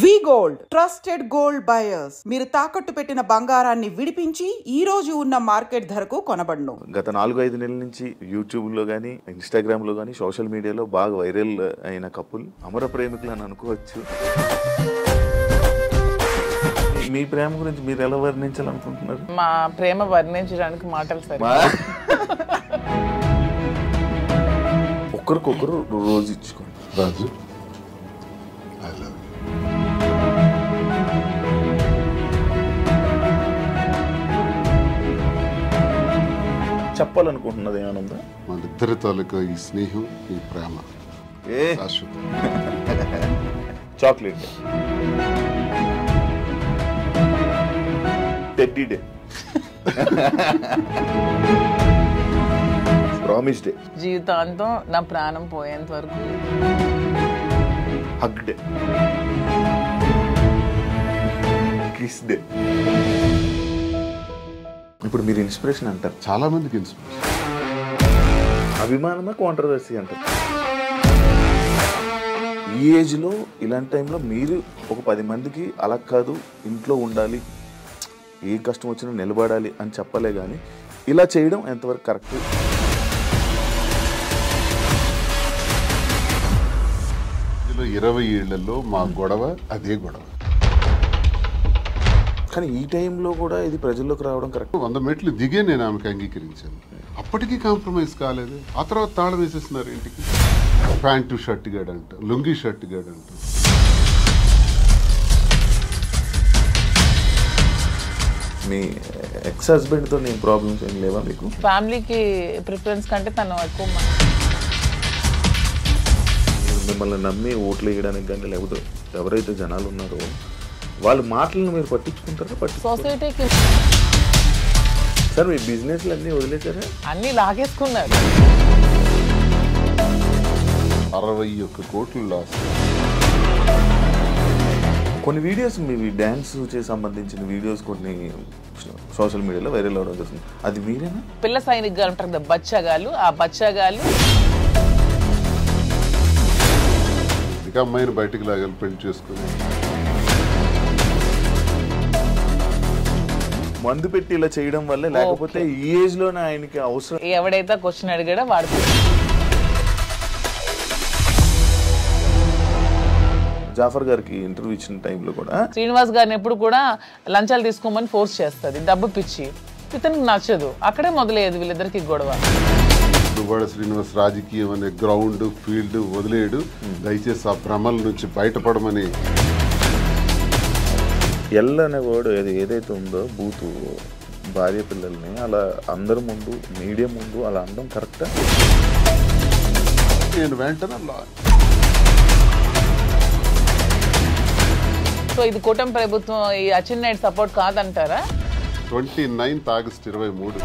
వి gold trusted gold buyers. మీరు తాకట్టు పెట్టిన బంగారాన్ని విడిపించి ఈ రోజు ఉన్న మార్కెట్ ధరకు కొనబడును. గత 4-5 నెలల నుంచి యూట్యూబ్ లో గానీ, ఇన్స్టాగ్రామ్ లో గానీ, సోషల్ మీడియాలో బాగా వైరల్ అయిన కపుల్ అమర ప్రేమికులు అని అనుకోవచ్చు. మీ ప్రేమ గురించి మీరు ఎలా వర్ణించాలనుకుంటున్నారు? మా ప్రేమ వర్ణించడానికి మాటలు సరే. ఒకరికొకరు రోజు ఇచ్చుకోండి. రాజు, ఐ లవ్ యూ. చెప్పాలనుకుంటున్నది ఏమైనా ఉందా? మన ఇద్దరి తాలూకా ఈ స్నేహం, ఈ ప్రేమ శాశ్వతం. Chocolate day, teddy day, promise day, జీవితాంతం నా ప్రాణం పోయేంత వరకు, హగ్ డే, కిస్ డే. ఇప్పుడు మీరు ఇన్స్పిరేషన్ అంటారు, చాలా మందికి ఇన్స్పిరేషన్. అభిమానమా కాంట్రవర్సీ అంటారు. ఈ ఏజ్లో ఇలాంటి టైంలో మీరు ఒక 10 మందికి అలా కాదు, ఇంట్లో ఉండాలి, ఏ కష్టం వచ్చినా నిలబడాలి అని చెప్పలే కానీ ఇలా చేయడం ఎంతవరకు కరెక్ట్? 20 ఏళ్లలో మా గొడవ అదే గొడవ. కానీ ఈ టైంలో కూడా ఇది ప్రజల్లోకి రావడం కరెక్ట్. 100 మెట్లు దిగే నేను ఆమెకు అంగీకరించాను. అప్పటికీ కాంప్రమైజ్ కాలేదు. ఆ తర్వాత తాళం వేసేస్తున్నారు ఇంటికి. ప్యాంటు షర్ట్ గాడంట, లుంగి షర్ట్ గాడంట. మీ ఎక్స్ హస్బెండ్తో నేను ప్రాబ్లమ్స్ ఏం లేవా మీకు? ఫ్యామిలీకి ప్రిఫరెన్స్ కంటే తను ఎక్కువ మిమ్మల్ని నమ్మి ఓట్లు వేయడానికి కానీ, లేకపోతే ఎవరైతే జనాలు ఉన్నారో వాళ్ళ మాటలను మీరు పట్టించుకుంటారా? సొసైటీకి సార్ మీ బిజినెస్లు అన్నీ వదిలేసారా? అన్ని లాగేసుకున్నారు. 61 కోట్లు లాస్. కొన్ని వీడియోస్ మీ డ్యాన్స్ చేసి సంబంధించిన వీడియోస్ కొన్ని సోషల్ మీడియాలో వైరల్ అవడం జరుగుతుంది. అది మీరేనా? పిల్ల సైనిక్ గారు ఉంటారు కదా, బచ్చగాళ్ళు. ఆ బచ్చగాళ్ళు ఇక అమ్మాయిని బయటికి లాగాలి, పెళ్లి చేసుకుని. మందు పెట్టి ఇలా చేయడం వల్ల, లేకపోతే ఈ ఏజ్ లోనే ఆయనకి అవసరం. ఎవడైతే క్వశ్చన్ అడిగాడో వాడు. జాఫర్ గారికి ఇంటర్వ్యూ ఇచ్చిన టైంలో కూడా శ్రీనివాస్ గారిని ఎప్పుడు కూడా లంచాలు తీసుకోమని ఫోర్స్ చేస్తుంది, డబ్బు పిచ్చి. ఇతనికి నచ్చదు. అక్కడే మొదలయ్యేది వీళ్ళిద్దరికి గొడవ. దువ్వాడ శ్రీనివాస్ రాజకీయం అనే గ్రౌండ్, ఫీల్డ్ వదిలేడు. దయచేసి ఆ భ్రమల నుంచి బయటపడమని. ఎల్ అనే వర్డ్ ఏదైతే ఉందో, బూతు భార్య పిల్లల్ని అలా అందరి ముందు, మీడియా ముందు అలా అనడం కరెక్టా? నేను వెంటనే సో ఇది కూటమి ప్రభుత్వం, ఈ అచ్చెన్నాయుడు సపోర్ట్ కాదంటారా? 29 ఆగస్టు 23.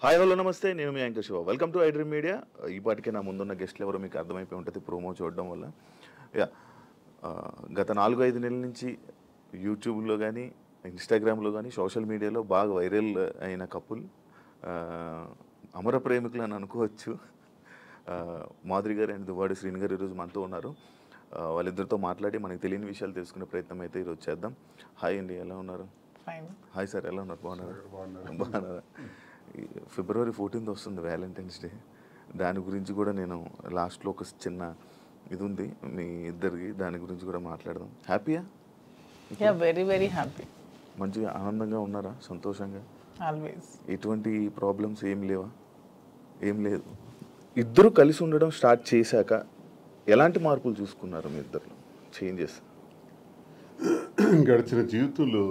హాయ్ హలో నమస్తే, నేను మీ anchor Shiva. Welcome to iDream media. ఈ పాటికే నా ముందున్న గెస్ట్లు ఎవరో మీకు అర్థమైపోయి ఉంటుంది ప్రోమో చూడడం వల్ల. గత 4-5 నెలల నుంచి యూట్యూబ్లో కానీ, ఇన్స్టాగ్రామ్లో కానీ, సోషల్ మీడియాలో బాగా వైరల్ అయిన కపుల్ అమర ప్రేమికులు అని అనుకోవచ్చు. మాధురి గారు అండ్ దువ్వాడ శ్రీని గారు ఈరోజు మనతో ఉన్నారు. వాళ్ళిద్దరితో మాట్లాడి మనకు తెలియని విషయాలు తెలుసుకునే ప్రయత్నం అయితే ఈరోజు చేద్దాం. హాయ్ అండి, ఎలా ఉన్నారు? హాయ్ సార్, ఎలా ఉన్నారు? బాగున్నారా? ఫిబ్రవరి 14th వస్తుంది వ్యాలంటైన్స్ డే. దాని గురించి కూడా నేను లాస్ట్లో ఒక చిన్న ఇది ఉంది మీ ఇద్దరికి, దాని గురించి కూడా మాట్లాడదాం. హ్యాపీయా? Very very happy. మంచిగా ఆనందంగా ఉన్నారా? సంతోషంగా? ఆల్వేస్. ఎటువంటి ప్రాబ్లమ్స్ ఏం లేవా? ఏం లేదు. ఇద్దరు కలిసి ఉండడం స్టార్ట్ చేశాక ఎలాంటి మార్పులు చూసుకున్నారు మీ ఇద్దరు? చేంజెస్ గడిచిన జీవితంలో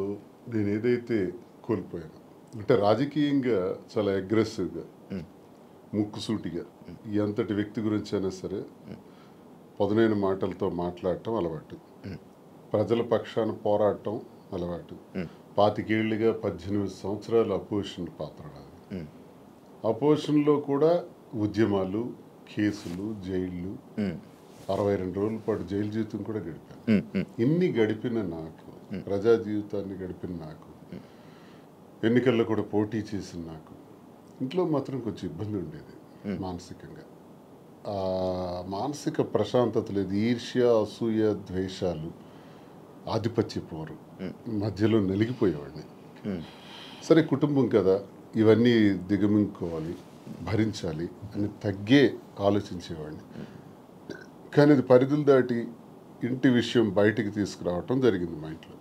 నేను ఏదైతే కోల్పోయాను అంటే, రాజకీయంగా చాలా అగ్రెసివ్గా, ముక్కుసూటిగా ఎంతటి వ్యక్తి గురించి అయినా సరే పదునైన మాటలతో మాట్లాడటం అలవాటు. ప్రజల పక్షాన పోరాటం అలవాటు. 25 ఏళ్ళుగా 18 సంవత్సరాలు అపోజిషన్ పాత్ర. అపోజిషన్లో కూడా ఉద్యమాలు, కేసులు, జైళ్ళు, 62 రోజుల పాటు జైలు జీవితం కూడా గడిపాను. ఇన్ని గడిపిన నాకు, ప్రజా జీవితాన్ని గడిపిన నాకు, ఎన్నికల్లో కూడా పోటీ చేసిన నాకు ఇంట్లో మాత్రం కొంచెం ఇబ్బంది ఉండేది మానసికంగా. మానసిక ప్రశాంతత లేదు. ఈర్ష్య, అసూయ, ద్వేషాలు, ఆధిపత్య పోరు మధ్యలో నలిగిపోయేవాడిని. సరే కుటుంబం కదా, ఇవన్నీ దిగమింగుకోవాలి, భరించాలి అని తగ్గే ఆలోచించేవాడిని. కానీ అది పరిధులు దాటి ఇంటి విషయం బయటికి తీసుకురావటం జరిగింది మా ఇంట్లో.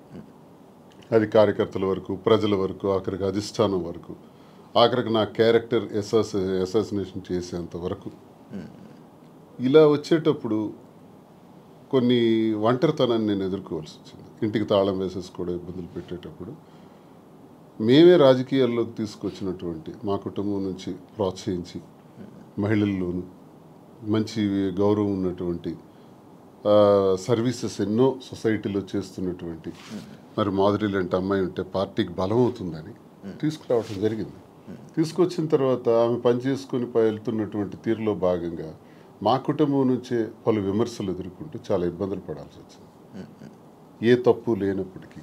అది కార్యకర్తల వరకు, ప్రజల వరకు, ఆఖరికి అధిష్టానం వరకు, ఆఖరికి నా క్యారెక్టర్ అసాసినేషన్ చేసేంత వరకు. ఇలా వచ్చేటప్పుడు కొన్ని ఒంటరితనాన్ని నేను ఎదుర్కోవాల్సి వచ్చింది. ఇంటికి తాళం వేసేసుకోవడం, ఇబ్బందులు పెట్టేటప్పుడు మేమే రాజకీయాల్లోకి తీసుకొచ్చినటువంటి మా కుటుంబం నుంచి ప్రోత్సహించి మహిళల్లోనూ మంచి గౌరవం ఉన్నటువంటి సర్వీసెస్ ఎన్నో సొసైటీలో చేస్తున్నటువంటి మరి మాధురి లాంటి అమ్మాయి ఉంటే పార్టీకి బలం అవుతుందని తీసుకురావడం జరిగింది. తీసుకొచ్చిన తర్వాత ఆమె పనిచేసుకొని వెళ్తున్నటువంటి తీరులో భాగంగా మా కుటుంబం నుంచే పలు విమర్శలు ఎదుర్కొంటూ చాలా ఇబ్బందులు పడాల్సి వచ్చింది. ఏ తప్పు లేనప్పటికీ,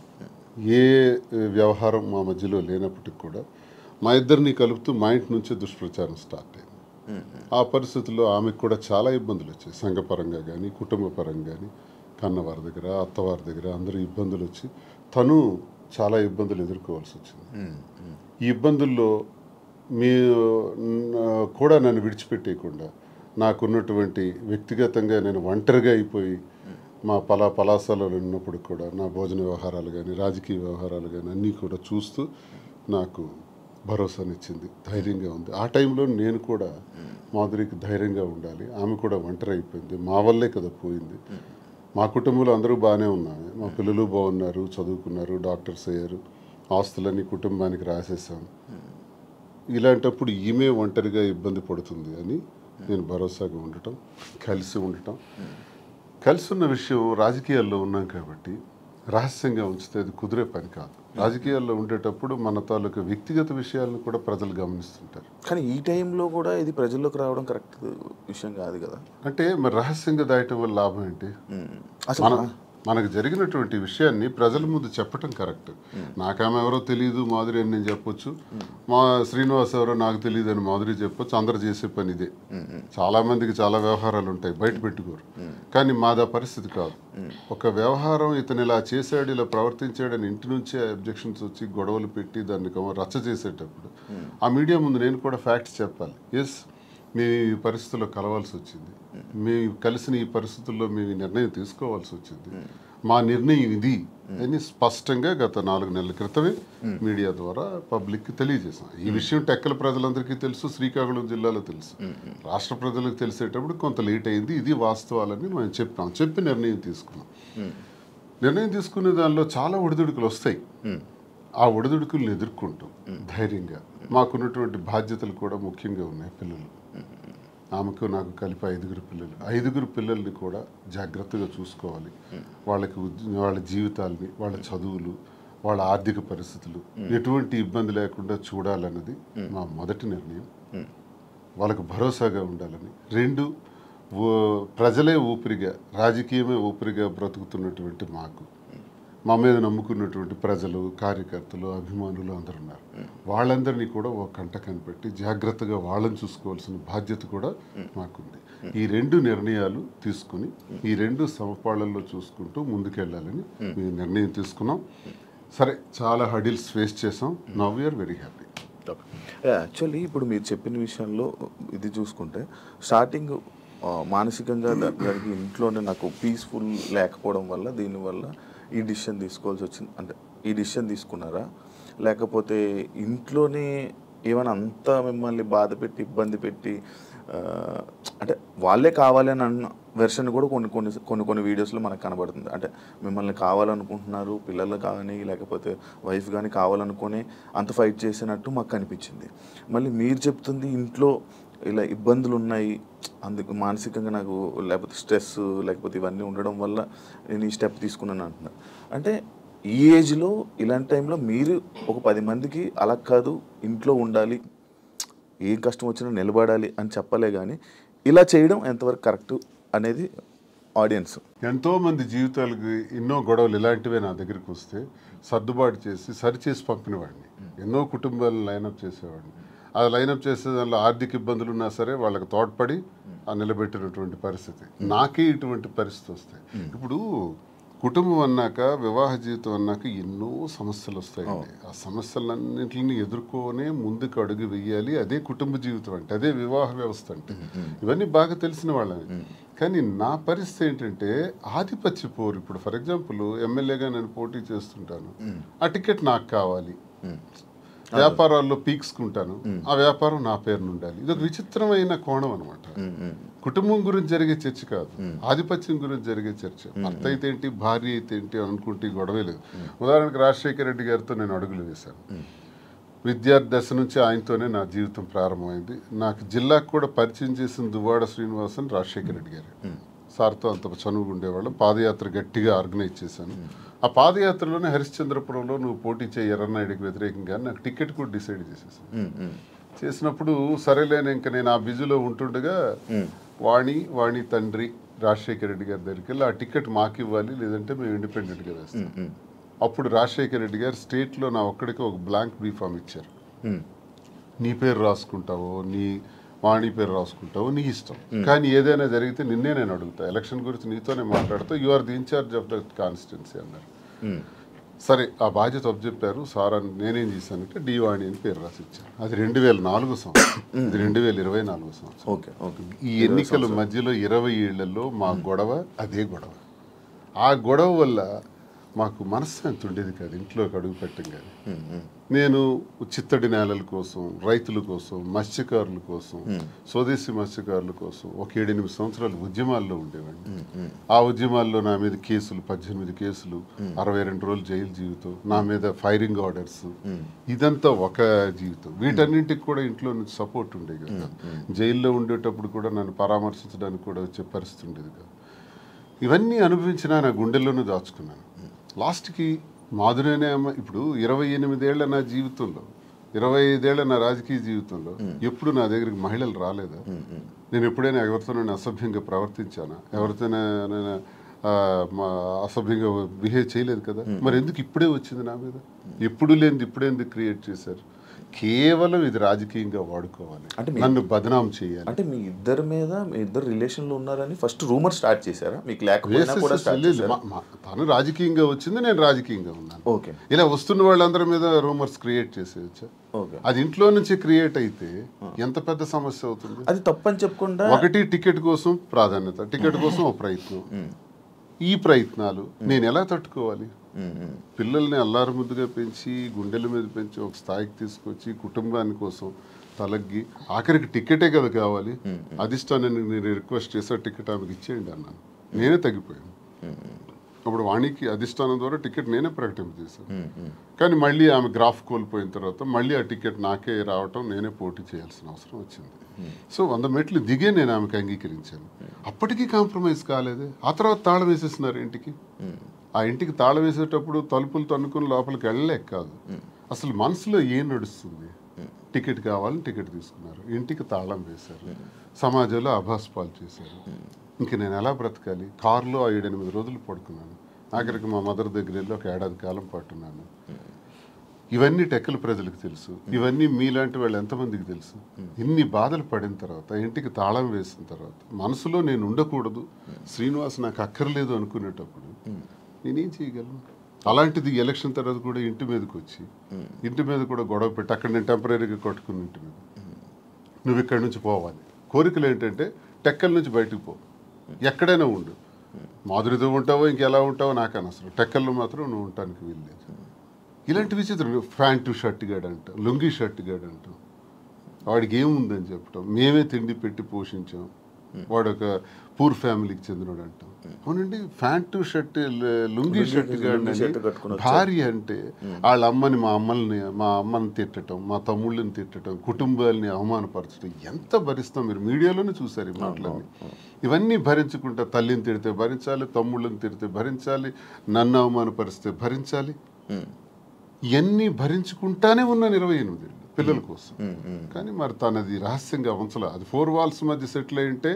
ఏ వ్యవహారం మా మధ్యలో లేనప్పటికీ కూడా మా ఇద్దరిని కలుపుతూ మా ఇంటి నుంచే దుష్ప్రచారం స్టార్ట్ అయింది. ఆ పరిస్థితుల్లో ఆమెకు కూడా చాలా ఇబ్బందులు వచ్చాయి. సంఘపరంగా కానీ, కుటుంబ పరంగా కానీ, కన్నవారి దగ్గర, అత్తవారి దగ్గర అందరూ ఇబ్బందులు వచ్చి తను చాలా ఇబ్బందులు ఎదుర్కోవాల్సి వచ్చింది. ఈ ఇబ్బందుల్లో కూడా నన్ను విడిచిపెట్టేయకుండా నాకున్నటువంటి వ్యక్తిగతంగా నేను ఒంటరిగా అయిపోయి మా పలాసాలలో ఉన్నప్పుడు కూడా నా భోజన వ్యవహారాలు కానీ, రాజకీయ వ్యవహారాలు కానీ అన్నీ కూడా చూస్తూ నాకు భరోసానిచ్చింది, ధైర్యంగా ఉంది. ఆ టైంలో నేను కూడా మాధురికి ధైర్యంగా ఉండాలి, ఆమె కూడా ఒంటరి అయిపోయింది, మా వల్లే కదా పోయింది. మా కుటుంబంలో అందరూ బాగానే ఉన్నాము, మా పిల్లలు బాగున్నారు, చదువుకున్నారు, డాక్టర్స్ అయ్యారు, ఆస్తులన్నీ కుటుంబానికి రాసేసాము. ఇలాంటప్పుడు ఈమె ఒంటరిగా ఇబ్బంది పడుతుంది అని నేను భరోసాగా ఉండటం, కలిసి ఉండటం. కలిసి ఉన్న విషయం రాజకీయాల్లో ఉన్నాం కాబట్టి రహస్యంగా ఉంచితే అది కుదిరే పని కాదు. రాజకీయాల్లో ఉండేటప్పుడు మన తాలూకు వ్యక్తిగత విషయాలను కూడా ప్రజలు గమనిస్తుంటారు. కానీ ఈ టైంలో కూడా ఇది ప్రజల్లోకి రావడం కరెక్ట్ విషయం కాదు కదా. అంటే మరి రహస్యంగా దాయటం వల్ల లాభం ఏంటి? మనకు జరిగినటువంటి విషయాన్ని ప్రజల ముందు చెప్పటం కరెక్ట్. నాకామె ఎవరో తెలియదు మాధురి అని నేను చెప్పొచ్చు, మా శ్రీనివాస్ ఎవరో నాకు తెలియదు అని మాధురి చెప్పొచ్చు. అందరు చేసే పని ఇదే. చాలా మందికి చాలా వ్యవహారాలు ఉంటాయి, బయట పెట్టుకోరు. కానీ మాదా పరిస్థితి కాదు. ఒక వ్యవహారం ఇతను ఇలా చేశాడు, ఇలా ప్రవర్తించాడని ఇంటి నుంచే అబ్జెక్షన్స్ వచ్చి గొడవలు పెట్టి దాన్ని రచ్చ చేసేటప్పుడు ఆ మీడియా ముందు నేను కూడా ఫ్యాక్ట్స్ చెప్పాలి. ఎస్, మేము ఈ పరిస్థితుల్లో కలవాల్సి వచ్చింది, మేము కలిసిన ఈ పరిస్థితుల్లో మేము ఈ నిర్ణయం తీసుకోవాల్సి వచ్చింది, మా నిర్ణయం ఇది అని స్పష్టంగా గత 4 నెలల క్రితమే మీడియా ద్వారా పబ్లిక్కి తెలియజేసాం. ఈ విషయం టెక్కల ప్రజలందరికీ తెలుసు, శ్రీకాకుళం జిల్లాలో తెలుసు, రాష్ట్ర ప్రజలకు తెలిసేటప్పుడు కొంత లేట్ అయింది. ఇది వాస్తవాలని మేము చెప్పి నిర్ణయం తీసుకున్నాం. నిర్ణయం తీసుకునే దానిలో చాలా ఒడిదుడుకులు వస్తాయి. ఆ ఒడిదుడుకులను ఎదుర్కొంటాం ధైర్యంగా. మాకున్నటువంటి బాధ్యతలు కూడా ముఖ్యంగా ఉన్నాయి. పిల్లలు, ఆమెకు నాకు కలిపి 5 పిల్లలు. 5 పిల్లల్ని కూడా జాగ్రత్తగా చూసుకోవాలి. వాళ్ళ జీవితాలని, వాళ్ళ చదువులు, వాళ్ళ ఆర్థిక పరిస్థితులు ఎటువంటి ఇబ్బంది లేకుండా చూడాలన్నది మా మొదటి నిర్ణయం. వాళ్ళకు భరోసాగా ఉండాలని. 2, ప్రజలే ఊపిరిగా, రాజకీయమే ఊపిరిగా బ్రతుకుతున్నటువంటి మాకు, మా మీద నమ్ముకున్నటువంటి ప్రజలు, కార్యకర్తలు, అభిమానులు అందరు ఉన్నారు. వాళ్ళందరినీ కూడా ఒక కంట కనిపెట్టి జాగ్రత్తగా వాళ్ళని చూసుకోవాల్సిన బాధ్యత కూడా మాకుంది. ఈ 2 నిర్ణయాలు తీసుకుని ఈ 2 సమపాళ్లలో చూసుకుంటూ ముందుకెళ్ళాలని మేము నిర్ణయం తీసుకున్నాం. సరే, చాలా హడిల్స్ ఫేస్ చేసాం. Now we are very happy. Actually ఇప్పుడు మీరు చెప్పిన విషయంలో ఇది చూసుకుంటే స్టార్టింగ్ మానసికంగా దానికి ఇంట్లోనే నాకు పీస్ఫుల్ లేకపోవడం వల్ల దీనివల్ల ఈ డిసిషన్ తీసుకోవాల్సి వచ్చింది. అంటే ఈ డిసిషన్ తీసుకున్నారా, లేకపోతే ఇంట్లోనే ఏమైనా అంతా మిమ్మల్ని బాధ పెట్టి ఇబ్బంది పెట్టి అంటే వాళ్ళే కావాలి అని అన్న వెర్షన్ కూడా కొన్ని వీడియోస్లో మనకు కనబడుతుంది. అంటే మిమ్మల్ని కావాలనుకుంటున్నారు, పిల్లలు కానీ లేకపోతే వైఫ్ కానీ కావాలనుకుని అంత ఫైట్ చేసినట్టు మాకు కనిపించింది. మళ్ళీ మీరు చెప్తుంది ఇంట్లో ఇలా ఇబ్బందులు ఉన్నాయి, అందుకు మానసికంగా నాకు లేకపోతే స్ట్రెస్ లేకపోతే ఇవన్నీ ఉండడం వల్ల నేను ఈ స్టెప్ తీసుకున్నాను అంటున్నారు. అంటే ఈ ఏజ్లో ఇలాంటి టైంలో మీరు ఒక 10 మందికి అలా కాదు, ఇంట్లో ఉండాలి, ఏం కష్టం వచ్చినా నిలబడాలి అని చెప్పలే, కానీ ఇలా చేయడం ఎంతవరకు కరెక్ట్ అనేది ఆడియన్స్. ఎంతోమంది జీవితాలకు ఎన్నో గొడవలు ఇలాంటివే నా దగ్గరికి వస్తే సర్దుబాటు చేసి సరిచేసి పంపినవాడిని. ఎన్నో కుటుంబాలను లైనప్ చేసేవాడిని. అది లైనప్ చేసే దానిలో ఆర్థిక ఇబ్బందులు ఉన్నా సరే వాళ్ళకి తోడ్పడి నిలబెట్టినటువంటి పరిస్థితి. నాకే ఇటువంటి పరిస్థితి వస్తాయి. ఇప్పుడు కుటుంబం అన్నాక, వివాహ జీవితం అన్నాక ఎన్నో సమస్యలు వస్తాయండి. ఆ సమస్యలన్నింటిని ఎదుర్కొనే ముందుకు అడుగు వెయ్యాలి. అదే కుటుంబ జీవితం అంటే, అదే వివాహ వ్యవస్థ అంటే. ఇవన్నీ బాగా తెలిసిన వాళ్ళని. కానీ నా పరిస్థితి ఏంటంటే ఆధిపత్య పోరు. ఇప్పుడు ఫర్ ఎగ్జాంపుల్ ఎమ్మెల్యేగా నేను పోటీ చేస్తుంటాను, ఆ టికెట్ నాకు కావాలి. వ్యాపారాల్లో పీక్స్కుంటాను, ఆ వ్యాపారం నా పేరున ఉండాలి. ఇదొక విచిత్రమైన కోణం అనమాట. కుటుంబం గురించి జరిగే చర్చ కాదు, ఆధిపత్యం గురించి జరిగే చర్చ. భర్త అయితే ఏంటి, భార్య అయితే ఏంటి అనుకుంటే గొడవే లేదు. ఉదాహరణకు రాజశేఖర రెడ్డి గారితో నేను అడుగులు వేశాను. విద్యార్థి దశ నుంచి ఆయనతోనే నా జీవితం ప్రారంభమైంది. నాకు జిల్లాకు కూడా పరిచయం చేసిన దువ్వాడ శ్రీనివాసన్ రాజశేఖర రెడ్డి గారు. సార్తో అంత చనువుగా ఉండేవాళ్ళం. పాదయాత్ర గట్టిగా ఆర్గనైజ్ చేశాను. ఆ పాదయాత్రలోనే హరిశ్చంద్రపురంలో నువ్వు పోటీ చేయి ఎర్రన్నాయుడికి వ్యతిరేకంగా నాకు టికెట్ కూడా డిసైడ్ చేసేసాను. చేసినప్పుడు సరేలేని ఇంకా నేను ఆ బిజీలో ఉంటుండగా వాణి తండ్రి రాజశేఖర రెడ్డి గారి దగ్గరికి వెళ్ళి ఆ టికెట్ మాకు ఇవ్వాలి, లేదంటే మేము ఇండిపెండెంట్గా వేస్తాం. అప్పుడు రాజశేఖర రెడ్డి గారు స్టేట్లో నా ఒక్కడికి ఒక బ్లాంక్ బీఫామ్ ఇచ్చారు. నీ పేరు రాసుకుంటావో, నీ వాణి పేరు రాసుకుంటావో నీ ఇష్టం, కానీ ఏదైనా జరిగితే నిన్నే నేను అడుగుతా, ఎలక్షన్ గురించి నీతోనే మాట్లాడుతూ, you are the incharge of the constituency అన్నారు. సరే ఆ బాధ్యత అప్పచెప్పారు సార్ అని నేనేం చేశానంటే డి వాణి అని పేరు రాసి ఇచ్చాను. అది 2004 సంవత్సరం, ఇది 2024 సంవత్సరం. ఈ ఎన్నికల మధ్యలో 20 ఏళ్లలో మా గొడవ అదే గొడవ. ఆ గొడవ వల్ల మాకు మనశ్శాంతి ఉండేది కాదు ఇంట్లోకి అడుగు పెట్టంగానే. నేను చిత్తడి నేలల కోసం, రైతుల కోసం, మత్స్యకారుల కోసం, స్వదేశీ మత్స్యకారుల కోసం ఒక 7-8 సంవత్సరాలు ఉద్యమాల్లో ఉండేవాడిని. ఆ ఉద్యమాల్లో నా మీద కేసులు, 18 కేసులు, 62 రోజులు జైలు జీవితం, నా మీద ఫైరింగ్ ఆర్డర్స్, ఇదంతా ఒక జీవితం. వీటన్నింటికి కూడా ఇంట్లో నుంచి సపోర్ట్ ఉండేది కదా. జైల్లో ఉండేటప్పుడు కూడా నన్ను పరామర్శించడానికి కూడా వచ్చే పరిస్థితి ఉండేది కాదు. ఇవన్నీ అనుభవించినా నా గుండెల్లోనూ దాచుకున్నాను. లాస్ట్కి మాధురేనే అమ్మ. ఇప్పుడు 28 ఏళ్ల నా జీవితంలో, 25 ఏళ్ల నా రాజకీయ జీవితంలో ఎప్పుడు నా దగ్గరికి మహిళలు రాలేదా? నేను ఎప్పుడైనా ఎవరితోనైనా అసభ్యంగా ప్రవర్తించానా? ఎవరితోనైనా అసభ్యంగా బిహేవ్ చేయలేదు కదా. మరి ఎందుకు ఇప్పుడే వచ్చింది నా మీద? ఎప్పుడు లేనిది ఇప్పుడే ఎందుకు క్రియేట్ చేశారు? కేవలం ఇది రాజకీయంగా వాడుకోవాలి, అంటే నన్ను బదనాం చేయాలి. అంటే మీ ఇద్దరు రిలేషన్లో ఉన్నారని ఫస్ట్ రూమర్ స్టార్ట్ చేశారా? మీకు లేకపోయినా కూడా తను రాజకీయంగా వచ్చింది, నేను రాజకీయంగా ఉన్నాను. ఓకే, ఇలా వస్తున్న వాళ్ళందరి మీద రూమర్స్ క్రియేట్ చేసేయచ్చా? అది ఇంట్లో నుంచి క్రియేట్ అయితే ఎంత పెద్ద సమస్య అవుతుంది. అది తప్పని చెప్పకుండా ఒకటి టికెట్ కోసం ప్రాధాన్యత, టికెట్ కోసం ఒక ప్రయత్నం. ఈ ప్రయత్నాలు నేను ఎలా తట్టుకోవాలి? పిల్లల్ని అల్లారు ముద్దుగా పెంచి, గుండెల మీద పెంచి, ఒక స్థాయికి తీసుకొచ్చి, కుటుంబాని కోసం తలగ్గి, ఆఖరికి టికెటే కదా కావాలి. అధిష్టానాన్ని నేను రిక్వెస్ట్ చేసా, టికెట్ ఆమెకి ఇచ్చేయండి అన్నాను. నేనే తగ్గిపోయాను. అప్పుడు వాణికి అధిష్టానం ద్వారా టికెట్ నేనే ప్రకటింపజేశాను. కానీ మళ్ళీ ఆమె గ్రాఫ్ కోల్పోయిన తర్వాత మళ్ళీ ఆ టికెట్ నాకే రావటం, నేనే పోటీ చేయాల్సిన అవసరం వచ్చింది. సో 100 మెట్లు దిగే నేను ఆమెకు అంగీకరించాను. అప్పటికీ కాంప్రమైజ్ కాలేదే. ఆ తర్వాత తాళం వేసేస్తున్నారు ఇంటికి. ఆ ఇంటికి తాళం వేసేటప్పుడు తలుపులు తన్నుకుని లోపలికి వెళ్ళలేక కాదు, అసలు మనసులో ఏం నడుస్తుంది? టికెట్ కావాలని టికెట్ తీసుకున్నారు, ఇంటికి తాళం వేశారు, సమాజంలో అభాస్పాలు చేశారు. ఇంక నేను ఎలా బ్రతకాలి? కారులో 7-8 రోజులు పడుకున్నాను. ఆఖరికి మా మదర్ దగ్గర వెళ్ళి ఒక 1 ఏడాది కాలం పట్టున్నాను. ఇవన్నీ టెక్కల ప్రజలకు తెలుసు, ఇవన్నీ మీలాంటి వాళ్ళు ఎంతమందికి తెలుసు? ఇన్ని బాధలు పడిన తర్వాత, ఇంటికి తాళం వేసిన తర్వాత, మనసులో నేను ఉండకూడదు, శ్రీనివాస్ నాకు అక్కర్లేదు అనుకునేటప్పుడు నేనేం చేయగలను? అలాంటిది ఎలక్షన్ తర్వాత కూడా ఇంటి మీదకి వచ్చి, ఇంటి మీద కూడా గొడవ పెట్టి, అక్కడ నేను టెంపరీగా కొట్టుకుని ఇంటి మీద, నువ్వు ఇక్కడి నుంచి పోవాలి. కోరికలు ఏంటంటే టెక్కల నుంచి బయటకు పో, ఎక్కడైనా ఉండు, మాధురితో ఉంటావో ఇంకెలా ఉంటావో నాకు అనవసరం, టెక్కల్లో మాత్రం నువ్వు ఉండటానికి వీల్లేదు. ఇలాంటి విచిత్రం. ప్యాంటు షర్ట్ గాడు అంటాం, లుంగీ షర్ట్ గాడు అంటాం, వాడికి ఏముందని చెప్పటం, మేమే తిండి పెట్టి పోషించాం, వాడు ఒక పూర్ ఫ్యామిలీకి చెందినవాడు అంటాం. అవునండి, ప్యాంటు షర్ట్ లుంగీ షర్ట్ గాడు భార్య అంటే వాళ్ళ అమ్మని, మా అమ్మని తిట్టడం, మా తమ్ముళ్ళని తిట్టడం, కుటుంబాలని అవమానపరచడం ఎంత భరిస్తాం? మీరు మీడియాలోనే చూసారు ఈ మాటలన్నీ. ఇవన్నీ భరించుకుంటా, తల్లిని తిడితే భరించాలి, తమ్ముళ్ళని తిడితే భరించాలి, నన్ను అవమానపరిస్తే భరించాలి. ఇవన్నీ భరించుకుంటానే ఉన్నాను 28 ఏళ్ళు పిల్లల కోసం. కానీ మరి తనది రహస్యంగా ఉంచలే. అది 4 వాల్స్ మధ్య సెటిల్ అయి ఉంటే,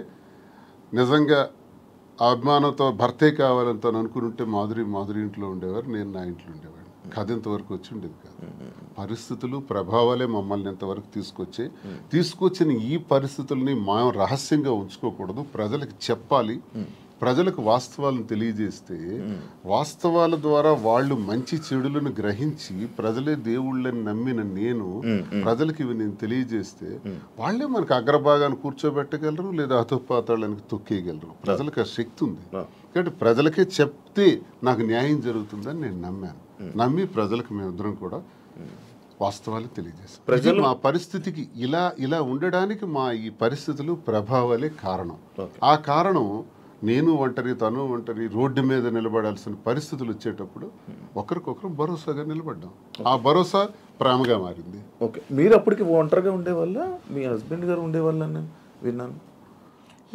నిజంగా ఆ అభిమానంతో భర్తే కావాలని తను అనుకుని ఉంటే మాధురి ఇంట్లో ఉండేవారు, నేను నా ఇంట్లో ఉండేవాడిని. కథ ఇంతవరకు వచ్చి ఉండేది కాదు. పరిస్థితులు ప్రభావాలే మమ్మల్ని ఇంతవరకు తీసుకొచ్చిన ఈ పరిస్థితుల్ని మనం రహస్యంగా ఉంచుకోకూడదు, ప్రజలకు చెప్పాలి. ప్రజలకు వాస్తవాలను తెలియజేస్తే వాస్తవాల ద్వారా వాళ్ళు మంచి చెడులను గ్రహించి ప్రజలే దేవుళ్ళని నమ్మిన నేను ప్రజలకు ఇవి నేను తెలియజేస్తే వాళ్ళే మనకు అగ్రభాగాన్ని కూర్చోబెట్టగలరు, లేదా అధోపాతాళానికి తొక్కేయగలరు. ప్రజలకు ఆ శక్తి ఉంది. కాబట్టి ప్రజలకే చెప్తే నాకు న్యాయం జరుగుతుందని నేను నమ్మి ప్రజలకు మేమిద్దరం కూడా వాస్తవాలు తెలియజేస్తాం. ప్రజలు మా పరిస్థితికి ఇలా ఉండడానికి మా ఈ పరిస్థితులు ప్రభావాలే కారణం. ఆ కారణం నేను ఒంటరి, తను ఒంటరి, రోడ్డు మీద నిలబడాల్సిన పరిస్థితులు వచ్చేటప్పుడు ఒకరికొకరు భరోసాగా నిలబడ్డాం. ఆ భరోసా ప్రేమగా మారింది. ఓకే, మీరు అప్పటికి ఒంటరిగా ఉండేవాళ్ళ, మీ హస్బెండ్ గారు ఉండేవాళ్ళ విన్నాను?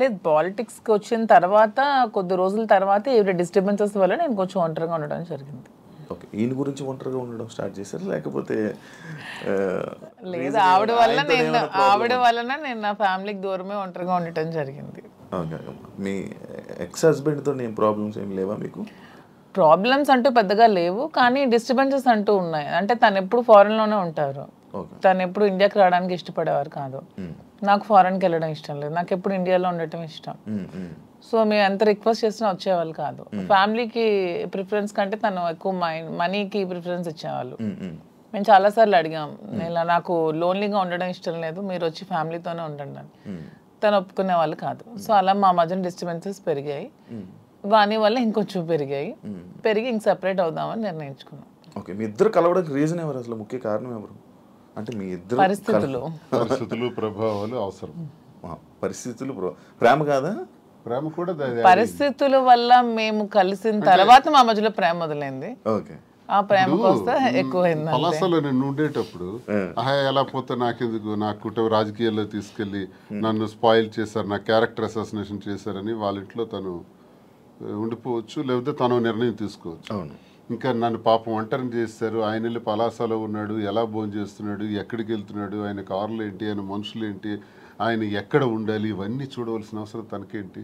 లేదు, పాలిటిక్స్కి వచ్చిన తర్వాత కొద్ది రోజుల తర్వాత ఏవి డిస్టర్బెన్సెస్ వల్ల నేను కొంచెం ఒంటరిగా ఉండడం జరిగింది. ఓకే, ఈయన గురించి ఒంటరిగా ఉండడం స్టార్ట్ చేశారు లేకపోతే? లేదు, ఆవిడ వలన నేను నా ఫ్యామిలీకి దూరమే ఒంటరిగా ఉండటం జరిగింది. మీ ఎక్స్ హస్బెండ్తో ఏం ప్రాబ్లమ్స్ ఏం లేవా మీకు? ప్రాబ్లమ్స్ అంటూ పెద్దగా లేవు, కానీ డిస్టర్బెన్సెస్ అంటూ ఉన్నాయి. అంటే తను ఎప్పుడు ఫారెన్లోనే ఉంటారు, తను ఎప్పుడు ఇండియాకి రావడానికి ఇష్టపడేవారు కాదు. నాకు ఫారెన్కి వెళ్ళడం ఇష్టం లేదు, నాకు ఎప్పుడు ఇండియాలో ఉండటం ఇష్టం. సో మేము ఎంత రిక్వెస్ట్ చేసినా వచ్చేవాళ్ళు కాదు. ఫ్యామిలీకి ప్రిఫరెన్స్ కంటే తను ఎక్కువ మనీకి ప్రిఫరెన్స్ ఇచ్చేవాళ్ళు. మేము చాలాసార్లు అడిగాం, ఇలా నాకు లోన్లీగా ఉండడం ఇష్టం లేదు, మీరు వచ్చి ఫ్యామిలీతోనే ఉండండి అని. తను ఒప్పుకునే వాళ్ళు కాదు. సో అలా మా మధ్యన డిస్టర్బెన్సెస్ పెరిగాయి. వాని వల్ల ఇంకొంచెం పెరిగి ఇంక సెపరేట్ అవుదామని నిర్ణయించుకున్నాం. ఓకే, మీ ఇద్దరు కలవడానికి రీజన్ ఎవరు, అసలు ముఖ్య కారణం ఎవరు? అంటే మీ ఇద్దరు పరిస్థితులు ప్రభావాలు అవసరం. పరిస్థితులు ప్రేమ కాదా? ప్రేమ కూడా పరిస్థితుల వల్ల మేము కలిసిన తర్వాత మా మధ్యలో ప్రేమ మొదలైంది. ఓకే, ఆ ప్రేమ కోస్తా ఎక్కువైంది. పలాసలో నేను ఉండేటప్పుడు ఎలా పోతే నాకెందుకు, నా కుటుంబ రాజకీయాల్లో తీసుకెళ్లి నన్ను స్పాయిల్ చేశారు, నా క్యారెక్టర్ అసాసినేషన్ చేశారని వాళ్ళ ఇంట్లో తను ఉండిపోవచ్చు, లేకపోతే తను నిర్ణయం తీసుకోవచ్చు. ఇంకా నన్ను పాపం ఒంటరిని చేస్తారు. ఆయన వెళ్ళి పలాసలో ఉన్నాడు, ఎలా భోజనం చేస్తున్నాడు, ఎక్కడికి వెళ్తున్నాడు, ఆయన కార్లు ఏంటి, ఆయన మనుషులు ఏంటి, ఆయన ఎక్కడ ఉండాలి, ఇవన్నీ చూడవలసిన అవసరం తనకేంటి?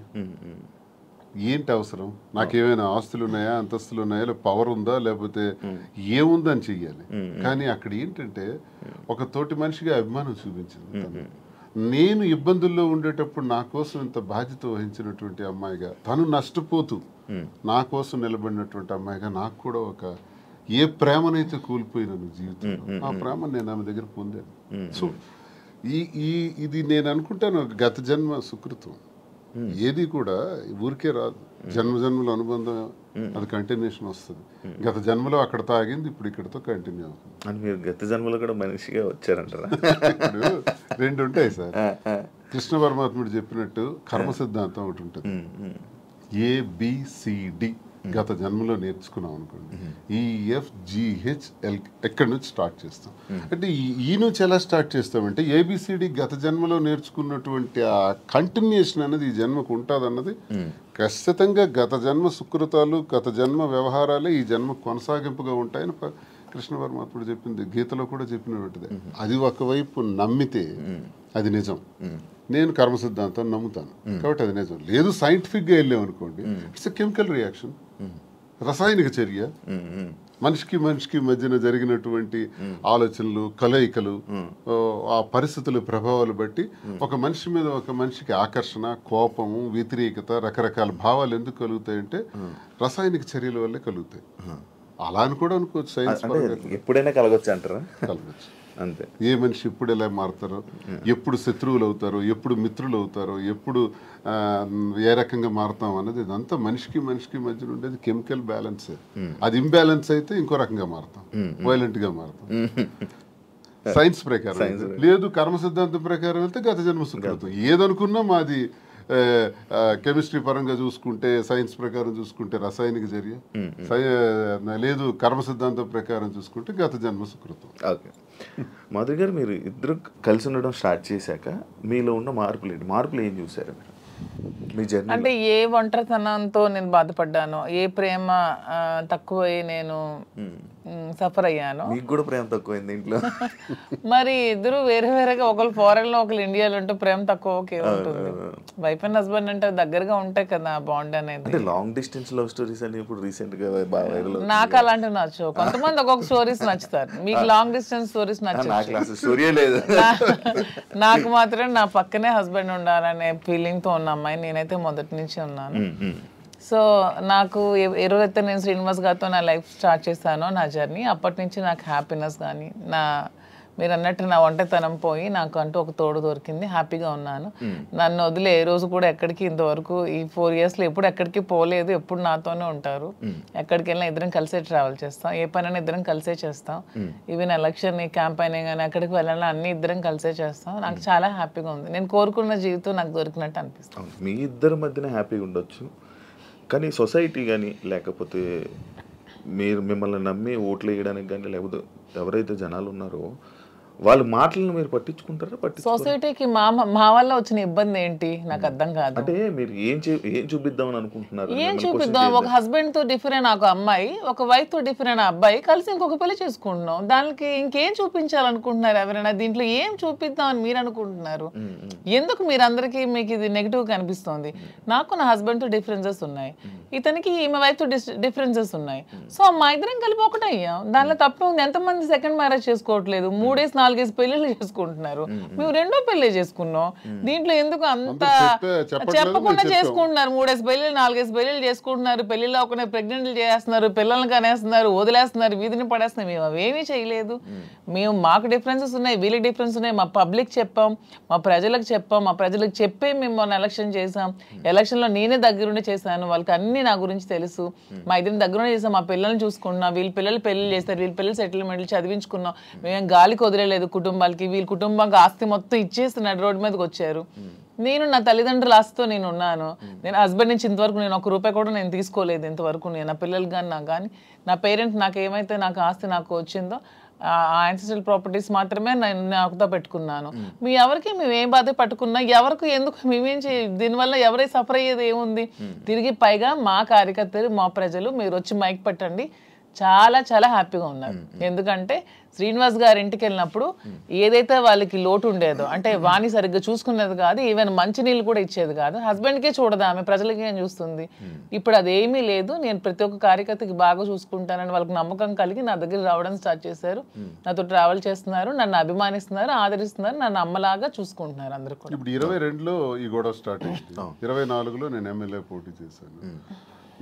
ఏంటి అవసరం? నాకేమైనా ఆస్తులు ఉన్నాయా, అంతస్తులు ఉన్నాయా, లేదా పవర్ ఉందా, లేకపోతే ఏముందని చెయ్యాలి. కానీ అక్కడ ఏంటంటే ఒక తోటి మనిషిగా అభిమానం చూపించింది తను. నేను ఇబ్బందుల్లో ఉండేటప్పుడు నా కోసం ఇంత బాధ్యత వహించినటువంటి అమ్మాయిగా, తను నష్టపోతూ నా కోసం నిలబడినటువంటి అమ్మాయిగా నాకు కూడా ఒక ఏ ప్రేమనైతే కోల్పోయినాను జీవితంలో, ఆ ప్రేమ నేను ఆమె దగ్గర పొందాను. సో ఇది నేను అనుకుంటాను గత జన్మ సుకృతం. ఏది కూడా ఊరికే రాదు, జన్మల అనుబంధం, అది కంటిన్యూషన్ వస్తుంది. గత జన్మలో అక్కడ తాగింది, ఇప్పుడు ఇక్కడతో కంటిన్యూ అవుతుంది. అని మీరు గత జన్మలో కూడా మనిషిగా వచ్చారంటారా? ఇప్పుడు రెండు ఉంటాయి సార్. కృష్ణ పరమాత్ముడు చెప్పినట్టు కర్మ సిద్ధాంతం ఒకటి ఉంటుంది. ABCD గత జన్మలో నేర్చుకున్నాం అనుకోండి, EFGHL ఎక్కడి నుంచి స్టార్ట్ చేస్తాం. అంటే ఈ నుంచి ఎలా స్టార్ట్ చేస్తామంటే ABCD గత జన్మలో నేర్చుకున్నటువంటి ఆ కంటిన్యూషన్ అనేది ఈ జన్మకు ఉంటుంది అన్నది ఖచ్చితంగా గత జన్మ సుకృతాలు, గత జన్మ వ్యవహారాలే ఈ జన్మ కొనసాగింపుగా ఉంటాయని కృష్ణ పరమాత్ముడు చెప్పింది, గీతలో కూడా చెప్పినటువంటిది. అది ఒకవైపు నమ్మితే అది నిజం. నేను కర్మ సిద్ధాంతం నమ్ముతాను కాబట్టి అది నిజం. లేదు సైంటిఫిక్గా వెళ్ళామనుకోండి, ఇట్స్ ఎ కెమికల్ రియాక్షన్, రసాయనిక చర్య. మనిషికి మధ్యన జరిగినటువంటి ఆలోచనలు, కలయికలు, ఆ పరిస్థితుల ప్రభావాలు బట్టి ఒక మనిషి మీద ఒక మనిషికి ఆకర్షణ, కోపము, వ్యతిరేకత, రకరకాల భావాలు ఎందుకు కలుగుతాయంటే రసాయనిక చర్యల వల్లే కలుగుతాయి. అలా అని కూడా అనుకోవచ్చు. సైన్స్ ఎప్పుడైనా కలగొచ్చు అంటారా? కలగచ్చు అంతే. ఏ మనిషి ఎప్పుడు ఎలా మారుతారో, ఎప్పుడు శత్రువులు అవుతారో, ఎప్పుడు మిత్రులు అవుతారో, ఎప్పుడు ఏ రకంగా మారుతాం అన్నది ఇదంతా మనిషికి మధ్యన ఉండేది కెమికల్ బ్యాలెన్సే. అది ఇంబ్యాలెన్స్ అయితే ఇంకో రకంగా మారుతాం, వైలెంట్ గా మారుతాం. సైన్స్ ప్రకారం. లేదు కర్మ సిద్ధాంతం ప్రకారం వెళ్తే గత జన్మ సుకృతం. ఏదనుకున్నా మాది కెమిస్ట్రీ పరంగా చూసుకుంటే, సైన్స్ ప్రకారం చూసుకుంటే రసాయనిక చర్య, లేదు కర్మ సిద్ధాంతం ప్రకారం చూసుకుంటే గత జన్మ సుకృతం. ఓకే, మాధురి గారు, మీరు ఇద్దరు కలిసి ఉండడం స్టార్ట్ చేశాక మీలో ఉన్న మార్పులు ఏం చూసారు మీ జర్నీ? అంటే ఏ ఒంటరితనంతో నేను బాధపడ్డాను, ఏ ప్రేమ తక్కువై నేను సఫర్ అయ్యాను. మీకు కూడా ప్రేమ తక్కువైంది ఇంట్లో? మరి ఇద్దరు వేరే వేరేగా, ఒకళ్ళు ఫారెన్ లో ఒకళ్ళు ఇండియాలో ఉంటే ప్రేమ తక్కువ ఉంటుంది. వైఫ్ అండ్ హస్బెండ్ అంటే దగ్గరగా ఉంటాయి కదా బాండ్ అనేది. అంటే లాంగ్ డిస్టెన్స్ లవ్ స్టోరీస్ అని ఇప్పుడు రీసెంట్ గా బాగా వైరల్. నాకు అలాంటివి నచ్చవు. కొంతమంది ఒక్కొక్క స్టోరీస్ నచ్చుతారు. మీకు లాంగ్ డిస్టెన్స్ స్టోరీస్ నచ్చవు. స్టోరీ లేదు. నాకు మాత్రం నా పక్కనే హస్బెండ్ ఉండాలనే ఫీలింగ్ తో ఉన్న అమ్మాయి నేనైతే మొదటి నుంచి ఉన్నాను. సో నాకు ఎరువైతే నేను శ్రీనివాస్ గారితో నా లైఫ్ స్టార్ట్ చేశానో నా జర్నీ, అప్పటి నుంచి నాకు హ్యాపీనెస్ కానీ మీరు అన్నట్టు నా ఒంటరితనం పోయి నాకు అంటూ ఒక తోడు దొరికింది. హ్యాపీగా ఉన్నాను. నన్ను వదిలే ఏ రోజు కూడా ఎక్కడికి ఇంతవరకు ఈ 4 yearsలో ఎప్పుడు ఎక్కడికి పోలేదు. ఎప్పుడు నాతోనే ఉంటారు. ఎక్కడికి వెళ్ళినా ఇద్దరం కలిసే ట్రావెల్ చేస్తాం. ఏ పనైనా ఇద్దరం కలిసే చేస్తాం. ఈవెన్ ఎలక్షన్ క్యాంపెయిన్ కానీ ఎక్కడికి వెళ్ళాలని అన్ని ఇద్దరం కలిసే చేస్తాం. నాకు చాలా హ్యాపీగా ఉంది. నేను కోరుకున్న జీవితం నాకు దొరికినట్టు అనిపిస్తుంది. మీ ఇద్దరి మధ్యన హ్యాపీగా ఉండొచ్చు, కానీ సొసైటీ కానీ లేకపోతే మిమ్మల్ని నమ్మి ఓట్లు వేయడానికి కానీ లేకపోతే ఎవరైతే జనాలు ఉన్నారో వాళ్ళ మాటలను మీరు పట్టించుకుంటారా? సొసైటీకి మా వల్ల వచ్చిన ఇబ్బంది ఏంటి నాకు అర్థం కాదు. అంటే మీరు ఏం చూపిద్దామని అనుకుంటున్నారు? ఏం చూపిద్దాం? ఒక హస్బెండ్ తో డిఫరెంట్ ఒక అమ్మాయి, ఒక వైఫ్ తో డిఫరెంట్ అబ్బాయి కలిసి ఇంకొక పెళ్లి చేసుకుంటున్నాం. దానికి ఇంకేం చూపించాలనుకుంటున్నారు ఎవరైనా? దీంట్లో ఏం చూపిద్దాం అని మీరు అనుకుంటున్నారు? ఎందుకు మీరందరికీ మీకు ఇది నెగిటివ్ కనిపిస్తుంది? నాకు నా హస్బెండ్ తో డిఫరెన్సెస్ ఉన్నాయి, ఇతనికి ఈమె వైఫ్ తో డిఫరెన్సెస్ ఉన్నాయి. సో మా ఇద్దరం కలిపి ఒకటే అయ్యాం. దానిలో తప్పే ఉంది. ఎంతమంది సెకండ్ మ్యారేజ్ చేసుకోవట్లేదు, 3-4 పెళ్లిళ్ళు చేసుకుంటున్నారు. మేము 2వ పెళ్లి చేసుకున్నాం. దీంట్లో ఎందుకు అంత చెప్పకుండా చేసుకుంటున్నారు? 3 పెళ్లిళ్ళు 4 పెళ్లిళ్ళు చేసుకుంటున్నారు. పెళ్లిలో ఒక ప్రెగ్నెంట్లు చేస్తున్నారు, పిల్లల్ని కనేస్తున్నారు, వదిలేస్తున్నారు, వీధిని పడేస్తున్నారు. మేము అవేమీ చేయలేదు. మేము మాకు డిఫరెన్సెస్ ఉన్నాయి, వీళ్ళకి డిఫరెన్స్ ఉన్నాయి. మా పబ్లిక్ చెప్పాం, మా ప్రజలకు చెప్పాం, మా ప్రజలకు చెప్పే మేము మొన్న ఎలక్షన్ చేసాం. ఎలక్షన్లో నేనే దగ్గరుండి చేశాను. వాళ్ళకి అన్ని నా గురించి తెలుసు. మా ఇద్దరిని దగ్గరుండి చేసాం. మా పిల్లల్ని చూసుకున్నాం. వీళ్ళ పిల్లలు పెళ్లి చేస్తారు, వీళ్ళ పిల్లలు సెటిల్మెంట్లు చదివించుకున్నాం. మేము గాలికి వదిలేదు కుటుంబాలకి. వీళ్ళ కుటుంబానికి ఆస్తి మొత్తం ఇచ్చేస్తున్నాడు, రోడ్డు మీదకి వచ్చారు. నేను నా తల్లిదండ్రుల ఆస్తితో నేను ఉన్నాను. నేను హస్బెండ్ నుంచి ఇంతవరకు నేను ₹1 కూడా నేను తీసుకోలేదు ఇంతవరకు. నేను నా పిల్లలకి కానీ నాకు కానీ నా పేరెంట్స్ నాకు ఏమైతే నాకు ఆస్తి నాకు వచ్చిందో ఆ యాన్సిస్ట్రల్ ప్రాపర్టీస్ మాత్రమే నేను నాకుతో పెట్టుకున్నాను. మీ ఎవరికి మేము ఏ బాధ పట్టుకున్నా ఎవరికి ఎందుకు మేమేం దీనివల్ల ఎవరై సఫర్ అయ్యేది ఏముంది? తిరిగి పైగా మా కార్యకర్తలు మా ప్రజలు మీరు వచ్చి మైక్ పెట్టండి చాలా చాలా హ్యాపీగా ఉన్నారు. ఎందుకంటే శ్రీనివాస్ గారి ఇంటికి వెళ్ళినప్పుడు ఏదైతే వాళ్ళకి లోటు ఉండేదో, అంటే వాణి సరిగ్గా చూసుకునేది కాదు, ఈవెన్ మంచినీళ్ళు కూడా ఇచ్చేది కాదు. హస్బెండ్కే చూడదు ఆమె, ప్రజలకి ఏం చూస్తుంది. ఇప్పుడు అదేమీ లేదు. నేను ప్రతి ఒక్క కార్యకర్తకి బాగా చూసుకుంటానని వాళ్ళకి నమ్మకం కలిగి నా దగ్గర రావడం స్టార్ట్ చేశారు. నాతో ట్రావెల్ చేస్తున్నారు, నన్ను అభిమానిస్తున్నారు, ఆదరిస్తున్నారు, నన్ను అమ్మలాగా చూసుకుంటున్నారు అందరూ కూడా. ఇప్పుడు 22లో ఈ గొడవ స్టార్ట్ అయింది. 24లో నేను ఎమ్మెల్యే పోటీ చేశాను.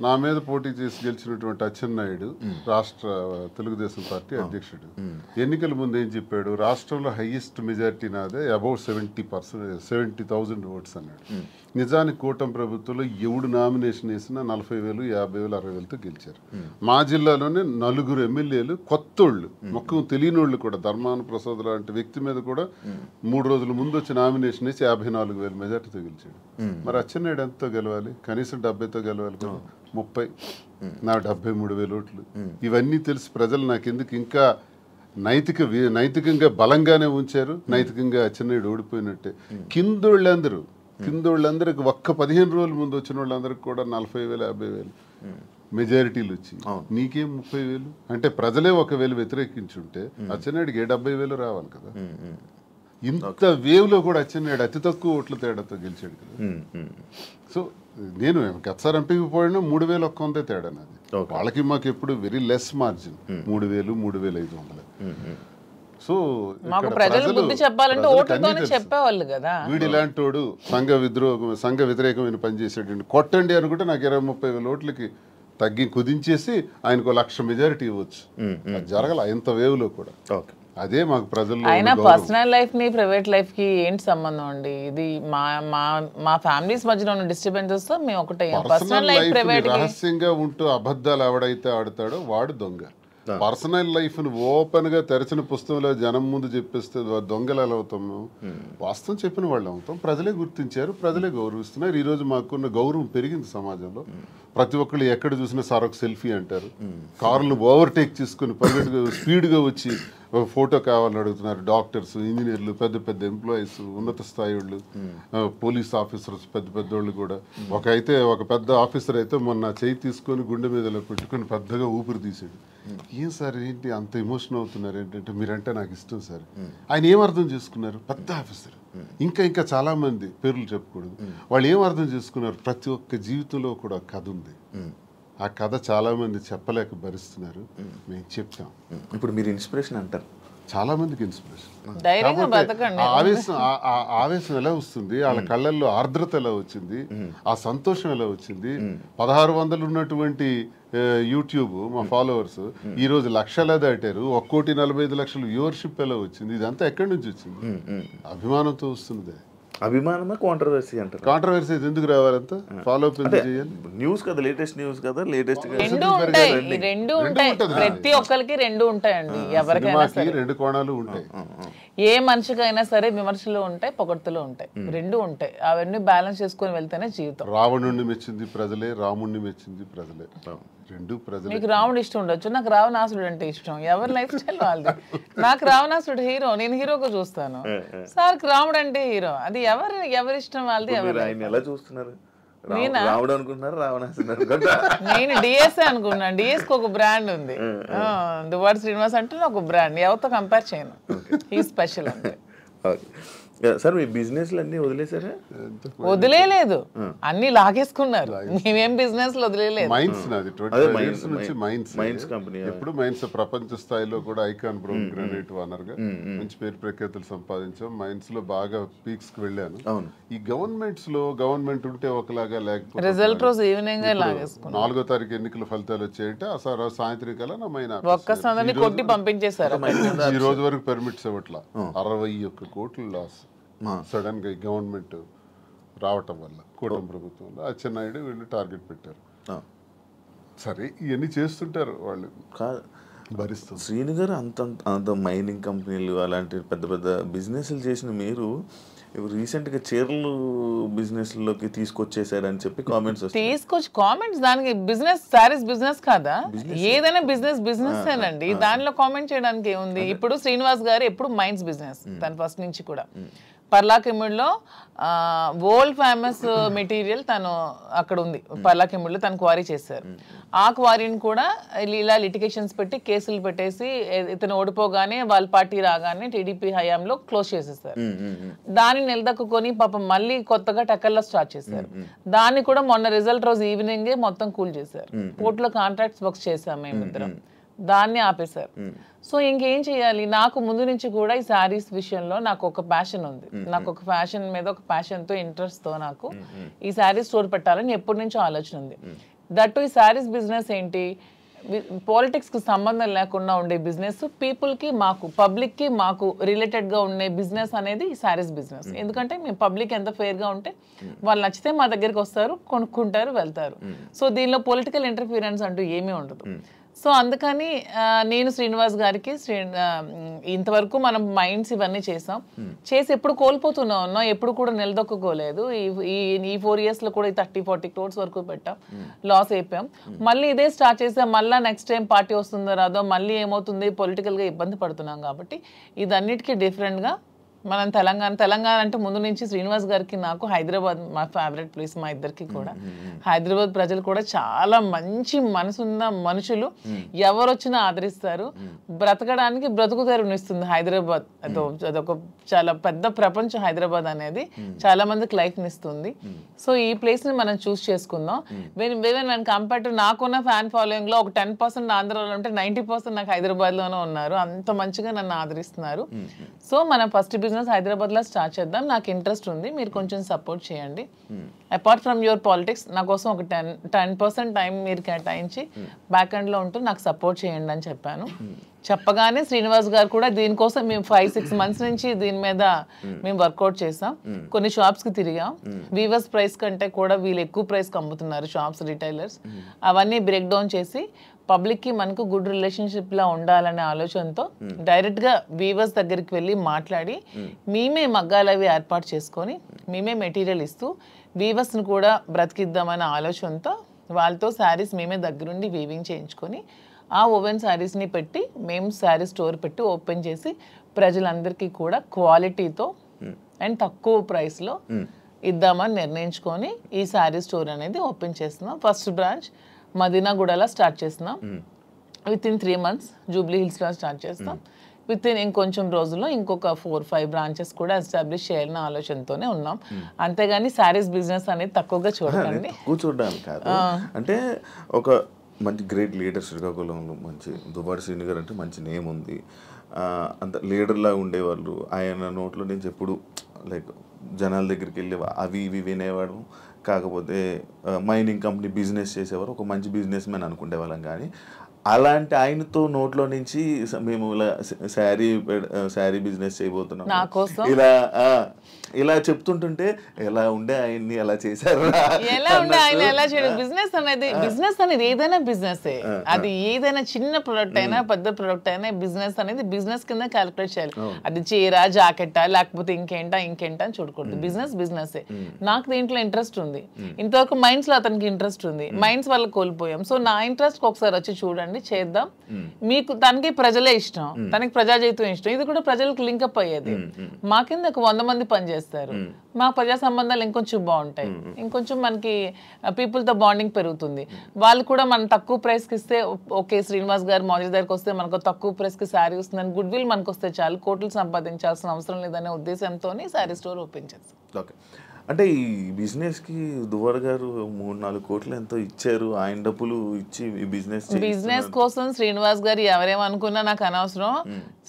నా మీద పోటీ చేసి గెలిచినటువంటి అచ్చెన్నాయుడు రాష్ట్ర తెలుగుదేశం పార్టీ అధ్యక్షుడు ఎన్నికల ముందు ఏం చెప్పాడు? రాష్ట్రంలో హైయెస్ట్ మెజారిటీ నాదే, అబౌట్ 70,000 ఓట్స్ అన్నాడు. నిజానికి కూటమి ప్రభుత్వంలో ఎవడు నామినేషన్ వేసినా 40,000, 50,000, 60,000తో గెలిచారు. మా జిల్లాలోనే 4 ఎమ్మెల్యేలు కొత్తోళ్ళు, మొక్కం తెలియనోళ్ళు కూడా. ధర్మాన ప్రసాద్ లాంటి వ్యక్తి మీద కూడా 3 రోజుల ముందు వచ్చి నామినేషన్ వేసి 54,000 మెజార్టీతో గెలిచాడు. మరి అచ్చెన్నాయుడు ఎంతతో గెలవాలి? కనీసం 70తో గెలవాలి కదా. 30, నా 73,000 ఓట్లు. ఇవన్నీ తెలిసి ప్రజలు నాకెందుకు ఇంకా నైతికంగా బలంగానే ఉంచారు. నైతికంగా అచ్చెన్నాయుడు ఓడిపోయినట్టే. కిందోళ్ళందరికి ఒక్క 15 రోజుల ముందు వచ్చిన వాళ్ళందరికి కూడా 40,000, 50,000 మెజారిటీలు వచ్చి నీకేం 30,000? అంటే ప్రజలే 1,000 వ్యతిరేకించుంటే అచ్చెన్నాయుడికి 70,000 రావాలి కదా. ఇంత వేవ్లో కూడా అచ్చెన్నాయుడు అతి తక్కువ ఓట్ల తేడాతో గెలిచాడు కదా. సో నేను గతసారి ఎంపీకి పోయినా 3,100 తేడా నాది. వాళ్ళకి మాకు ఎప్పుడు వెరీ లెస్ మార్జిన్, 3,000, 3,500. సో వీడు ఇలాంటి వాడు సంఘ వ్యతిరేకమైన పని చేసాడు, కొట్టండి అనుకుంటే నాకు 20-30,000 ఓట్లకి తగ్గి కుదించేసి ఆయనకు 1,00,000 మెజారిటీ ఇవ్వచ్చు. జరగల ఇంత వేవ్లో కూడా. అదే మాకు ప్రజల్లో. అయినా పర్సనల్ లైఫ్ ని ప్రైవేట్ లైఫ్ కి ఏంటి సంబంధం అండి? ఇది మా ఫ్యామిలీస్ మధ్యలో ఉన్న డిస్టర్బెన్సెస్ తో మేము ఒకటే. పర్సనల్ లైఫ్ ప్రైవేట్ రహస్యంగా ఉంటూ అబద్ధాలు ఎవడైతే ఆడతాడో వాడు దొంగ. పర్సనల్ లైఫ్ ను ఓపెన్ గా తెరచిన పుస్తకంలో జనం ముందు చెప్పేస్తే దొంగలు ఎలా అవుతాము? వాస్తవం చెప్పిన వాళ్ళు అవుతాం. ప్రజలే గుర్తించారు, ప్రజలే గౌరవిస్తున్నారు. ఈ రోజు మాకున్న గౌరవం పెరిగింది సమాజంలో. ప్రతి ఒక్కళ్ళు ఎక్కడ చూసినా సార్ ఒక సెల్ఫీ అంటారు. కార్లను ఓవర్టేక్ చేసుకుని పరిగెట్టుగా స్పీడ్గా వచ్చి ఫోటో కావాలని అడుగుతున్నారు. డాక్టర్స్, ఇంజనీర్లు, పెద్ద పెద్ద ఎంప్లాయీస్, ఉన్నత స్థాయి వాళ్ళు, పోలీస్ ఆఫీసర్స్, పెద్ద పెద్ద వాళ్ళు కూడా. ఒక పెద్ద ఆఫీసర్ అయితే మొన్న చేయి తీసుకొని గుండె మీదలో పెట్టుకొని పెద్దగా ఊపిరి తీసాడు. ఏం సార్ ఏంటి అంత ఎమోషన్ అవుతున్నారు ఏంటంటే, మీరంటే నాకు ఇష్టం సార్. ఆయన ఏం అర్థం చేసుకున్నారు? పెద్ద ఆఫీసర్, ఇంకా చాలా మంది పేర్లు చెప్పకూడదు, వాళ్ళు ఏం అర్థం చేసుకున్నారు? ప్రతి ఒక్క జీవితంలో కూడా కథ ఉంది. ఆ కథ చాలా మంది చెప్పలేక భరిస్తున్నారు. మేము చెప్తాం. ఇప్పుడు మీరు ఇన్స్పిరేషన్ అంటారు, చాలా మందికి ఇన్స్పిరేషన్. ధైర్యంగా బతకండి. ఆవేశం ఎలా వస్తుంది, వాళ్ళ కళ్ళల్లో ఆర్ద్రత ఎలా వచ్చింది, ఆ సంతోషం ఎలా వచ్చింది. 1600 ఉన్నటువంటి యూట్యూబ్ మా ఫాలోవర్స్ ఈ రోజు లక్షలా దాటారు. 1,45,00,000 వ్యూవర్షిప్ ఎలా వచ్చింది? ఇదంతా ఎక్కడి నుంచి వచ్చింది? అభిమానంతో వస్తుంది. అభిమానమా కాంట్రవర్సీ అంటారు? కాంట్రవర్సీ ఎందుకు రావాలంతా? ఫాలో అప్ చేయాలి. న్యూస్ కదా, లేటెస్ట్ న్యూస్ కదా, లేటెస్ట్ రెండు ఉంటాయి. ప్రతి ఒక్కరికి రెండు ఉంటాయండి. ఎవరికైనా సరే రెండు కోణాలు ఉంటాయి. ఏ మనిషికైనా సరే విమర్శలు ఉంటాయి, పొగడ్తలు ఉంటాయి, రెండు ఉంటాయి. అవన్నీ బ్యాలెన్స్ చేసుకుని వెళ్తేనే జీవితం. రావణుడిని మెచ్చింది ప్రజలే, రాముడిని మెచ్చింది ప్రజలే. రెండు ప్రజలు. మీకు రావణుడు ఇష్టం ఉండొచ్చు, నాకు రావణాసుడు అంటే ఇష్టం. ఎవరి లైఫ్ స్టైల్ వాళ్ళది. నాకు రావణాసుడు హీరో, నేను హీరోగా చూస్తాను. సార్కి రాముడు అంటే హీరో. అది ఎవరి ఇష్టం వాళ్ళది. ఎలా చూస్తున్నారు? రాముడు అనుకుంటున్నారు, రావణాసుడు? నేను డిఎస్ఏ అనుకున్నాను. డిఎస్కి ఒక బ్రాండ్ ఉంది, దువ్వాడ శ్రీనివాస్ అంటే ఒక బ్రాండ్. ఎవరితో కంపేర్ చేయను. ఈ స్పెషల్ అంటే. సార్ మీ బిజినెస్ అన్ని వదిలేసారా? వదిలేదు, అన్ని లాగేసుకున్నారు. మేమేం బిజినెస్ వదిలేదు. మైన్స్ నాది 25 years నుంచి మైన్స్ కంపెనీ. ఎప్పుడు మైన్స్ ప్రపంచ స్థాయిలో కూడా ఐకాన్ బ్రౌన్ గ్రానైట్ ఓనర్ గా మంచి పేరు ప్రఖ్యాతులు సంపాదించాం. మైన్స్ లో బాగా పీక్స్ కి వెళ్ళాను. ఈ గవర్నమెంట్ ఉంటే ఒకలాగా, లేకపోతే రిజల్ట్ రోజు ఈవినింగ్ 4వ తారీఖు ఎన్నికల ఫలితాలు వచ్చాయంటే ఆ సాయంత్రం కల్లా నా మైన్ ఒక్కసారి కొట్టి పంపించేశారు. ఈ రోజు వరకు పర్మిట్స్ ఇవ్వట్లా. 61 కోట్లు లాస్ సడన్ గా గవర్నమెంట్ రావటం వల్ల, కూటమి ప్రభుత్వంలో అచ్చెన్నాయుడు వీళ్ళు టార్గెట్ పెట్టారు. సరే ఇవన్నీ చేస్తుంటారు వాళ్ళు, భరిస్తారు. శ్రీను గారు అంత మైనింగ్ కంపెనీలు అలాంటి పెద్ద పెద్ద బిజినెస్లు చేసిన మీరు రీసెంట్గా చీరలు బిజినెస్లోకి తీసుకొచ్చేసారని చెప్పి కామెంట్స్ కామెంట్స్. దానికి బిజినెస్, శారీస్ బిజినెస్ కాదా? ఏదైనా బిజినెస్ ఏనండి. దానిలో కామెంట్ చేయడానికి ఏముంది? ఇప్పుడు శ్రీనివాస్ గారు ఎప్పుడు మైన్స్ బిజినెస్, తను ఫస్ట్ నుంచి కూడా. పర్లాకిముడిలో వరల్డ్ ఫేమస్ మెటీరియల్ తను అక్కడ ఉంది. పర్లాకిముడిలో తను క్వారీ చేశారు. ఆ క్వారీని కూడా ఇలా లిటిగేషన్స్ పెట్టి కేసులు పెట్టేసి ఇతను ఓడిపోగానే వాళ్ళ పార్టీ రాగానే టీడీపీ హయాంలో క్లోజ్ చేసేసారు. దాన్ని నిలదక్కుని పాపం మళ్ళీ కొత్తగా టెక్కల్లో స్టార్ట్ చేశారు. దాన్ని కూడా మొన్న రిజల్ట్ రోజు ఈవినింగే మొత్తం కూల్ చేశారు. పోర్టులో కాంట్రాక్ట్స్ వర్క్స్ చేశాం మేమిద్దరం. దాన్ని ఆపేశారు. సో ఇంకేం చేయాలి? నాకు ముందు నుంచి కూడా ఈ శారీస్ విషయంలో నాకు ఒక ప్యాషన్ ఉంది. నాకు ఒక ఫ్యాషన్ మీద ఒక ప్యాషన్తో, ఇంట్రెస్ట్తో నాకు ఈ శారీస్ స్టోర్ పెట్టాలని ఎప్పటి నుంచో ఆలోచన ఉంది. దట్టు ఈ శారీస్ బిజినెస్ ఏంటి, పాలిటిక్స్కి సంబంధం లేకుండా ఉండే బిజినెస్, పీపుల్కి, మాకు పబ్లిక్కి మాకు రిలేటెడ్గా ఉండే బిజినెస్ అనేది ఈ శారీస్ బిజినెస్. ఎందుకంటే మేము పబ్లిక్ ఎంత ఫెయిర్గా ఉంటే వాళ్ళు నచ్చితే మా దగ్గరికి వస్తారు, కొనుక్కుంటారు, వెళ్తారు. సో దీనిలో పొలిటికల్ ఇంటర్ఫీరెన్స్ అంటూ ఏమీ ఉండదు. సో అందుకని నేను శ్రీనివాస్ గారికి ఇంతవరకు మనం మైండ్స్ ఇవన్నీ చేసి ఎప్పుడు కోల్పోతూనే ఉన్నాం, ఎప్పుడు కూడా నిలదొక్కుకోలేదు. ఈ 4 yearsలో కూడా 30-40 crores వరకు పెట్టాం, లాస్ అయిపోయాం. మళ్ళీ ఇదే స్టార్ట్ చేసాం. మళ్ళీ నెక్స్ట్ టైం పార్టీ వస్తుందో రాదో, మళ్ళీ ఏమవుతుంది, పొలిటికల్గా ఇబ్బంది పడుతున్నాం. కాబట్టి ఇదన్నిటికీ డిఫరెంట్గా మనం తెలంగాణ అంటే ముందు నుంచి శ్రీనివాస్ గారికి నాకు హైదరాబాద్ మా ఫేవరెట్ ప్లేస్, మా ఇద్దరికి కూడా. హైదరాబాద్ ప్రజలు కూడా చాలా మంచి మనసున్న మనుషులు, ఎవరు వచ్చినా ఆదరిస్తారు. బ్రతకడానికి బ్రతుకు తెరువునిస్తుంది హైదరాబాద్. అదొక చాలా పెద్ద ప్రపంచం హైదరాబాద్ అనేది. చాలా మందికి లైఫ్ని ఇస్తుంది. సో ఈ ప్లేస్ని మనం చూస్ చేసుకుందాం. వెన్ కంపేర్ టు నాకున్న ఫ్యాన్ ఫాలోయింగ్లో ఒక 10% ఆంధ్రాలో ఉంటే 90% నాకు హైదరాబాద్లోనే ఉన్నారు. అంత మంచిగా నన్ను ఆదరిస్తున్నారు. సో మనం ఫస్ట్ బిజినెస్ హైదరాబాద్లో స్టార్ట్ చేద్దాం. నాకు ఇంట్రెస్ట్ ఉంది, మీరు కొంచెం సపోర్ట్ చేయండి. అపార్ట్ ఫ్రమ్ యువర్ పాలిటిక్స్ నా కోసం ఒక 10% టైం మీరు కేటాయించి బ్యాక్ ఎండ్లో ఉంటూ నాకు సపోర్ట్ చేయండి అని చెప్పాను. చెప్పగానే శ్రీనివాస్ గారు కూడా దీనికోసం మేము 5-6 months నుంచి దీని మీద మేము వర్కౌట్ చేసాం. కొన్ని షాప్స్కి తిరిగాం. వీవర్స్ ప్రైస్ కంటే కూడా వీళ్ళు ఎక్కువ ప్రైస్కి అమ్ముతున్నారు షాప్స్, రిటైలర్స్. అవన్నీ బ్రేక్ డౌన్ చేసి పబ్లిక్కి మనకు గుడ్ రిలేషన్షిప్లా ఉండాలనే ఆలోచనతో డైరెక్ట్గా వీవర్స్ దగ్గరికి వెళ్ళి మాట్లాడి మేమే మగ్గాలు అవి ఏర్పాటు చేసుకొని మేమే మెటీరియల్ ఇస్తూ వీవర్స్ని కూడా బ్రతికిద్దామనే ఆలోచనతో వాళ్ళతో శారీస్ మేమే దగ్గరుండి వీవింగ్ చేయించుకొని ఆ ఓవెన్ శారీస్ని పెట్టి మేము శారీ స్టోర్ పెట్టి ఓపెన్ చేసి ప్రజలందరికీ కూడా క్వాలిటీతో అండ్ తక్కువ ప్రైస్లో ఇద్దామని నిర్ణయించుకొని ఈ శారీ స్టోర్ అనేది ఓపెన్ చేస్తున్నాం. ఫస్ట్ బ్రాంచ్ మదీనాగూడలో స్టార్ట్ చేస్తున్నాం. విత్ ఇన్ 3 months జూబ్లీ హిల్స్లో స్టార్ట్ చేస్తాం. విత్ ఇన్ ఇంకొంచెం రోజుల్లో ఇంకొక 4-5 బ్రాంచెస్ కూడా ఎస్టాబ్లిష్ చేయాలన్న ఆలోచనతోనే ఉన్నాం. అంతేగాని శారీస్ బిజినెస్ అనేది తక్కువగా చూడండి. కూర్చోడానికి కాదు, అంటే ఒక మంచి గ్రేట్ లీడర్ శ్రీకాకుళంలో మంచి దువ్వాడ శ్రీని గారు అంటే మంచి నేమ్ ఉంది. అంత లీడర్లా ఉండేవాళ్ళు. ఆయన నోట్లో నుంచి ఎప్పుడు లైక్ జనాల దగ్గరికి వెళ్ళి అవి ఇవి వినేవాడు. కాకపోతే మైనింగ్ కంపెనీ బిజినెస్ చేసేవారు, ఒక మంచి బిజినెస్ మ్యాన్ అనుకునే వాళ్ళం. కానీ అలాంటి ఆయనతో నోట్లో నుంచి మేము ఇలా శారీ బిజినెస్ చేయబోతున్నాం ఇలా చెప్తుంటుంటే ఎలా ఉండే ఆయన్ని ఎలా చేశారు, ఎలా ఉండే ఆయన ఎలా చేయడం. బిజినెస్ అనేది ఏదైనా బిజినెస్, అది ఏదైనా చిన్న ప్రొడక్ట్ అయినా పెద్ద ప్రొడక్ట్ అయినా బిజినెస్ అనేది బిజినెస్ కింద క్యాలిక్యులేట్ చేయాలి. అది చీర జాకెట్టా లేకపోతే ఇంకేంటా అని చూడకూడదు. బిజినెస్ నాకు దీంట్లో ఇంట్రెస్ట్ ఉంది. ఇంతవరకు మైండ్స్ లో అతనికి ఇంట్రెస్ట్ ఉంది, మైండ్స్ వల్ల కోల్పోయాం. సో నా ఇంట్రెస్ట్ ఒకసారి వచ్చి చూడండి, చేద్దాం. మీకు తనకి ప్రజలే ఇష్టం, తనకి ప్రజాజీవితం ఇష్టం, ఇది కూడా ప్రజలకు లింకప్ అయ్యేది. మా కింద ఒక 100 మంది పనిచేస్తారు. మా ప్రజా సంబంధాలు ఇంకొంచెం బాగుంటాయి, ఇంకొంచెం మనకి పీపుల్ తో బాండింగ్ పెరుగుతుంది. వాళ్ళు కూడా మనం తక్కువ ప్రైస్ కి ఇస్తే ఓకే, శ్రీనివాస్ గారు మౌజీ దగ్గరికి వస్తే మనకు తక్కువ ప్రైస్ కి శారీ వస్తుందని గుడ్ విల్ మనకు వస్తే చాలు, కోట్లు సంపాదించాల్సిన అవసరం లేదనే ఉద్దేశంతో శారీ స్టోర్ ఓపెన్ చేస్తాం. ఓకే, అంటే ఈ బిజినెస్కి దువ్వాడ గారు 3-4 కోట్లు ఎంతో ఇచ్చారు. ఆయన డబ్బులు ఇచ్చి ఈ బిజినెస్ కోసం శ్రీనివాస్ గారు ఎవరేమనుకున్నా నాకు అనవసరం.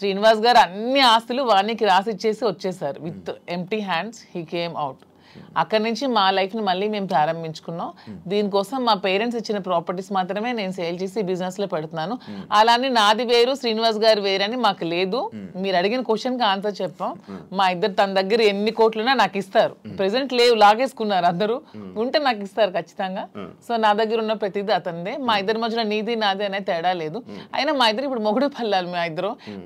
శ్రీనివాస్ గారు అన్ని ఆస్తులు వానికి రాసిచ్చేసి వచ్చేసారు. With empty hands he came out. అక్కడి నుంచి మా లైఫ్ని మళ్ళీ మేము ప్రారంభించుకున్నాం. దీనికోసం మా పేరెంట్స్ ఇచ్చిన ప్రాపర్టీస్ మాత్రమే నేను సేల్ చేసి బిజినెస్లో పెడుతున్నాను. అలానే నాది వేరు శ్రీనివాస్ గారు వేరని మాకు లేదు. మీరు అడిగిన క్వశ్చన్కి ఆన్సర్ చెప్పాం. మా ఇద్దరు తన దగ్గర ఎన్ని కోట్లున్నా నాకు ఇస్తారు. ప్రెసెంట్ లేవు, లాగేసుకున్నారు అందరూ. ఉంటే నాకు ఇస్తారు ఖచ్చితంగా. సో నా దగ్గర ఉన్న ప్రతిదీ అతనిదే. మా ఇద్దరి మధ్యలో నీది నాది అనే తేడా లేదు. అయినా మా ఇద్దరు ఇప్పుడు మొగుడు పల్లాలి.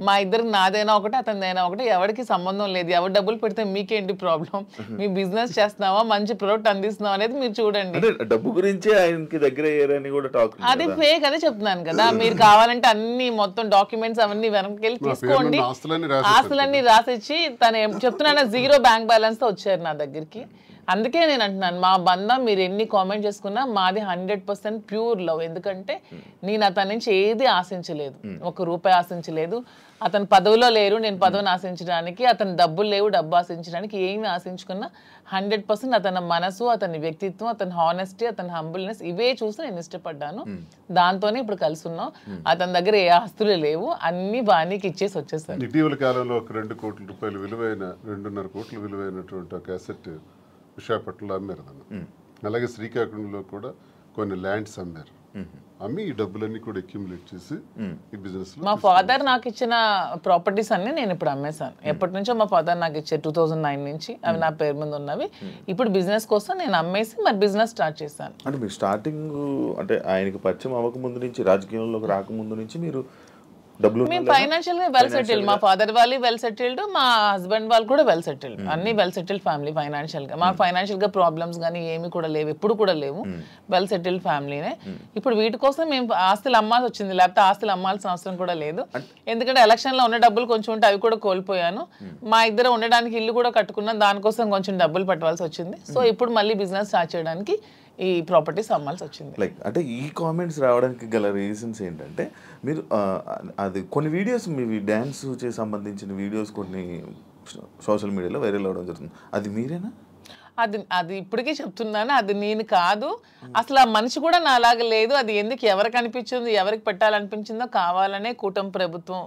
మా ఇద్దరు నాదైనా ఒకటి అతనిదైనా ఒకటి, ఎవరికి సంబంధం లేదు. ఎవరు డబ్బులు పెడితే మీకేంటి ప్రాబ్లం? మీ బిజినెస్ చేస్తున్నావా, మంచి ప్రొడక్ట్ అందిస్తున్నావా అనేది మీరు చూడండి. డబ్బు గురించి ఆయనకి దగ్గర అయ్యారని కూడా టాక్, అది ఫేక్ అదే చెప్తున్నాను కదా. మీరు కావాలంటే అన్ని మొత్తం డాక్యుమెంట్స్ అవన్నీ వెనక్కి తీసుకోండి, ఆస్తులన్నీ రాసిచ్చి తను చెప్తున్నాను 0 బ్యాంక్ బ్యాలెన్స్ తో వచ్చారు నా దగ్గరికి. అందుకే నేను అంటున్నాను, మా బంధం మీరు ఎన్ని కామెంట్ చేసుకున్నా మాది 100% ప్యూర్ లవ్. ఎందుకంటే నేను అతని నుంచి ఏది ఆశించలేదు, 1 రూపాయి ఆశించలేదు. అతను పదవిలో లేరు, నేను పదవిని ఆశించడానికి. అతను డబ్బులు లేవు, డబ్బు ఆశించడానికి. ఏమి ఆశించుకున్నా 100% అతని మనసు, అతని వ్యక్తిత్వం, అతని హానెస్టీ, అతని హంబుల్నెస్ ఇవే చూసి నేను ఇష్టపడ్డాను. దాంతోనే ఇప్పుడు కలిసి ఉన్నాం. అతని దగ్గర ఏ ఆస్తులు లేవు, అన్ని బాణీకి ఇచ్చేసి వచ్చేసారు. ఇటీవల కాలంలో ఒక 2 కోట్ల రూపాయలు విలువైన 2.5 కోట్ల విలువైనటువంటి ఒక అసెట్ విశాఖపట్నంలో అమ్మారు. అలాగే శ్రీకాకుళంలో కూడా కొన్ని ల్యాండ్స్ అమ్మారు. అమ్మి ఈ డబ్బులన్నీ కూడా అక్యుములేట్ చేసి ఈ బిజినెస్ లో మా ఫాదర్ నాకు ఇచ్చిన ప్రాపర్టీస్ అన్ని నేను ఇప్పుడు అమ్మేశాను. ఎప్పటి నుంచో మా ఫాదర్ నాకు ఇచ్చే 2009 నుంచి అవి నా పేరు మీద ఉన్నవి. ఇప్పుడు బిజినెస్ కోసం నేను అమ్మేసి మరి బిజినెస్ స్టార్ట్ చేశాను. అంటే మీరు స్టార్టింగ్ అంటే ఆయనకి పరిచయం అవ్వకముందు నుంచి, రాజకీయంలోకి రాకముందు నుంచి మీరు మేము ఫైనాన్షియల్ గా వెల్ సెటిల్డ్. మా ఫాదర్ వాళ్ళు వెల్ సెటిల్డ్, మా హస్బెండ్ వాళ్ళు కూడా వెల్ సెటిల్డ్. అన్ని వెల్ సెటిల్డ్ ఫ్యామిలీ ఫైనాన్షియల్ గా. మాకు ఫైనాన్షియల్ గా ప్రాబ్లమ్స్ కానీ ఏమి కూడా లేవు, ఎప్పుడు కూడా లేవు. వెల్ సెటిల్డ్ ఫ్యామిలీనే. ఇప్పుడు వీటి కోసం మేము ఆస్తులు అమ్మాల్సి వచ్చింది, లేకపోతే ఆస్తులు అమ్మాల్సిన అవసరం కూడా లేదు. ఎందుకంటే ఎలక్షన్ లో ఉన్న డబ్బులు కొంచెం ఉంటే అవి కూడా కోల్పోయాను. మా ఇద్దరు ఉండడానికి ఇల్లు కూడా కట్టుకున్నాం, దానికోసం కొంచెం డబ్బులు పెట్టవలసి వచ్చింది. సో ఇప్పుడు మళ్ళీ బిజినెస్ స్టార్ట్ చేయడానికి ఈ ప్రాపర్టీస్ అమ్మాల్సి వచ్చింది. లైక్ అంటే ఈ కామెంట్స్ రావడానికి గల రీజన్స్ ఏంటంటే, మీరు అది కొన్ని వీడియోస్ మీ డ్యాన్స్ చేసి సంబంధించిన వీడియోస్ కొన్ని సోషల్ మీడియాలో వైరల్ అవ్వడం జరుగుతుంది. అది మీరేనా? అది ఇప్పటికీ చెప్తున్నాను, అది నేను కాదు. అసలు ఆ మనిషి కూడా నా అలాగే లేదు. అది ఎందుకు ఎవరికి అనిపించింది, ఎవరికి పెట్టాలనిపించిందో కావాలనే కూటమి ప్రభుత్వం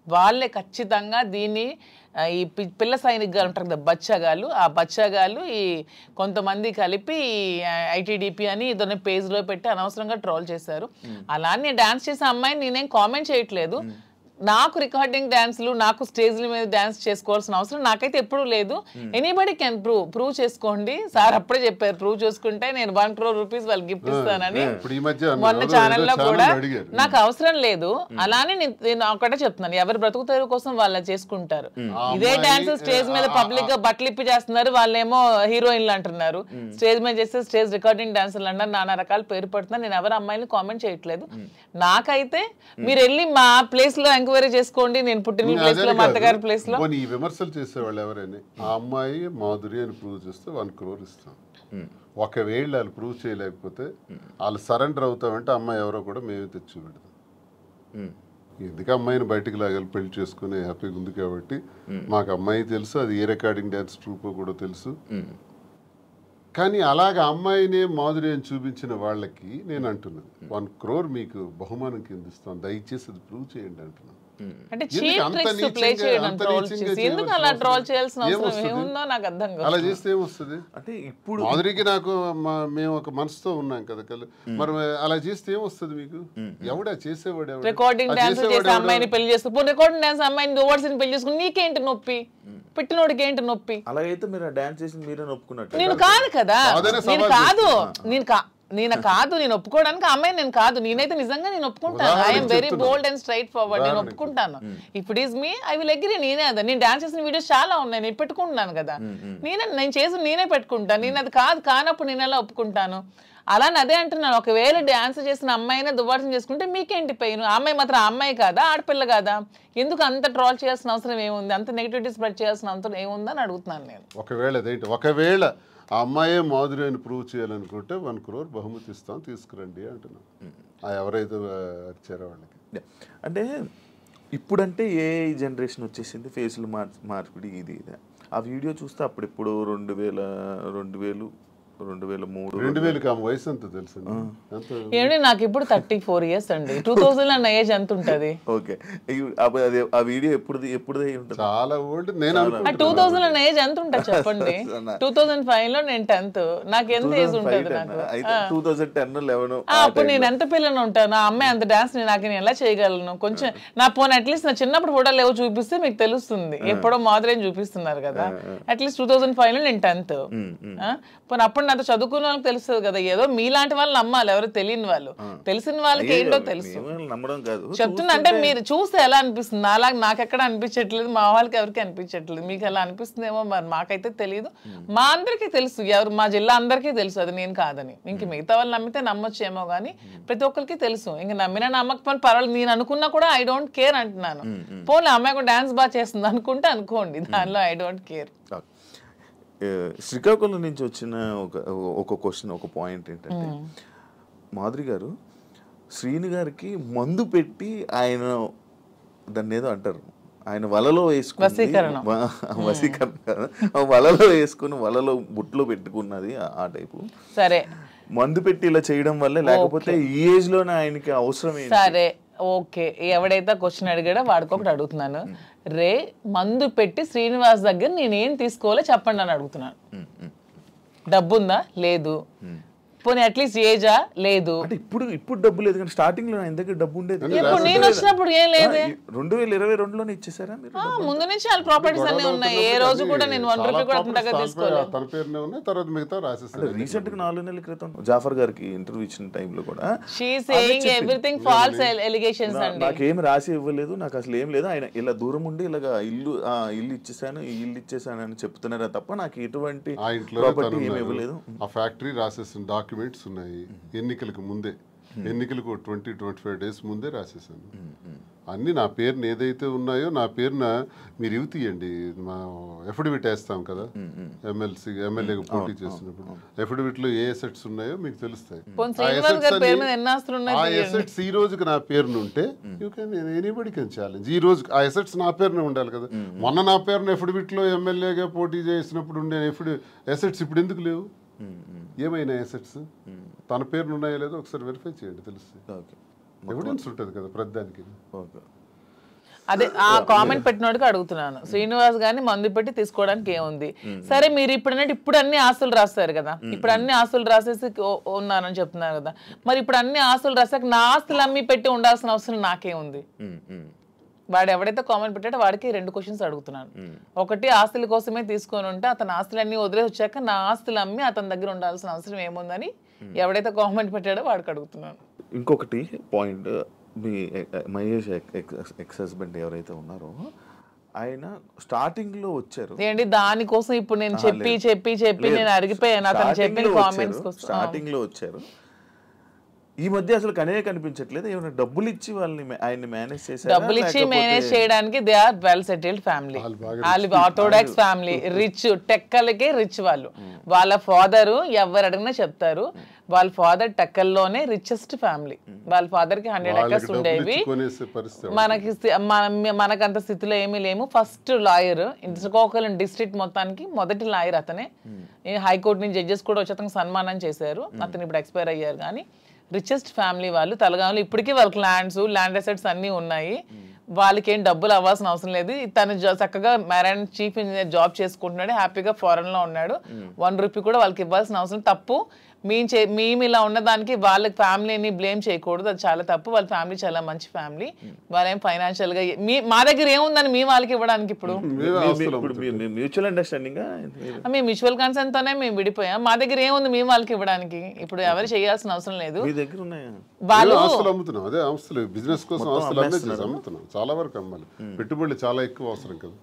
వాళ్ళే ఖచ్చితంగా దీన్ని ఈ పిల్ల సైనికులు ఉంటారు కదా బచ్చగాళ్ళు, ఆ బచ్చగాళ్ళు ఈ కొంతమంది కలిపి ఐటీడీపీ అని ఇదొన్న పేజ్లో పెట్టి అనవసరంగా ట్రోల్ చేశారు. అలానే డాన్స్ చేసే అమ్మాయిని నేనేం కామెంట్ చేయట్లేదు. నాకు రికార్డింగ్ డాన్స్లు నాకు స్టేజ్ల మీద డాన్స్ చేసుకోవాల్సిన అవసరం నాకైతే ఎప్పుడూ లేదు. ఎనీబడి కెన్ ప్రూవ్ చేసుకోండి. సార్ అప్పుడే చెప్పారు ప్రూవ్ చేసుకుంటే నేను 1 crore rupees వాళ్ళకి గిఫ్ట్ ఇస్తానని. మొన్న ఛానల్లో కూడా నాకు అవసరం లేదు. అలానే నేను ఒకటే చెప్తున్నాను, ఎవరి బ్రతుకుతారు కోసం వాళ్ళు చేసుకుంటారు. ఇదే డాన్స్ స్టేజ్ మీద పబ్లిక్ గా బట్టలు ఇప్పి చేస్తున్నారు, వాళ్ళేమో హీరోయిన్లు అంటున్నారు. స్టేజ్ మీద చేస్తే స్టేజ్ రికార్డింగ్ డాన్సర్లు అంటారు, నానా రకాల పేరు పడుతున్నారు. నేను ఎవరు అమ్మాయిని కామెంట్ చేయట్లేదు. నాకైతే మీరు వెళ్ళి మా ప్లేస్ లో ఎంక్వైరీ చేసుకోండి, నేను పుట్టిన ప్లేస్ లో మా అత్తగారి ప్లేస్ లో. ఈ విమర్శలు చేసేవాళ్ళు ఎవరైనా ఆ అమ్మాయి మాధురి అని ప్రూవ్ చేస్తే 1 crore ఇస్తాం. ఒకవేళ వాళ్ళు ప్రూవ్ చేయలేకపోతే వాళ్ళు సరెండర్ అవుతామంటే అమ్మాయి ఎవరో కూడా మేమే తెచ్చి పెడతాం. ఎందుకు అమ్మాయిని బయటికి లాగాలి, పెళ్లి చేసుకుని హ్యాపీగా ఉంది కాబట్టి. మాకు అమ్మాయి తెలుసు, అది ఏ రికార్డింగ్ డ్యాన్స్ ట్రూపో కూడా తెలుసు. కానీ అలాగ అమ్మాయినే మాధురి అని చూపించిన వాళ్ళకి నేను అంటున్నాను 1 crore మీకు బహుమానం కింద ఇస్తాను, దయచేసి అది ప్రూవ్ చేయండి అంటున్నాను. అంటే చీప్ ట్రిక్స్ ప్లే చేయడం, ట్రోల్ చేసి ఎందుకు అలా ట్రోల్ చేయాల్సిన అవసరం ఏముందో నాకు అర్థం కాదు. అలా చేస్తే ఏమొస్తుంది? అంటే ఇప్పుడు మాధురికి నాకు మేము ఒక మనసుతో ఉన్నాం కదా, మరి అలా చేస్తే ఏమొస్తుంది మీకు? ఎవడా చేసేవాడు? రికార్డింగ్ డాన్స్ చేసే అమ్మాయిని పెళ్లి చేసుకుని, రికార్డింగ్ డాన్స్ అమ్మాయిని ఓవర్సీని పెళ్లి చేసుకుని నీకేంటి నొప్పి, పెట్టినోడికి ఏంటి నొప్పి? అలాగైతే మీరు డాన్స్ చేసి మీరే నొప్పుకున్నట్టు. నేను కాదు కదా, నేను ఒప్పుకోవడానికి అమ్మాయి నేను కాదు. నేనైతే నిజంగా నేను ఒప్పుకుంటాను. I'm very bold and straight forward. నేను ఒప్పుకుంటాను. If it is me I will agree. నేనే అదా, నేను డాన్స్ చేసిన వీడియోస్ చాలా ఉన్నాయి, నేను పెట్టుకుంటున్నాను కదా. నేను చేసి నేనే పెట్టుకుంటాను. నేను అది కానప్పుడు నేను ఎలా ఒప్పుకుంటాను? అలానే అదే అంటున్నాను, ఒకవేళ డాన్స్ చేసిన అమ్మాయినే దువ్వాసం చేసుకుంటే మీకేంటి పెయిన్? అమ్మాయి మాత్రం అమ్మాయి కాదా, ఆడపిల్ల కాదా? ఎందుకు అంత ట్రోల్ చేయాల్సిన అవసరం ఏముంది, అంత నెగిటివిటీ స్ప్రెడ్ చేయాల్సిన అవసరం ఏముందని అడుగుతున్నాను నేను. ఒకవేళ ఆ అమ్మాయే మాధురి అని ప్రూవ్ చేయాలనుకుంటే 1 crore బహుమతి ఇస్తాం, తీసుకురండి అంటున్నాం. ఎవరైతే వచ్చారో వాళ్ళకి. అంటే ఇప్పుడంటే ఏ జనరేషన్ వచ్చేసింది, ఫేస్లు మార్పిడి ఇది. ఆ వీడియో చూస్తే అప్పుడు ఇప్పుడు 2003 వయసు ఎంత తెలుసు? ఏమండి నాకు ఇప్పుడు 34 years అండి. 2000 అన్న ఏజ్ ఎంత ఉంటది? ఓకే, ఆ వీడియో ఎప్పుడు చాలా ఓల్డ్. నేను 2000 అన్న ఏజ్ ఎంత ఉంటుంది చెప్పండి? 2005 లో నేను 10th. నాకు ఎంత ఏజ్ ఉంటుంది? నాకు 2010-11 అప్పుడు నేను ఎంత పిల్లని ఉంటాను. నా అమ్మాయి అంత డాన్స్ నాకు నేను ఎలా చేయగలను? కొంచెం నా పోనీ అట్లీస్ట్ నా చిన్నప్పుడు ఫోటోలు ఏవో చూపిస్తే మీకు తెలుస్తుంది. ఎప్పుడో మాదిరి చూపిస్తున్నారు కదా. అట్లీస్ట్ 2005 లో నేను 10th. పోనీ అప్పుడు నాతో చదువుకున్న వాళ్ళకి తెలుస్తుంది కదా. ఏదో మీలాంటి వాళ్ళు నమ్మాలి, ఎవరు తెలియని వాళ్ళు. తెలిసిన వాళ్ళకి ఏంటో తెలుసు చెప్తున్నా. అంటే మీరు చూస్తే ఎలా అనిపిస్తుంది? అలాగే నాకు ఎక్కడ అనిపించట్లేదు, మా వాళ్ళకి ఎవరికి అనిపించట్లేదు. మీకు ఎలా అనిపిస్తుందేమో మరి, మాకైతే తెలియదు. మా అందరికీ తెలుసు, ఎవరు మా జిల్లా అందరికీ తెలుసు అది నేను కాదని. ఇంక మిగతా వాళ్ళు నమ్మితే నమ్మొచ్చేమో కానీ ప్రతి ఒక్కరికి తెలుసు. ఇంక నమ్మినా నమ్మకపోయినా పర్వాలేదు, నేను అనుకున్నా కూడా ఐ డోంట్ కేర్ అంటున్నాను. పోనీ అమ్మాయి కూడా డాన్స్ బాగా చేస్తుంది అనుకుంటే అనుకోండి, దానిలో ఐ డోంట్ కేర్. శ్రీకాకుళం నుంచి వచ్చిన ఒక క్వశ్చన్, ఒక పాయింట్ ఏంటంటే, మాధురి గారు శ్రీని గారికి మందు పెట్టి ఆయన దాన్ని ఏదో అంటారు, ఆయన వలలో వేసుకుని వసీకరణ వలలో వేసుకుని వలలో బుట్లో పెట్టుకున్నది ఆ టైపు. సరే, మందు పెట్టి ఇలా చేయడం వల్ల, లేకపోతే ఈ ఏజ్ లోనే ఆయనకి అవసరం ఏంటి? సరే ఓకే, ఎవడైతే క్వశ్చన్ అడిగాడో వాడికి ఒకటి అడుగుతున్నాను. రే మందు పెట్టి శ్రీనివాస్ దగ్గర నేనేం తీసుకోవాలో చెప్పండి అని అడుగుతున్నాను. డబ్బుందా? లేదు. పోనీ అట్లీస్ట్ ఏజా? లేదు. ఇప్పుడు డబ్బు లేదు కానీ స్టార్టింగ్ లో ఆయన దగ్గర డబ్బు ఉండేది. ఇప్పుడు నేను వచ్చినప్పుడు ఏం లేదు. 2022లోనే ఇచ్చేసారా మీరు? ముందు నుంచి వాళ్ళ ప్రాపర్టీస్ అన్ని ఉన్నాయి. ఏ రోజు కూడా నేను 1 రూపీ కూడా అతని దగ్గర తీసుకోలేదు. తన పేరునే ఉన్నాయి, తర్వాత మిగతా రాసేసారు. రీసెంట్ గా 4 నెలల క్రితం జాఫర్ గారికి ఇంటర్వ్యూ ఇచ్చిన టైంలో కూడా she saying everything false allegations అండి. నాకేం రాసి ఇవ్వలేదు, నాకు అసలు ఏం లేదు, ఆయన ఇలా దూరం ఉండి ఇలాగా ఇల్లు ఇచ్చేసాను, ఇల్లు ఇచ్చేసాను అని చెప్తున్నారా తప్ప నాకు ఎటువంటి ప్రాపర్టీ ఏమి ఇవ్వలేదు. ఆ ఫ్యాక్టరీ రాసేసిన డాక్యుమెంట్స్ ఉన్నాయి. ఎన్నికలకు ముందే, ఎన్నికలకు 20-25 days ముందే రాసేసాను అన్ని. నా పేరున ఏదైతే ఉన్నాయో నా పేరున మీరు ఇవి తీయండి, మా ఎఫిడవిట్ వేస్తాం కదా, ఎమ్మెల్యేగా పోటీ చేసినప్పుడు ఎఫిడవిట్ లో ఏ అసెట్స్ ఉన్నాయో మీకు తెలుస్తాయి. ఆ అసెట్స్ ఈ రోజుకి నా పేరున ఉంటే you can anybody can challenge. ఈ రోజు ఆ అసెట్స్ నా పేరున ఉండాలి కదా. మొన్న నా పేరున ఎఫిడవిట్ లో ఎమ్మెల్యేగా పోటీ చేసినప్పుడు ఉండే అసెట్స్ ఇప్పుడు ఎందుకు లేవు? ఏమైనా అసెట్స్ తన పేరును ఉన్నాయో లేదో ఒకసారి వెరిఫై చేయండి, తెలుస్తుంది. ఎవిడెన్స్ ఉంటుంది కదా ప్రతిదానికి. అదే ఆ కామెంట్ పెట్టినోడికి అడుగుతున్నాను. శ్రీనివాస్ గారిని మందు పెట్టి తీసుకోవడానికి ఏముంది? సరే, మీరు ఇప్పుడు అన్ని ఆస్తులు రాస్తారు కదా, ఇప్పుడు అన్ని ఆస్తులు రాసేసి ఉన్నానని చెప్తున్నారు కదా, మరి ఇప్పుడు అన్ని ఆస్తులు రాసాక నా ఆస్తులు అమ్మి పెట్టి ఉండాల్సిన అవసరం నాకేముంది? వాడు ఎవడైతే కామెంట్ పెట్టాడో వాడికి 2 క్వశ్చన్స్ అడుగుతున్నాను. ఒకటి, ఆస్తుల కోసమే తీసుకొని ఉంటే అతని ఆస్తులన్నీ వదిలేసి వచ్చాక నా ఆస్తులు అమ్మి అతని దగ్గర ఉండాల్సిన అవసరం ఏముందని ఎవడైతే కామెంట్ పెట్టాడో వాడికి అడుగుతున్నాను. ఇంకొకటి పాయింట్, మీ మహేష్ ఎక్స్ హస్బెండ్ ఎవరైతే ఉన్నారో ఆయన స్టార్టింగ్ లో వచ్చారు ఏంటి దానికోసం ఇప్పుడు నేను చెప్పి నేను అరిగిపోయాను అతను చెప్పిన కామెంట్స్ కోసం. స్టార్టింగ్ లో వచ్చారు, ఈ మధ్య అసలు కనిపించట్లేదు. ఏమైనా డబ్బులు ఇచ్చి వాళ్ళని ఆయన్ని మేనేజ్ చేశారు? డబ్బులు ఇచ్చి మేనేజ్ చేయడానికి they are well settled family. వాళ్ళు ఆర్థోడాక్స్ ఫ్యామిలీ, రిచ్, టెక్కలకే రిచ్ వాళ్ళు. వాళ్ళ ఫాదర్ ఎవరు అడిగినా చెప్తారు, వాళ్ళ ఫాదర్ టెక్కల్లోనే రిచెస్ట్ ఫ్యామిలీ. వాళ్ళ ఫాదర్ కి 100 acres ఉండేవి. మనకంత స్థితిలో ఏమీ లేము. ఫస్ట్ లాయర్ శ్రీకాకుళం డిస్ట్రిక్ట్ మొత్తానికి మొదటి లాయర్ అతనే. హైకోర్టు నుంచి జడ్జెస్ కూడా వచ్చి అతనికి సన్మానం చేశారు. అతను ఇప్పుడు ఎక్స్పైర్ అయ్యారు. కానీ రిచెస్ట్ ఫ్యామిలీ వాళ్ళు. తలగాములు ఇప్పటికీ వాళ్ళకి ల్యాండ్ అసెట్స్ అన్నీ ఉన్నాయి. వాళ్ళకి ఏం డబ్బులు అవ్వాల్సిన అవసరం లేదు. తను చక్కగా మెరైన్ చీఫ్ ఇంజనీర్ జాబ్ చేసుకుంటున్నాడు, హ్యాపీగా ఫారెన్ లో ఉన్నాడు. 1 రూపీ కూడా వాళ్ళకి ఇవ్వాల్సిన అవసరం. తప్పు మేము ఇలా ఉన్నదానికి వాళ్ళ ఫ్యామిలీని బ్లేమ్ చేయకూడదు, అది చాలా తప్పు. వాళ్ళ ఫ్యామిలీ చాలా మంచి ఫ్యామిలీ. వాళ్ళేం ఫైనాన్షియల్ గా మా దగ్గర ఏముందని మీ వాళ్ళకి ఇవ్వడానికి? ఇప్పుడు మ్యూచువల్ అండర్స్టాండింగ్, మేము మ్యూచువల్ కన్సెంట్ తోనే మేము విడిపోయాం. మా దగ్గర ఏముంది మీ వాళ్ళకి ఇవ్వడానికి? ఇప్పుడు ఎవరు చేయాల్సిన అవసరం లేదు. వాళ్ళు బిజినెస్ కోసం అమ్ముతున్నాం, చాలా వరకు అమ్మాలి. పెట్టుబడులు చాలా ఎక్కువ అవసరం కదా,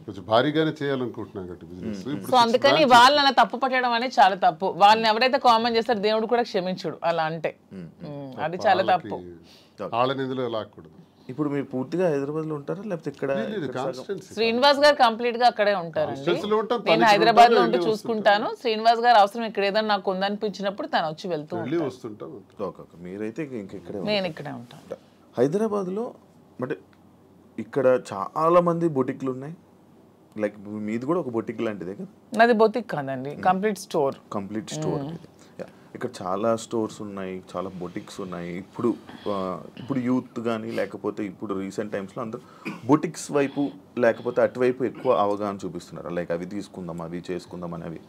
కొంచెం భారీగానే చేయాలనుకుంటున్నాం కాబట్టి బిజినెస్. సో అందుకని వాళ్ళని తప్పు పట్టడం అనేది చాలా తప్పు. వాళ్ళని ఎవరైతే కామెంట్ చేస్తారు దేవుడు కూడా క్షమించుడు అలా అంటే, అది చాలా తప్పు. వాళ్ళని ఇందులో లాక్కూడదు. ఇప్పుడు మీరు పూర్తిగా హైదరాబాద్ లో ఉంటారా లేకపోతే ఇక్కడ? శ్రీనివాస్ గారు కంప్లీట్ గా అక్కడే ఉంటారండి. నేను హైదరాబాద్ లో ఉంటూ చూసుకుంటాను. శ్రీనివాస్ గారు అవసరం ఇక్కడ ఏదైనా నాకు ఉందనిపించినప్పుడు తను వచ్చి వెళ్తూ ఉంటాను. మీరైతే ఇక్కడే? నేను ఇక్కడే ఉంటాను హైదరాబాద్ లో. అంటే ఇక్కడ చాలా మంది బొటిక్లు ఉన్నాయి, లైక్ మీది కూడా ఒక బొటిక్ లాంటిదే కదా? నాది బొటిక్ కాదండి, కంప్లీట్ స్టోర్. ఇక్కడ చాలా స్టోర్స్ ఉన్నాయి, చాలా బొటిక్స్ ఉన్నాయి. ఇప్పుడు యూత్ కానీ లేకపోతే ఇప్పుడు రీసెంట్ టైమ్స్లో అందరూ బొటిక్స్ వైపు లేకపోతే అటువైపు ఎక్కువ అవగాహన చూపిస్తున్నారు. లైక్ అవి తీసుకుందాం, అవి చేసుకుందాం అనేవి.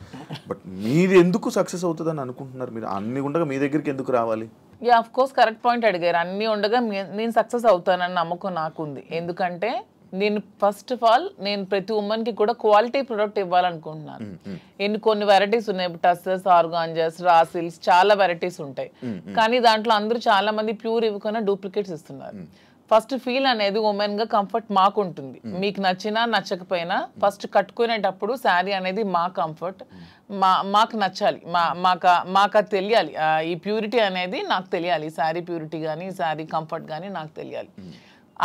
బట్ మీరు ఎందుకు సక్సెస్ అవుతుందని అనుకుంటున్నారు? మీరు అన్ని ఉండగా మీ దగ్గరికి ఎందుకు రావాలి? Yeah, of course correct point అడిగారు. అన్ని ఉండగా నేను సక్సెస్ అవుతానని నమ్మకం నాకుంది. ఎందుకంటే నేను ఫస్ట్ ఆఫ్ ఆల్ ప్రతి ఉమెన్కి కూడా క్వాలిటీ ప్రొడక్ట్ ఇవ్వాలనుకుంటున్నాను. కొన్ని వెరైటీస్ ఉన్నాయి, టస్సెస్, ఆర్గాంజాస్, రాసిల్స్, చాలా వెరైటీస్ ఉంటాయి. కానీ దాంట్లో అందరూ చాలా మంది ప్యూర్ ఇవ్వకుండా డూప్లికేట్స్ ఇస్తున్నారు. ఫస్ట్ ఫీల్ అనేది ఉమెన్ గా కంఫర్ట్ మాకు ఉంటుంది. మీకు నచ్చినా నచ్చకపోయినా ఫస్ట్ కట్టుకునేటప్పుడు శారీ అనేది మా కంఫర్ట్, మాకు నచ్చాలి, మాకు అది తెలియాలి. ఈ ప్యూరిటీ అనేది నాకు తెలియాలి. శారీ ప్యూరిటీ కానీ శారీ కంఫర్ట్ కానీ నాకు తెలియాలి.